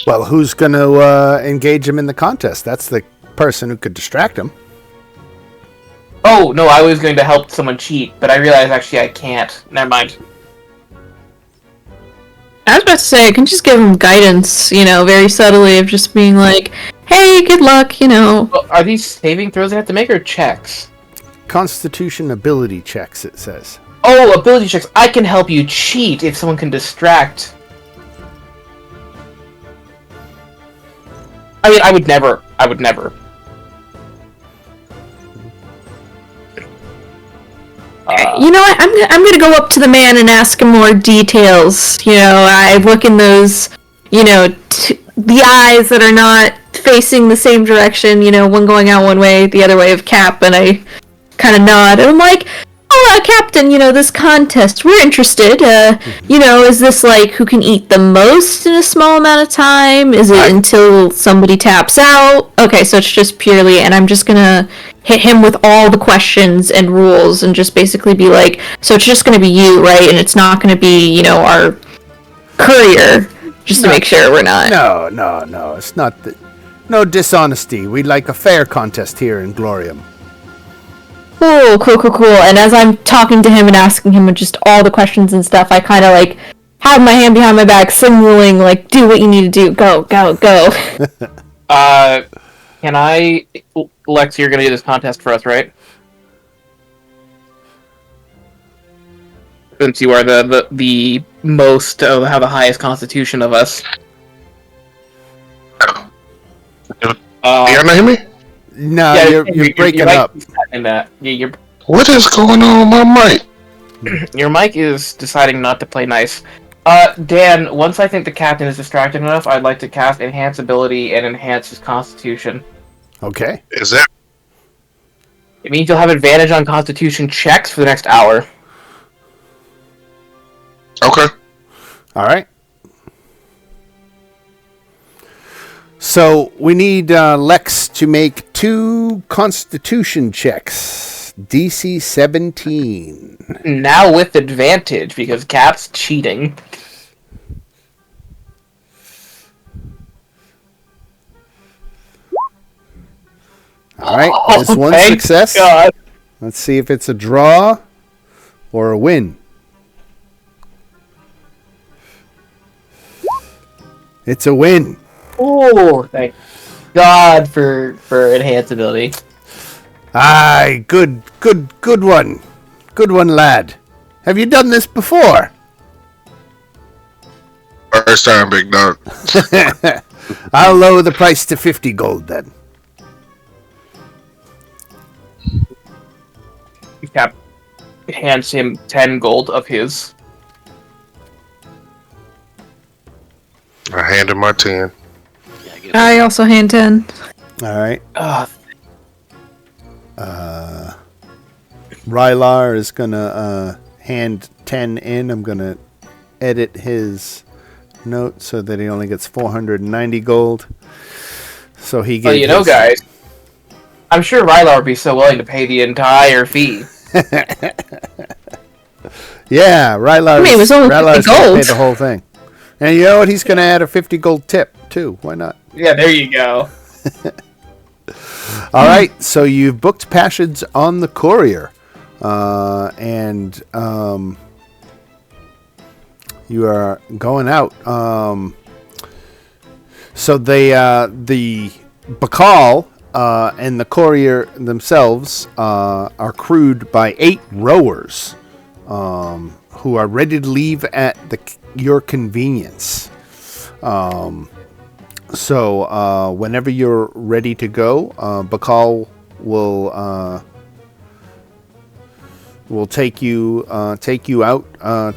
Well, who's going to engage him in the contest? That's the person who could distract him. Oh, no, I was going to help someone cheat, but I realized actually I can't. Never mind. I was about to say, I can just give him guidance, very subtly, of just being like, hey, good luck, Well, are these saving throws I have to make, or checks? Constitution ability checks, it says. Oh, ability checks. I can help you cheat if someone can distract. I mean, I would never. You know what? I'm gonna go up to the man and ask him more details. I look in those, the eyes that are not facing the same direction. One going out one way, the other way of Cap, and I kind of nod. And I'm like, "Oh, Captain, this contest. We're interested. Is this who can eat the most in a small amount of time? Is it until somebody taps out? Okay, so it's just purely, and I'm just gonna hit him with all the questions and rules and just basically be like, so it's just going to be you, right? And it's not going to be, our courier, just to make sure we're not. No. It's not. No dishonesty. We like a fair contest here in Glorium. Cool. And as I'm talking to him and asking him just all the questions and stuff, I kind of have my hand behind my back, signaling do what you need to do. Go. Can I... Lex, you're gonna do this contest for us, right? Since you are the most, have the highest constitution of us. You not hear me? No, Yeah, you're breaking up. What is going on with my mic? Your mic is deciding not to play nice. Dan, once I think the captain is distracted enough, I'd like to cast Enhance Ability and enhance his constitution. Okay. Is that? It means you'll have advantage on constitution checks for the next hour. Okay. All right. So we need Lex to make 2 Constitution checks. DC 17. Now with advantage because Cap's cheating. All right, there's one thank success. God. Let's see if it's a draw or a win. It's a win. Oh, thank God for enhanced ability. Aye, good one. Good one, lad. Have you done this before? First time, big dog. I'll lower the price to 50 gold then. Cap hands him 10 gold of his. I handed my 10. I also hand 10. All right. Ugh. Rylar is going to hand 10 in. I'm going to edit his note so that he only gets 490 gold. So he Well, gave you know, his- guys, I'm sure Rylar would be so willing to pay the entire fee. Yeah, Rylar. I mean, it was only 50 Rylar's gonna gold. pay the whole thing. And you know what? He's going to add a 50 gold tip, too. Why not? Yeah, there you go. All right, so you've booked passage on the courier, and you are going out. So the Bakal and the courier themselves are crewed by 8 rowers who are ready to leave at your convenience. So whenever you're ready to go, Bakal will take you out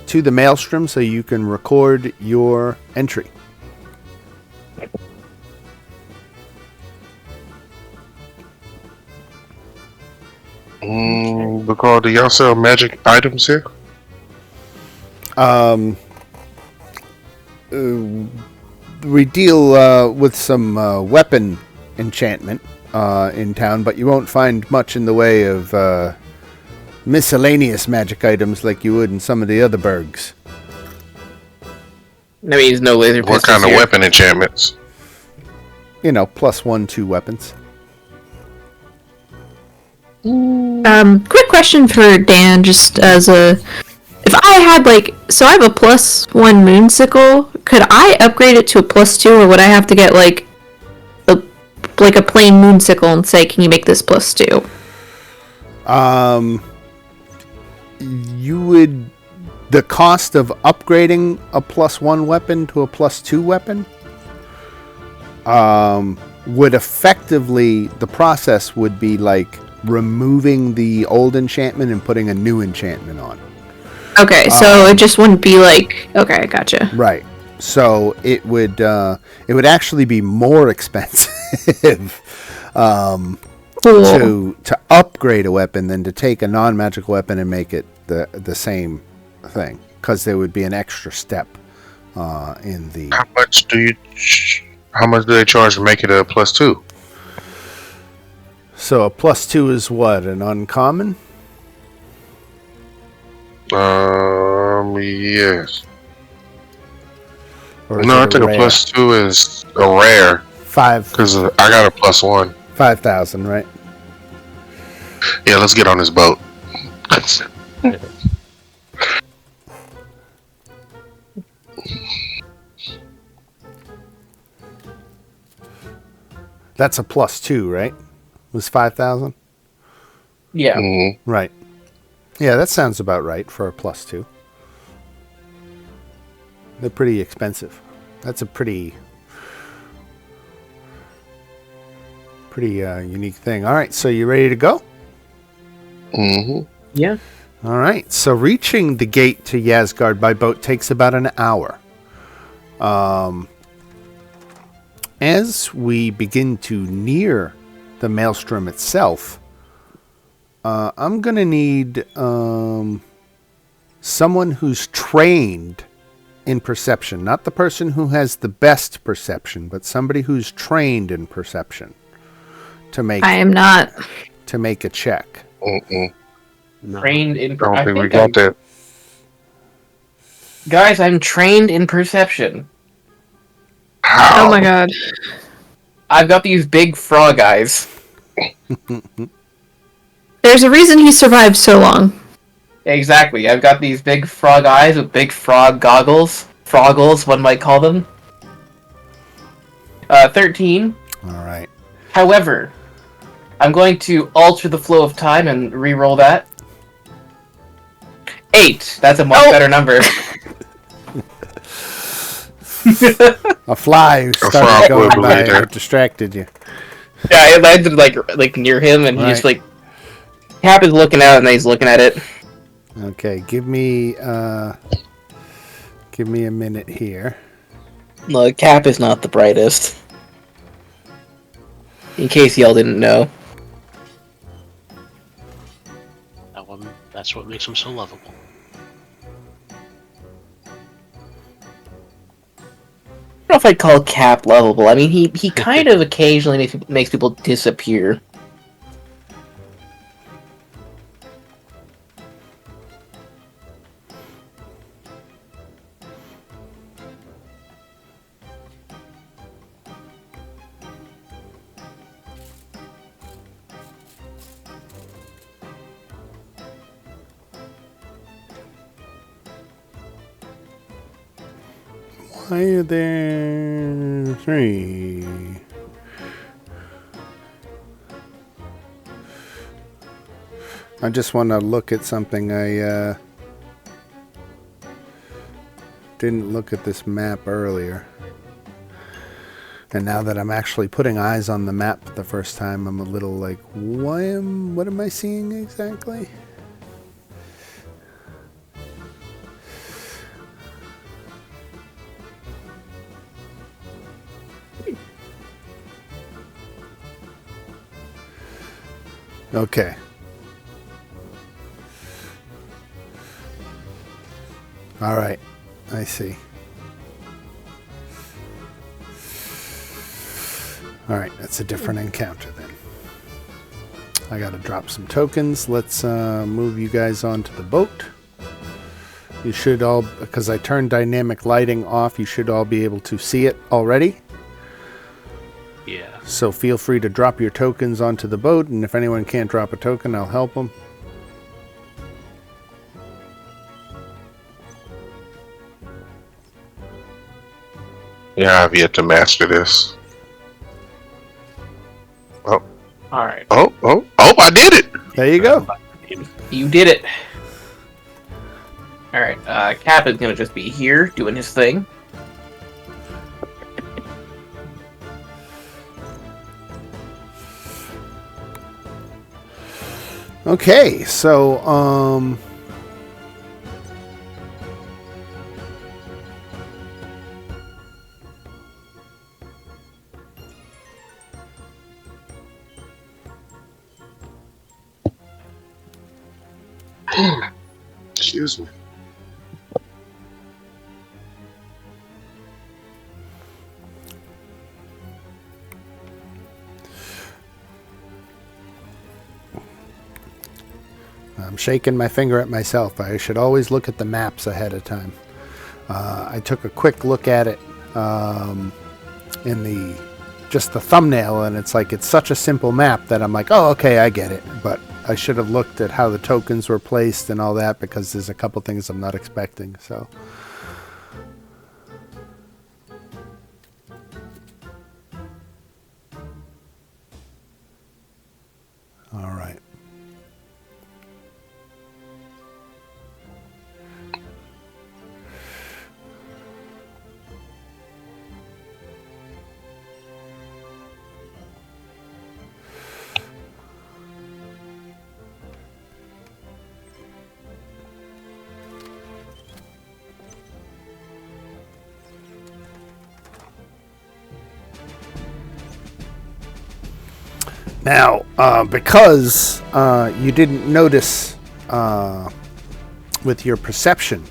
to the Maelstrom so you can record your entry. Because do y'all sell magic items here? We deal with some weapon enchantment in town, but you won't find much in the way of miscellaneous magic items like you would in some of the other burgs. That means no laser pistols What kind of here. weapon enchantments? You know, +1/+2 weapons. Quick question for Dan, just as a... If I had, so I have a +1 moonsicle, could I upgrade it to a +2, or would I have to get, a plain moonsicle and say, can you make this +2? You would... The cost of upgrading a +1 weapon to a +2 weapon would effectively... The process would be removing the old enchantment and putting a new enchantment on. Okay, so it just wouldn't be okay, gotcha. Right. So it would actually be more expensive Cool. to upgrade a weapon than to take a non-magical weapon and make it the same thing, because there would be an extra step in the. How much do they charge to make it a +2? So a +2 is what, an uncommon? Yes. Or is No, I it a think a rare? +2 is a rare Five because I got a +1. 5,000, right? Yeah, let's get on this boat. That's a +2, right? Was 5,000? Yeah. Right. Yeah, that sounds about right for a +2. They're pretty expensive. That's a pretty unique thing. All right, so you ready to go? Yeah. All right, so reaching the gate to Yasgard by boat takes about an hour. As we begin to near the Maelstrom itself, I'm going to need someone who's trained in perception. Not the person who has the best perception, but somebody who's trained in perception to make I am not. a check. No. Trained in. I don't I think we think got that. Guys, I'm trained in perception. How? Oh my god. I've got these big frog eyes. There's a reason he survived so long. Exactly. I've got these big frog eyes with big frog goggles. Froggles, one might call them. 13. All right. However, I'm going to alter the flow of time and re-roll that. 8. That's a much better number. A fly who started frog going will by believe that. and distracted you. Yeah, it landed like near him, and he just Right. Cap is looking out, and he's looking at it. Okay, give me a minute here. Look, Cap is not the brightest. In case y'all didn't know. That's what makes him so lovable. I don't know if I'd call Cap lovable. I mean, he kind of occasionally makes people disappear. Why are there 3? I just want to look at something. I didn't look at this map earlier. And now that I'm actually putting eyes on the map for the first time, I'm a little like, what am I seeing exactly? Okay. All right. I see. All right. That's a different encounter then. I got to drop some tokens. Let's move you guys onto the boat. You should all, because I turned dynamic lighting off, you should all be able to see it already. Yeah. So feel free to drop your tokens onto the boat, and if anyone can't drop a token, I'll help them. Yeah, I've yet to master this. Oh, Alright. oh, I did it! There you go. You did it. Alright, Cap is gonna just be here, doing his thing. Okay, so Excuse me. I'm shaking my finger at myself. I should always look at the maps ahead of time. I took a quick look at it in just the thumbnail, and it's like it's such a simple map that I'm like, oh, okay, I get it. But I should have looked at how the tokens were placed and all that, because there's a couple things I'm not expecting. So. All right. Now, because you didn't notice with your perception,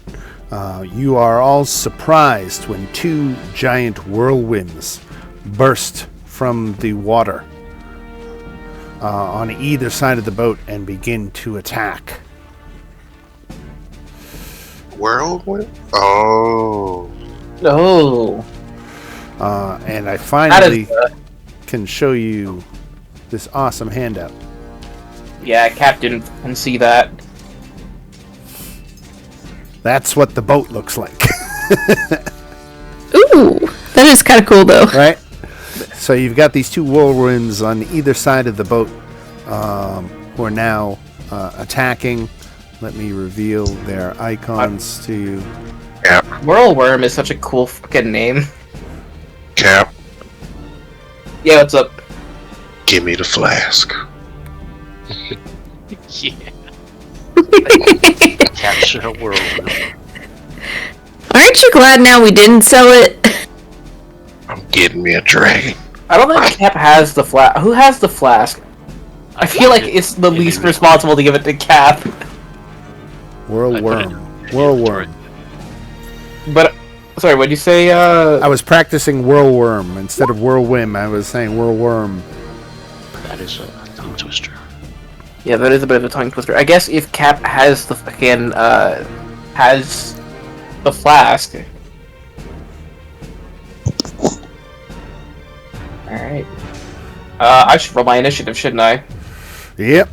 you are all surprised when 2 giant whirlwinds burst from the water on either side of the boat and begin to attack. Whirlwind? Oh. Oh. And I That finally is, can show you this awesome handout. yeah, Captain can see that. That's what the boat looks like. Ooh, that is kind of cool though. Right? So you've got these two whirlwinds on either side of the boat who are now attacking. Let me reveal their icons to you. Cap. Whirlworm is such a cool fucking name. Cap. Yeah, what's up? Give me the flask. Yeah. Capture a world. Aren't you glad now we didn't sell it? I'm getting me a dragon. I don't think Cap has the flask. Who has the flask? I feel like it's the least responsible to give it to Cap. Whirlworm. Whirlworm. But, sorry, what'd you say, I was practicing whirlworm instead of whirlwind. I was saying whirlworm. That is a tongue twister. Yeah, that is a bit of a tongue twister. I guess if Cap has the fucking, has the flask. Alright. I should roll my initiative, shouldn't I? Yep.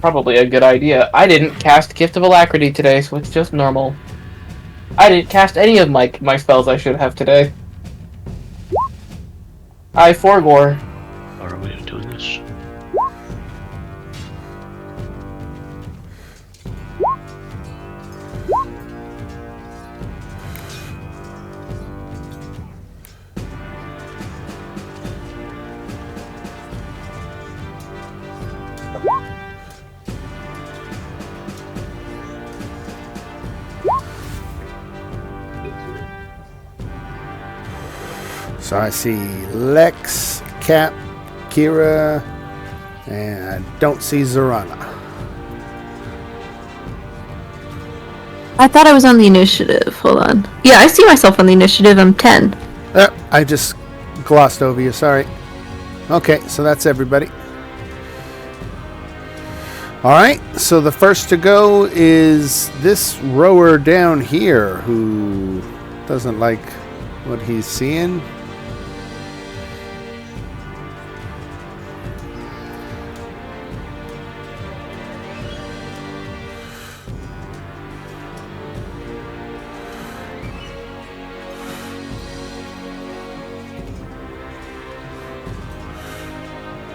Probably a good idea. I didn't cast Gift of Alacrity today, so it's just normal. I didn't cast any of my spells I should have today. I forgore. Are we doing this? So I see Lex, Cap, Kira, and I don't see Zorana. I thought I was on the initiative. Hold on. Yeah, I see myself on the initiative. I'm 10. I just glossed over you, sorry. Okay, so that's everybody. Alright, so the first to go is this rower down here who doesn't like what he's seeing.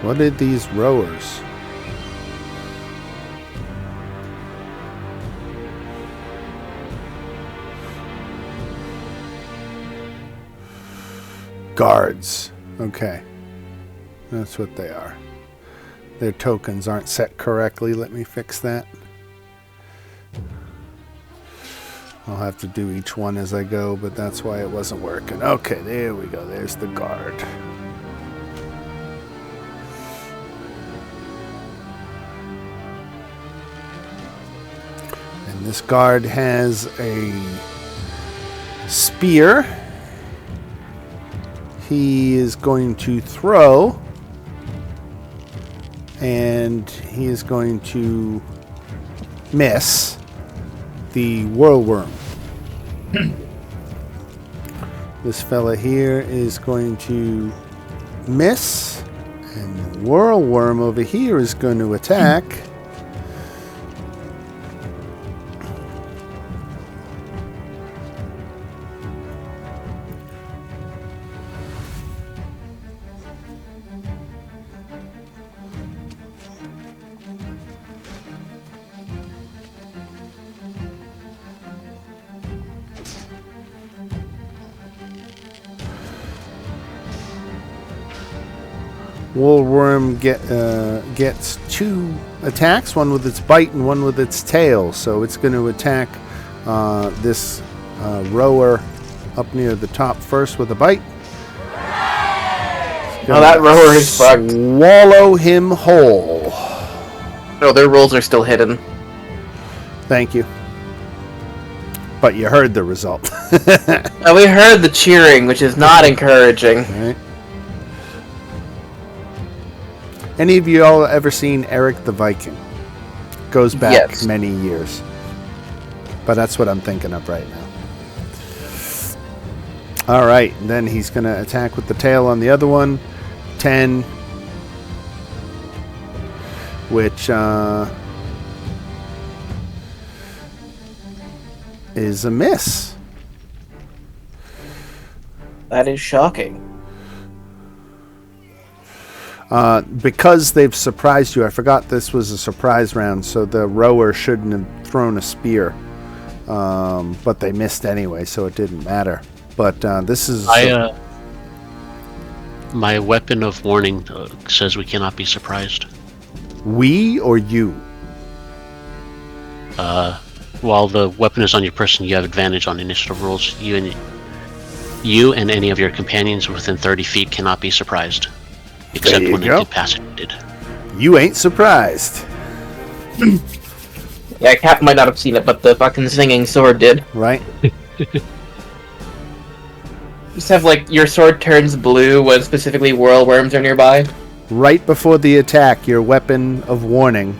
What are these rowers? Guards. Okay. That's what they are. Their tokens aren't set correctly. Let me fix that. I'll have to do each one as I go, but that's why it wasn't working. Okay, there we go. There's the guard. And this guard has a spear. He is going to throw, and he is going to miss the whirlworm. This fella here is going to miss, and the whirlworm over here is going to attack. Woolworm gets two attacks, one with its bite and one with its tail. So it's going to attack this rower up near the top first with a bite. Oh, that rower is fucked. Swallow him whole. No, their rolls are still hidden. Thank you. But you heard the result. We heard the cheering, which is not encouraging. Right. Any of you all ever seen Eric the Viking? Goes back Yes. many years. But that's what I'm thinking of right now. All right, and then he's going to attack with the tail on the other one. 10, which is a miss. That is shocking. Because they've surprised you, I forgot this was a surprise round, so the rower shouldn't have thrown a spear. But they missed anyway, so it didn't matter. But this is... My weapon of warning says we cannot be surprised. We or you? While the weapon is on your person, you have advantage on initiative rolls. You and any of your companions within 30 feet cannot be surprised. Except you when go. incapacitated. You ain't surprised. Yeah, Cap might not have seen it, but the fucking singing sword did. Right? Just have, like, your sword turns blue when specifically whirlworms are nearby. Right before the attack, your weapon of warning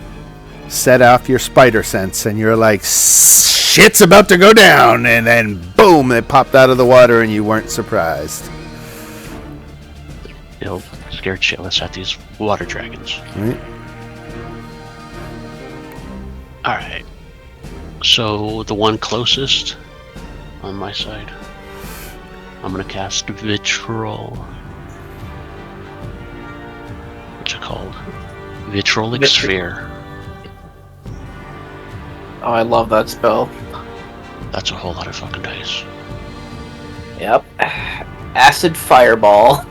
set off your spider sense, and you're like, shit's about to go down, and then boom, it popped out of the water, and you weren't surprised. It'll scare shitless at these water dragons. Right? Alright. So, the one closest on my side. I'm gonna cast Vitriol. What's it called? Vitrolic Sphere. Oh, I love that spell. That's a whole lot of fucking dice. Yep. Acid Fireball.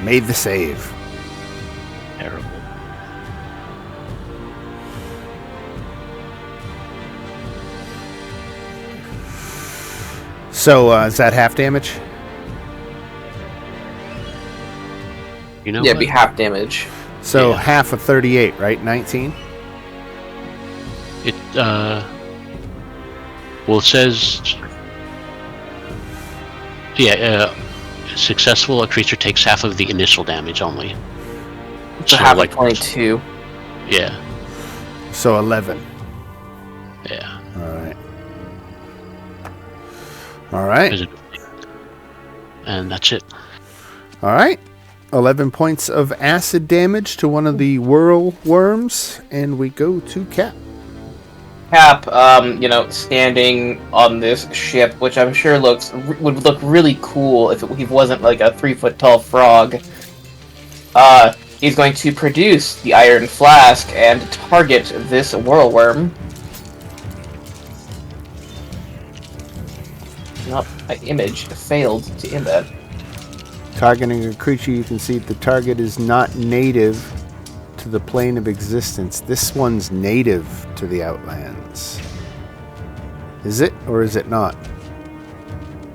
Made the save. Terrible. So, is that half damage? You know Yeah, what? it'd be half damage. So, Yeah. half of 38, right? 19? It, well, it says... Yeah, successful, a creature takes half of the initial damage only. So half like 22. Yeah, So, 11. yeah. Alright. Alright. Is it- And that's it. Alright. 11 points of acid damage to one of the whirlworms, and we go to Cap. Cap, standing on this ship, which I'm sure would look really cool if he wasn't like a 3-foot-tall frog. He's going to produce the iron flask and target this whirlworm. Nope, my image failed to embed. Targeting a creature, you can see the target is not native to the plane of existence. This one's native to the Outlands. Is it, or is it not?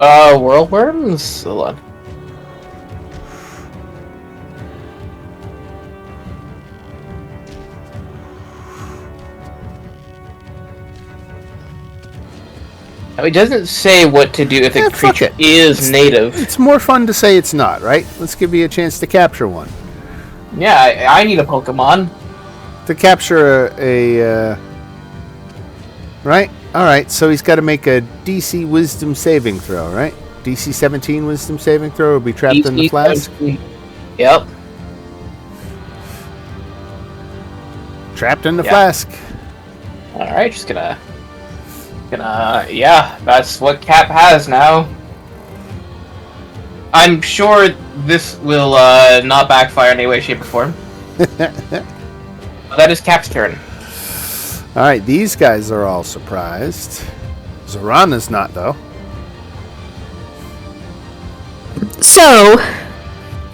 Whirlworms? Hold on. It doesn't say what to do if Yeah, the fuck creature it. is native. It's more fun to say it's not, right? Let's give you a chance to capture one. Yeah, I need a Pokemon. To capture a right? Alright, so he's got to make a DC Wisdom saving throw, right? DC 17 Wisdom saving throw will be trapped in the flask. Yep. Trapped in the Yeah. flask. Alright, just gonna... Yeah, that's what Cap has now. I'm sure this will not backfire in any way, shape, or form. That is Cap's turn. Alright, these guys are all surprised. Zorana's not, though. So,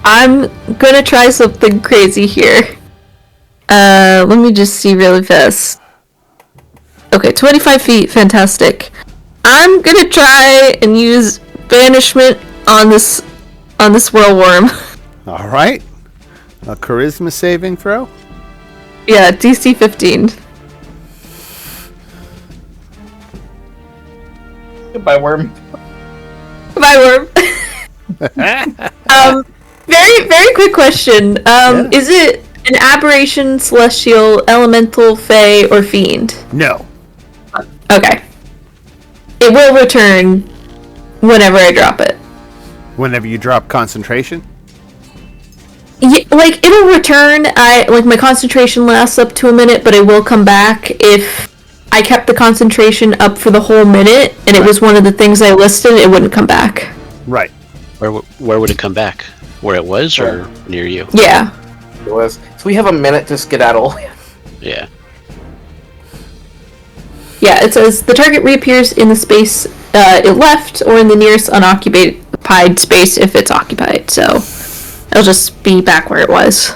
I'm gonna try something crazy here. Let me just see really fast. Okay, 25 feet, fantastic. I'm gonna try and use banishment on this whirlworm. Alright. A charisma saving throw. Yeah, DC 15. Goodbye, worm. Goodbye, worm. Very, very quick question. Is it an aberration, celestial, elemental, fey, or fiend? No. Okay. It will return whenever I drop it. Whenever you drop concentration? Yeah, like, it'll return. My concentration lasts up to a minute, but it will come back if I kept the concentration up for the whole minute, and it was one of the things I listed, it wouldn't come back. Right. Where would it come back? Where it was, or near you? Yeah. It was. So we have a minute to skedaddle. Yeah. Yeah, it says the target reappears in the space it left or in the nearest unoccupied space if it's occupied. So it'll just be back where it was.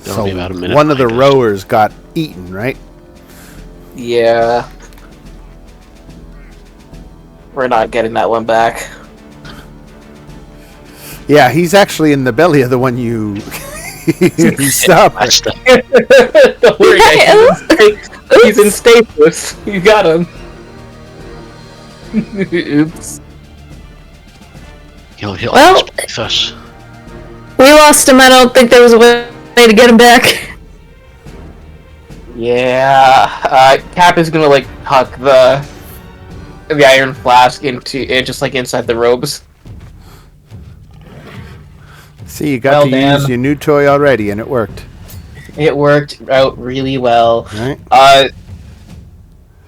That'll be about a minute one of the behind us. rowers got eaten, right? Yeah. We're not getting that one back. Yeah, he's actually in the belly of the one you stop. Don't worry, guys. He's in stasis. You got him. Oops. He'll Well- always be with us. We lost him. I don't think there was a way to get him back. Yeah. Cap is gonna huck the iron flask into it, just inside the robes. See, you got Well, to Dan. use your new toy already, and it worked. It worked out really well. Right?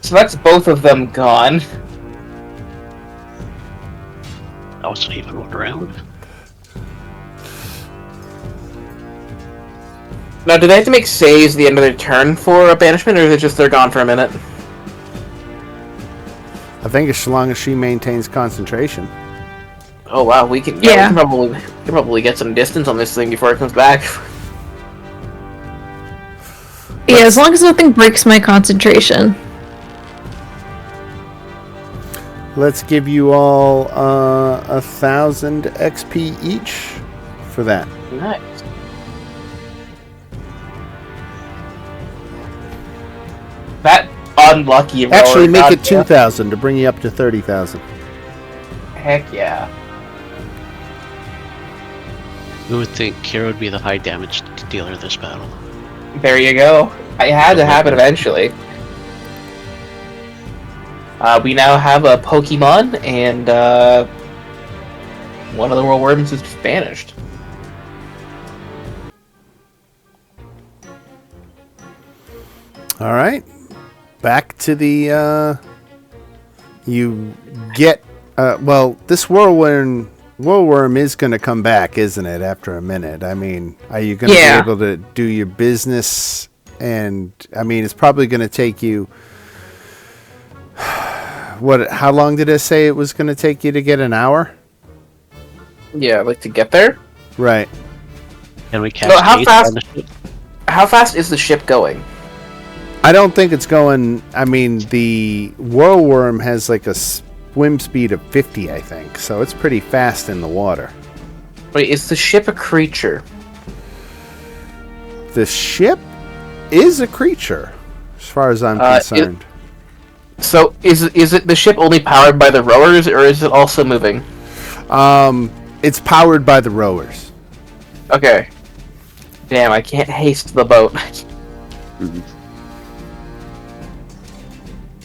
So that's both of them gone. I wasn't even looking around. Now, do they have to make saves at the end of their turn for a banishment, or is it just they're gone for a minute? I think as long as she maintains concentration. Oh wow, we can. Yeah. We can probably get some distance on this thing before it comes back. Yeah, as long as nothing breaks my concentration. Let's give you all 1,000 XP each for that. Nice. That unlucky rower Actually, make got it 2,000 to bring you up to 30,000. Heck yeah. Who would think Kira would be the high damage dealer this battle? There you go. I had to have it eventually. We now have a Pokemon, and one of the world worms is banished. All right. Back to the... you get... well, this whirlworm is going to come back, isn't it, after a minute? I mean, are you going to Yeah. be able to do your business? And, I mean, it's probably going to take you... How long did it say it was going to take you to get? An hour? Yeah, to get there. Right. Can we cast No, how haste fast- on the ship? How fast is the ship going? I don't think it's going... I mean, the whirlworm has like a swim speed of 50, I think. So it's pretty fast in the water. Wait, is the ship a creature? The ship is a creature, as far as I'm concerned. So is it the ship only powered by the rowers, or is it also moving? It's powered by the rowers. Okay. Damn, I can't haste the boat.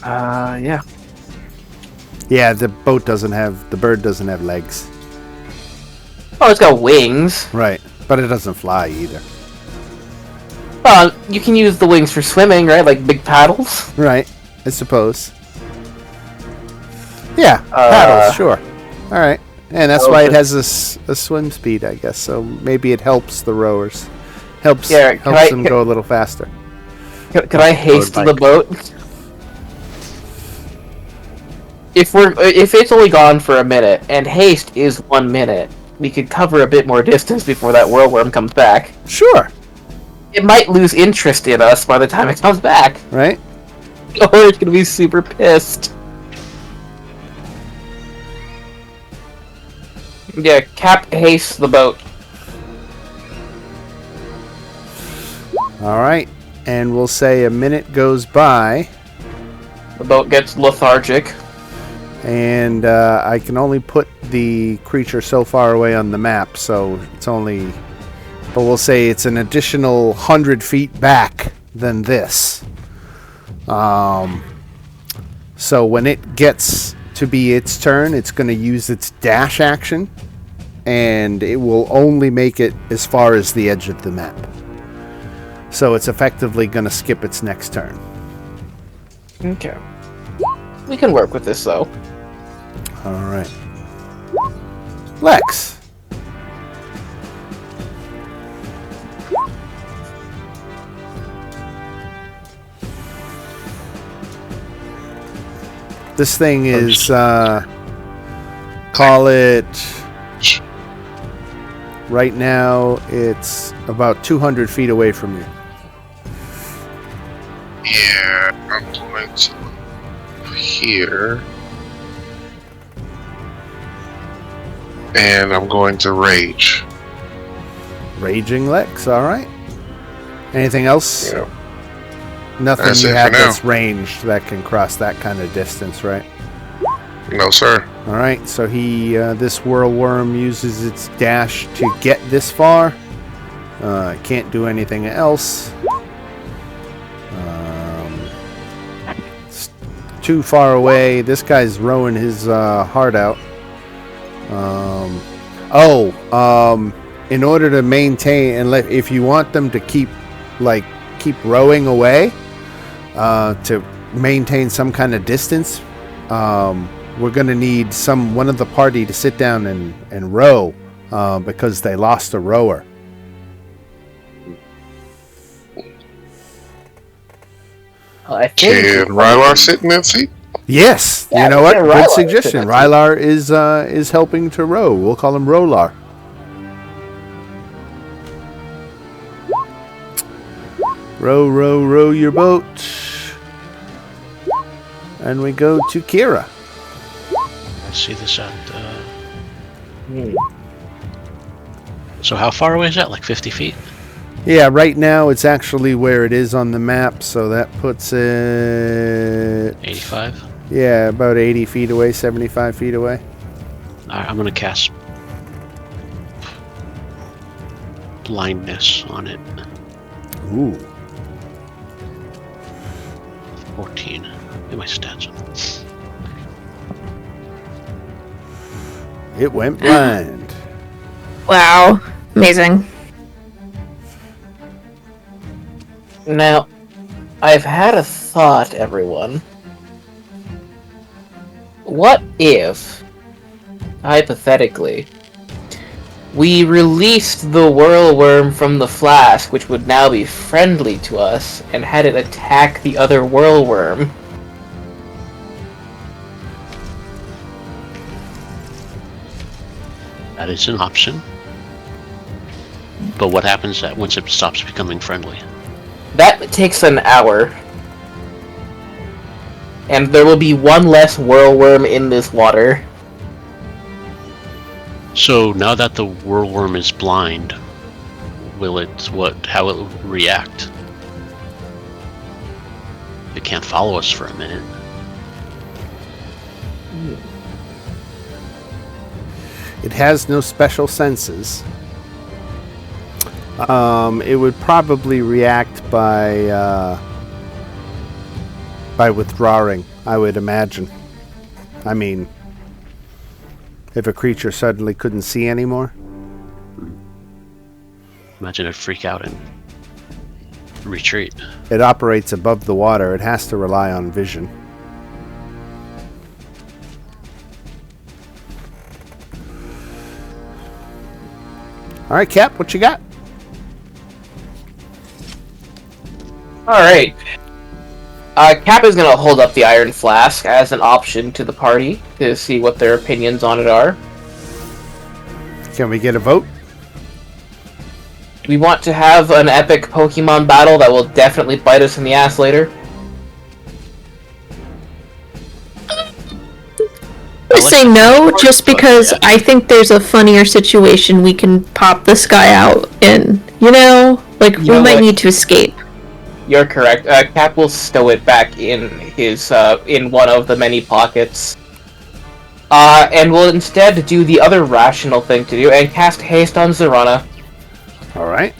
Yeah. Yeah, the bird doesn't have legs. Oh, it's got wings. Right, but it doesn't fly either. Well, you can use the wings for swimming, right? Like big paddles. Right, I suppose. Yeah, paddles, sure. All right, and that's why it has a swim speed, I guess. So maybe it helps the rowers, helps them go a little faster. Can I haste the boat? If it's only gone for a minute, and haste is 1 minute, we could cover a bit more distance before that whirlworm comes back. Sure. It might lose interest in us by the time it comes back. Right. Or it's gonna be super pissed. Yeah, Cap haste the boat. All right, and we'll say a minute goes by. The boat gets lethargic. And I can only put the creature so far away on the map, so it's only... But we'll say it's an additional 100 feet back than this. So when it gets to be its turn, it's going to use its dash action, and it will only make it as far as the edge of the map. So it's effectively going to skip its next turn. Okay. We can work with this, though. Alright. Lex. This thing is, call it, right now, it's about 200 feet away from you. Yeah, I'm going to here. And I'm going to rage. Raging Lex, alright. Anything else? Yeah. Nothing That's you it have for now. that's ranged that can cross that kind of distance, right? No, sir. Alright, so he, this whirlworm uses its dash to get this far. Can't do anything else. It's too far away. This guy's rowing his heart out. In order to maintain, and if you want them to keep rowing away, to maintain some kind of distance, we're going to need one of the party to sit down and row, because they lost a rower. I think Can Rylar sit in that seat? Yes, Yeah, you know what? yeah, Good Rylar suggestion. should- Rylar is helping to row. We'll call him Rolar. Row, row, row your boat. And we go to Kira. Let's see this at. So how far away is that? Like 50 feet? Yeah, right now it's actually where it is on the map, so that puts it... 85? Yeah, about 80 feet away, 75 feet away. Alright, I'm gonna cast blindness on it. Ooh. 14. Get my stats on. It went blind. Wow. Amazing. Now, I've had a thought, everyone. What if, hypothetically, we released the whirlworm from the flask, which would now be friendly to us, and had it attack the other whirlworm? That is an option. But what happens once it stops becoming friendly? That takes an hour. And there will be one less whirlworm in this water. So now that the whirlworm is blind, how it will react? It can't follow us for a minute. It has no special senses. It would probably react by withdrawing, I would imagine. I mean, if a creature suddenly couldn't see anymore. Imagine it freak out and retreat. It operates above the water. It has to rely on vision. All right, Cap, what you got? Alright. Cap is gonna hold up the Iron Flask as an option to the party to see what their opinions on it are. Can we get a vote? We want to have an epic Pokemon battle that will definitely bite us in the ass later. I say no, just because I think there's a funnier situation we can pop this guy out in. You know? Like, You we know might what? need to escape. You're correct. Cap will stow it back in his in one of the many pockets. And will instead do the other rational thing to do and cast haste on Zorana. All right.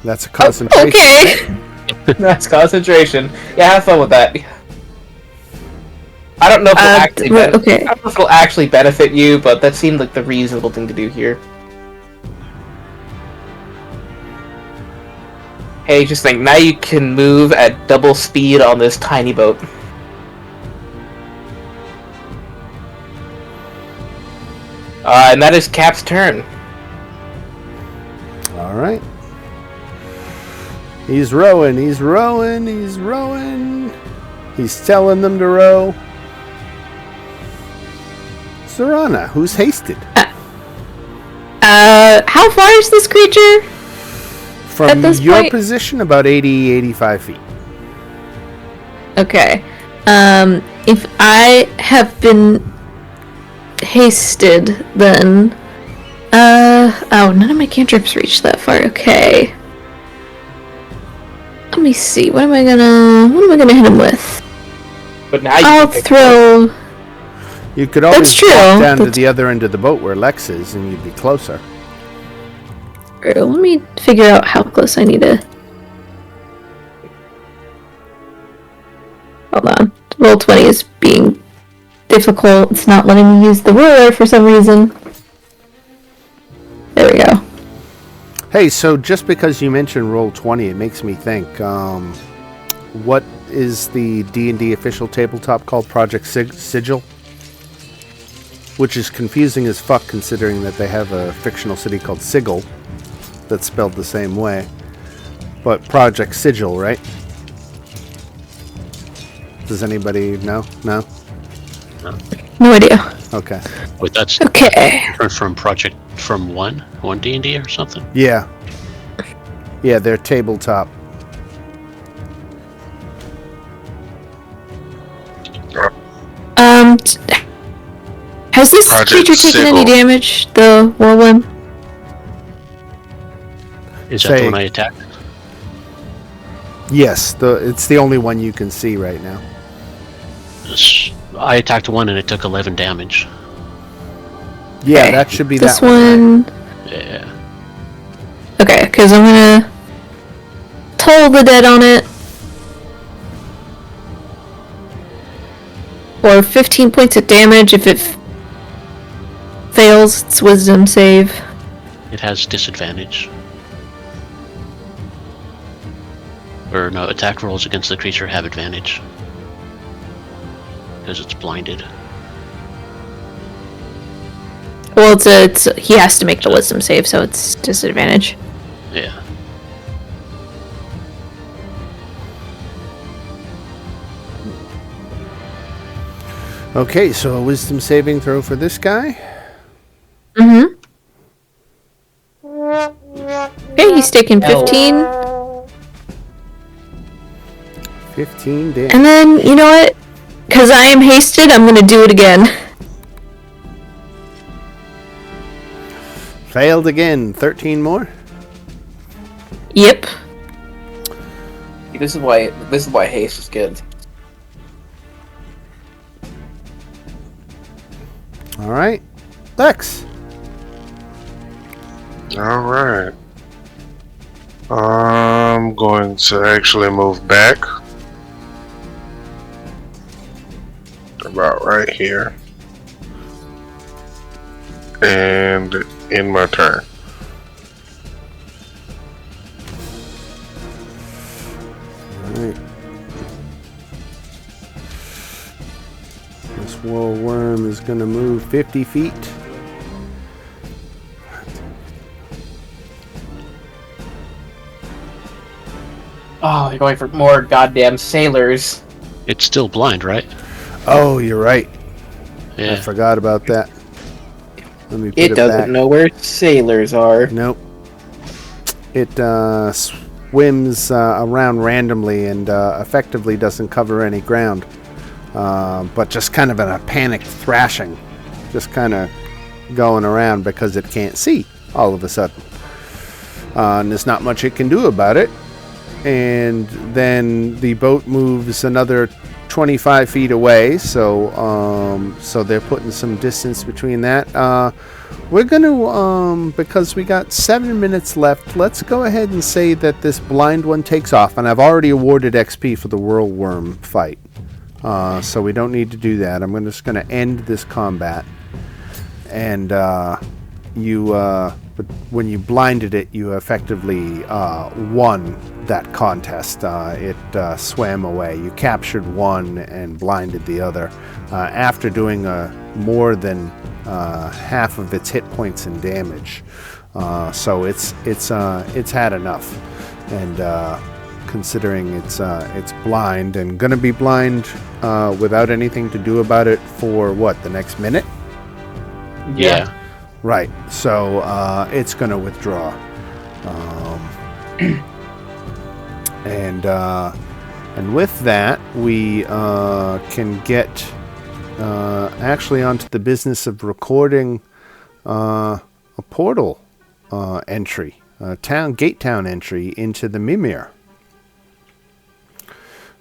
That's a concentration. Okay. That's concentration. Yeah, have fun with that. I don't know if okay. I don't know if it'll actually benefit you, but that seemed like the reasonable thing to do here. Hey, just think, now you can move at double speed on this tiny boat. And that is Cap's turn. All right. He's rowing, he's rowing, he's rowing. He's telling them to row. Zorana, who's hasted? How far is this creature? From At this your point? position, about 80, 85 feet. Okay. If I have been hasted, then none of my cantrips reach that far. Okay. Let me see. What am I gonna hit him with? But now you I'll can pick throw. You could always That's true. walk down to That's- the other end of the boat where Lex is, and you'd be closer. Let me figure out how close I need to. Hold on. Roll 20 is being difficult. It's not letting me use the ruler for some reason. There we go. Hey, so just because you mentioned Roll20, it makes me think, what is the D&D official tabletop called? Project Sigil? Which is confusing as fuck considering that they have a fictional city called Sigil that's spelled the same way. But Project Sigil, right? Does anybody know? No? No idea. Okay. Wait, that's Okay. different from Project from one D&D or something. Yeah. Yeah, they're tabletop. Has this Project creature taken any Sigil. damage? The whirlwind? Is that Say- the one I attacked? Yes, it's the only one you can see right now. I attacked one and it took 11 damage. Yeah, Okay. that should be This that one. one. Yeah. Okay, because I'm gonna toll the dead on it. Or 15 points of damage if it fails its wisdom save. It has disadvantage. Or no, attack rolls against the creature have advantage. Because it's blinded. Well, he has to make the wisdom save, so it's disadvantage. Yeah. Okay, so a wisdom saving throw for this guy. Mm-hmm. Okay, he's taking 15. 15 damage. And then, you know what? Because I am hasted, I'm gonna do it again. Failed again. 13 more. Yep. This is why haste is good. All right. Lex. All right. I'm going to actually move back. About right here. And end my turn. All right. This whirlworm is going to move 50 feet. Oh, they're going for more goddamn sailors. It's still blind, right? Oh, you're right. I Yeah. forgot about that. Let me put It it doesn't back. know where sailors are. Nope. It swims around randomly and effectively doesn't cover any ground. But just kind of in a panicked thrashing. Just kind of going around because it can't see all of a sudden. And there's not much it can do about it. And then the boat moves another 25 feet away, so they're putting some distance between that. We're going to, because we got 7 minutes left, let's go ahead and say that this blind one takes off, and I've already awarded XP for the whirlworm fight, so we don't need to do that. I'm just going to end this combat, and when you blinded it, you effectively won that contest. It swam away. You captured one and blinded the other after doing more than half of its hit points and damage. So it's had enough. And considering it's blind and gonna be blind without anything to do about it for what, the next minute? Yeah. Right, so it's going to withdraw. And with that, we can get actually onto the business of recording a portal entry, gate town entry into the Mimir.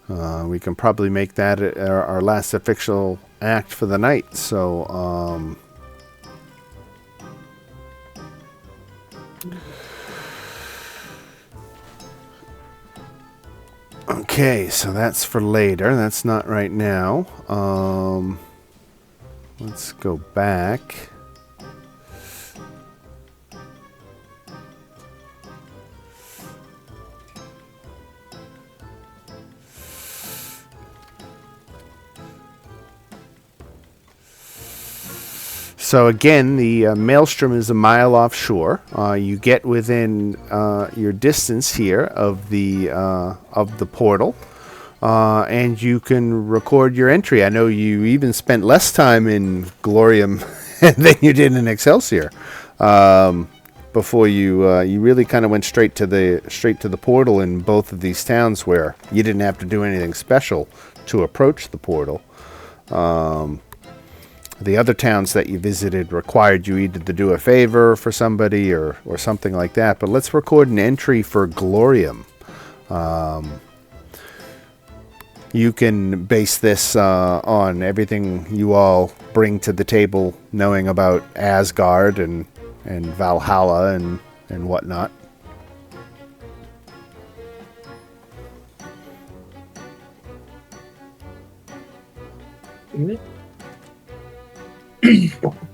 We can probably make that our last official act for the night, so... Okay, so that's for later. That's not right now. Let's go back. So again, the maelstrom is a mile offshore. You get within your distance here of the portal, and you can record your entry. I know you even spent less time in Glorium than you did in Excelsior. Before you really kind of went straight to the portal in both of these towns, where you didn't have to do anything special to approach the portal. The other towns that you visited required you either to do a favor for somebody or something like that. But let's record an entry for Glorium. You can base this on everything you all bring to the table, knowing about Asgard and Valhalla and whatnot.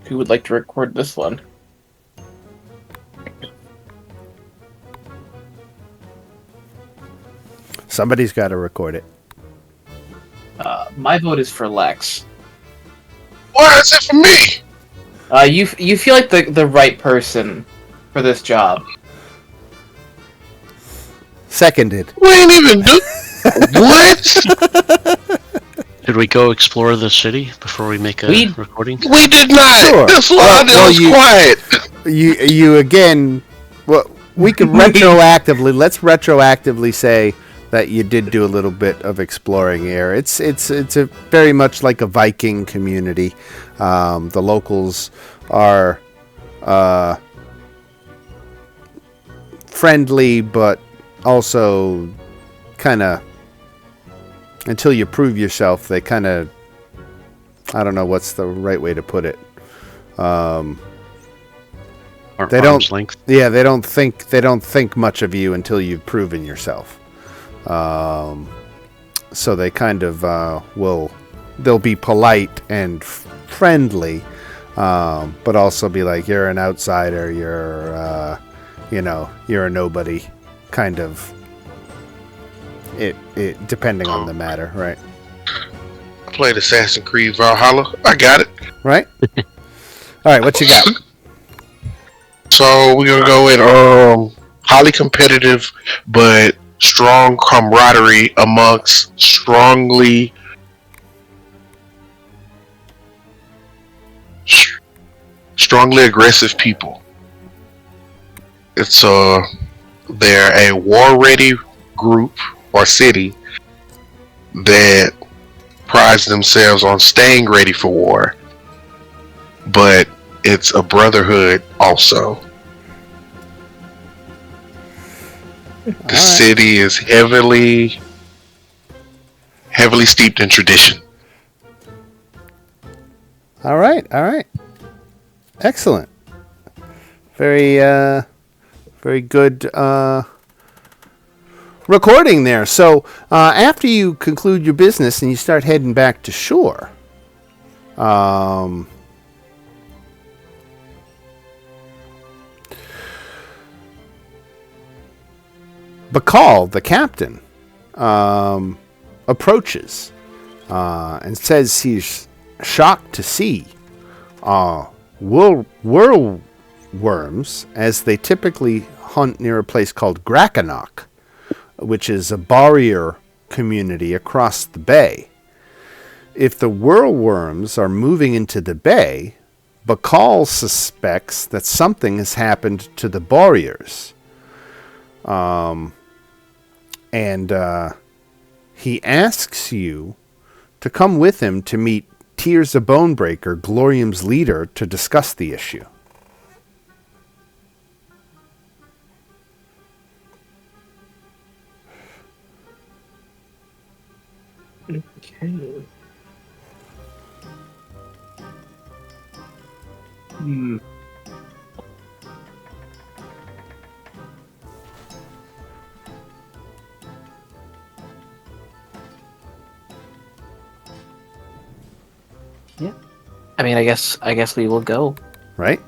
Who would like to record this one? Somebody's got to record it. My vote is for Lex. Why is it for me? You feel like the right person for this job. Seconded. We ain't even do. What? Should we go explore the city before we make a recording? We did not. Sure. That's why it was quiet. You again. Well, we could let's retroactively say that you did do a little bit of exploring here. It's a very much like a Viking community. The locals are friendly, but also kind of, until you prove yourself, they kind of, I don't know what's the right way to put it. They don't. Length. Yeah, they don't think much of you until you've proven yourself. So they kind of they'll be polite and friendly, but also be like, you're an outsider, you're you're a nobody, kind of. It depending on the matter, right? I played Assassin's Creed Valhalla. I got it. Right? All right, what you got? So we're gonna go with highly competitive, but strong camaraderie amongst strongly aggressive people. It's they're a war-ready group or city that prides themselves on staying ready for war, but it's a brotherhood also. The city is heavily heavily steeped in tradition. All right. Excellent. Very, very good recording there. So after you conclude your business and you start heading back to shore, Bacall, the captain, approaches and says he's shocked to see whirlworms, as they typically hunt near a place called Grakanok, which is a barrier community across the bay. If the whirlworms are moving into the bay, Bacall suspects that something has happened to the barriers. And he asks you to come with him to meet Tears of Bonebreaker, Glorium's leader, to discuss the issue. Okay. Hmm. Yeah. I mean, I guess we will go. Right?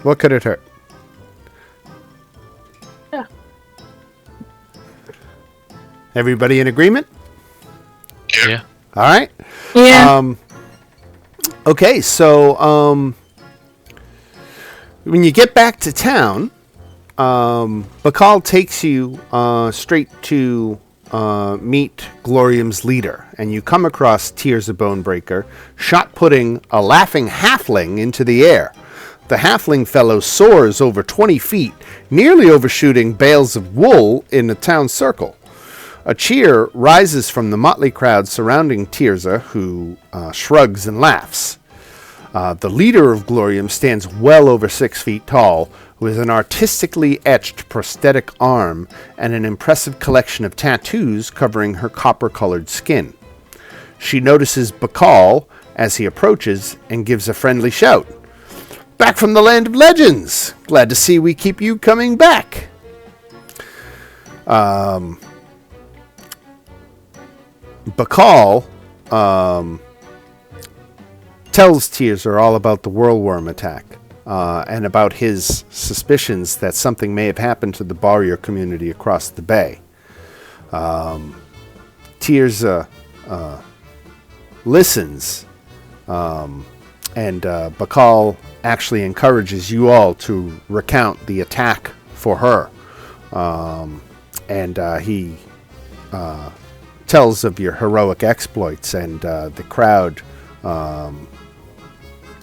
What could it hurt? Yeah. Everybody in agreement? Yeah. All right. Yeah. Okay, so when you get back to town, Bacall takes you straight to meet Glorium's leader, and you come across Tears of Bonebreaker, shot-putting a laughing halfling into the air. The halfling fellow soars over 20 feet, nearly overshooting bales of wool in the town circle. A cheer rises from the motley crowd surrounding Tirza, who shrugs and laughs. The leader of Glorium stands well over 6 feet tall, with an artistically etched prosthetic arm and an impressive collection of tattoos covering her copper-colored skin. She notices Bacall as he approaches and gives a friendly shout. "Back from the land of legends! Glad to see we keep you coming back!" Bacall tells Tirza all about the whirlworm attack and about his suspicions that something may have happened to the barrier community across the bay. Tirza listens, and Bacall actually encourages you all to recount the attack for her. And he tells of your heroic exploits, and the crowd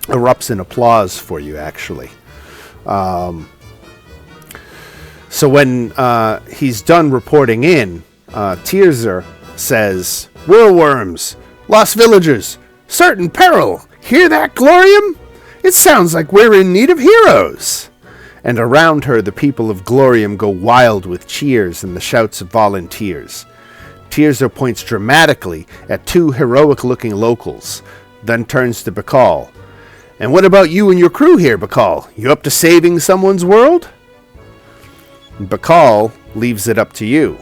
erupts in applause for you, actually. So when he's done reporting in, Tirza says, "Whirlworms, lost villagers, certain peril. Hear that, Glorium? It sounds like we're in need of heroes." And around her, the people of Glorium go wild with cheers and the shouts of volunteers. Tirza points dramatically at two heroic-looking locals, then turns to Bacall. "And what about you and your crew here, Bacall? You up to saving someone's world?" Bacall leaves it up to you.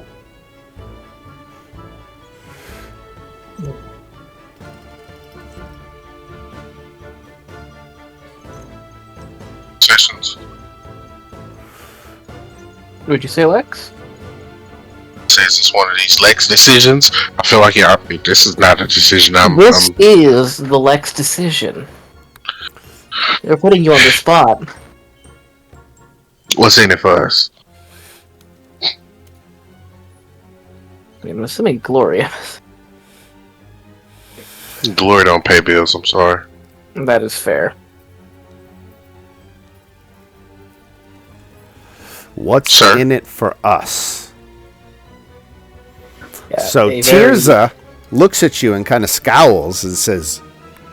Sessions. Would you say, Lex? Says it's one of these Lex decisions. I feel like this is not a decision. This is the Lex decision. They're putting you on the spot. What's in it for us? I mean, I'm assuming Gloria. Glory don't pay bills. I'm sorry. That is fair. What's in it for us? Yeah, So Tirza looks at you and kind of scowls and says,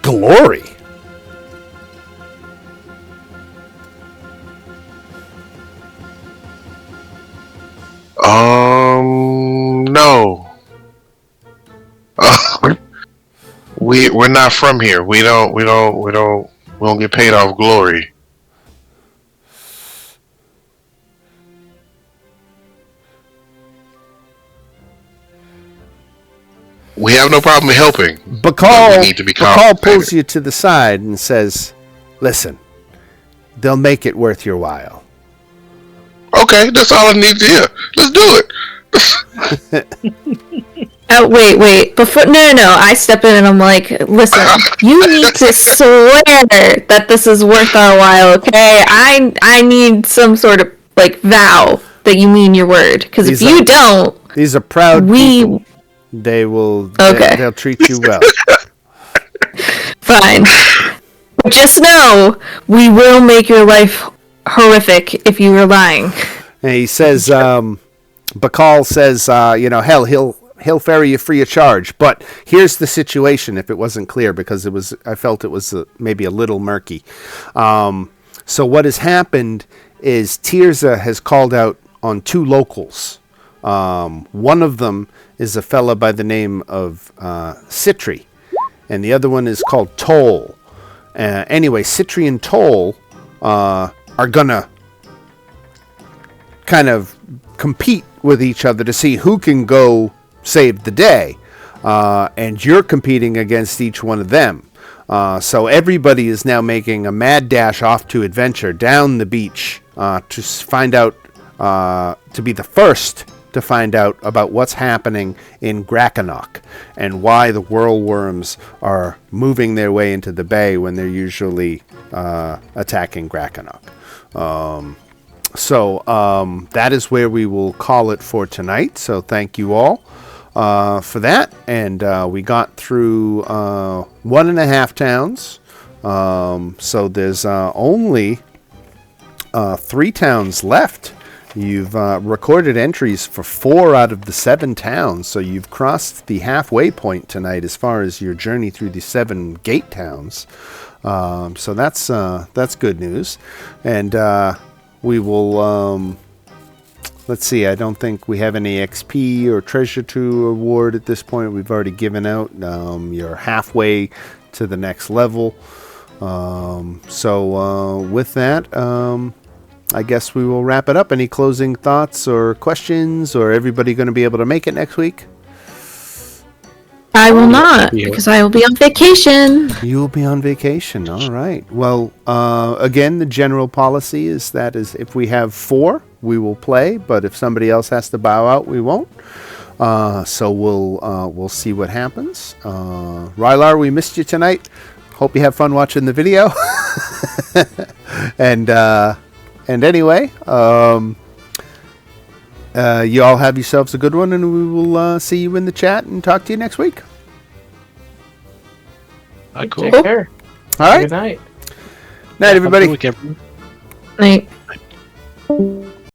"Glory." No. we're not from here. We don't get paid off glory. We have no problem helping. but we need to be Bacall compensated. pulls you to the side and says, "Listen, they'll make it worth your while." Okay, that's all I need to hear. Let's do it. Oh, wait. Before, no. I step in and I'm like, listen, you need to swear that this is worth our while, okay? I need some sort of, like, vow that you mean your word. Because if you don't, These are proud people. They will. Okay. They'll treat you well. fine. But just know, we will make your life horrific if you are lying. And he says, Bacall says, hell, he'll ferry you free of charge. But here's the situation, if it wasn't clear, because I felt it was maybe a little murky. So what has happened is Tirza has called out on 2 locals. One of them is a fella by the name of Citri, and the other one is called Toll. Anyway, Citri and Toll are gonna kind of compete with each other to see who can go save the day, and you're competing against each one of them. So everybody is now making a mad dash off to adventure down the beach to find out, to be the first to find out about what's happening in Grakanok and why the whirlworms are moving their way into the bay when they're usually attacking Grakanok. So that is where we will call it for tonight. So thank you all for that. And we got through 1.5 towns. So there's only 3 towns left. You've recorded entries for 4 out of the 7 towns. So you've crossed the halfway point tonight as far as your journey through the 7 gate towns. So that's good news. And we will, let's see, I don't think we have any XP or treasure to award at this point. We've already given out. You're halfway to the next level. So with that, I guess we will wrap it up. Any closing thoughts or questions, or everybody going to be able to make it next week? I will not, because I will be on vacation. You will be on vacation. All right. Well, again, the general policy is that if we have 4, we will play. But if somebody else has to bow out, we won't. So we'll see what happens. Rylar, we missed you tonight. Hope you have fun watching the video. And anyway, you all have yourselves a good one, and we will see you in the chat and talk to you next week. Cool. Take care. All right. Good night. Night, everybody. Have a good week, everyone. Night.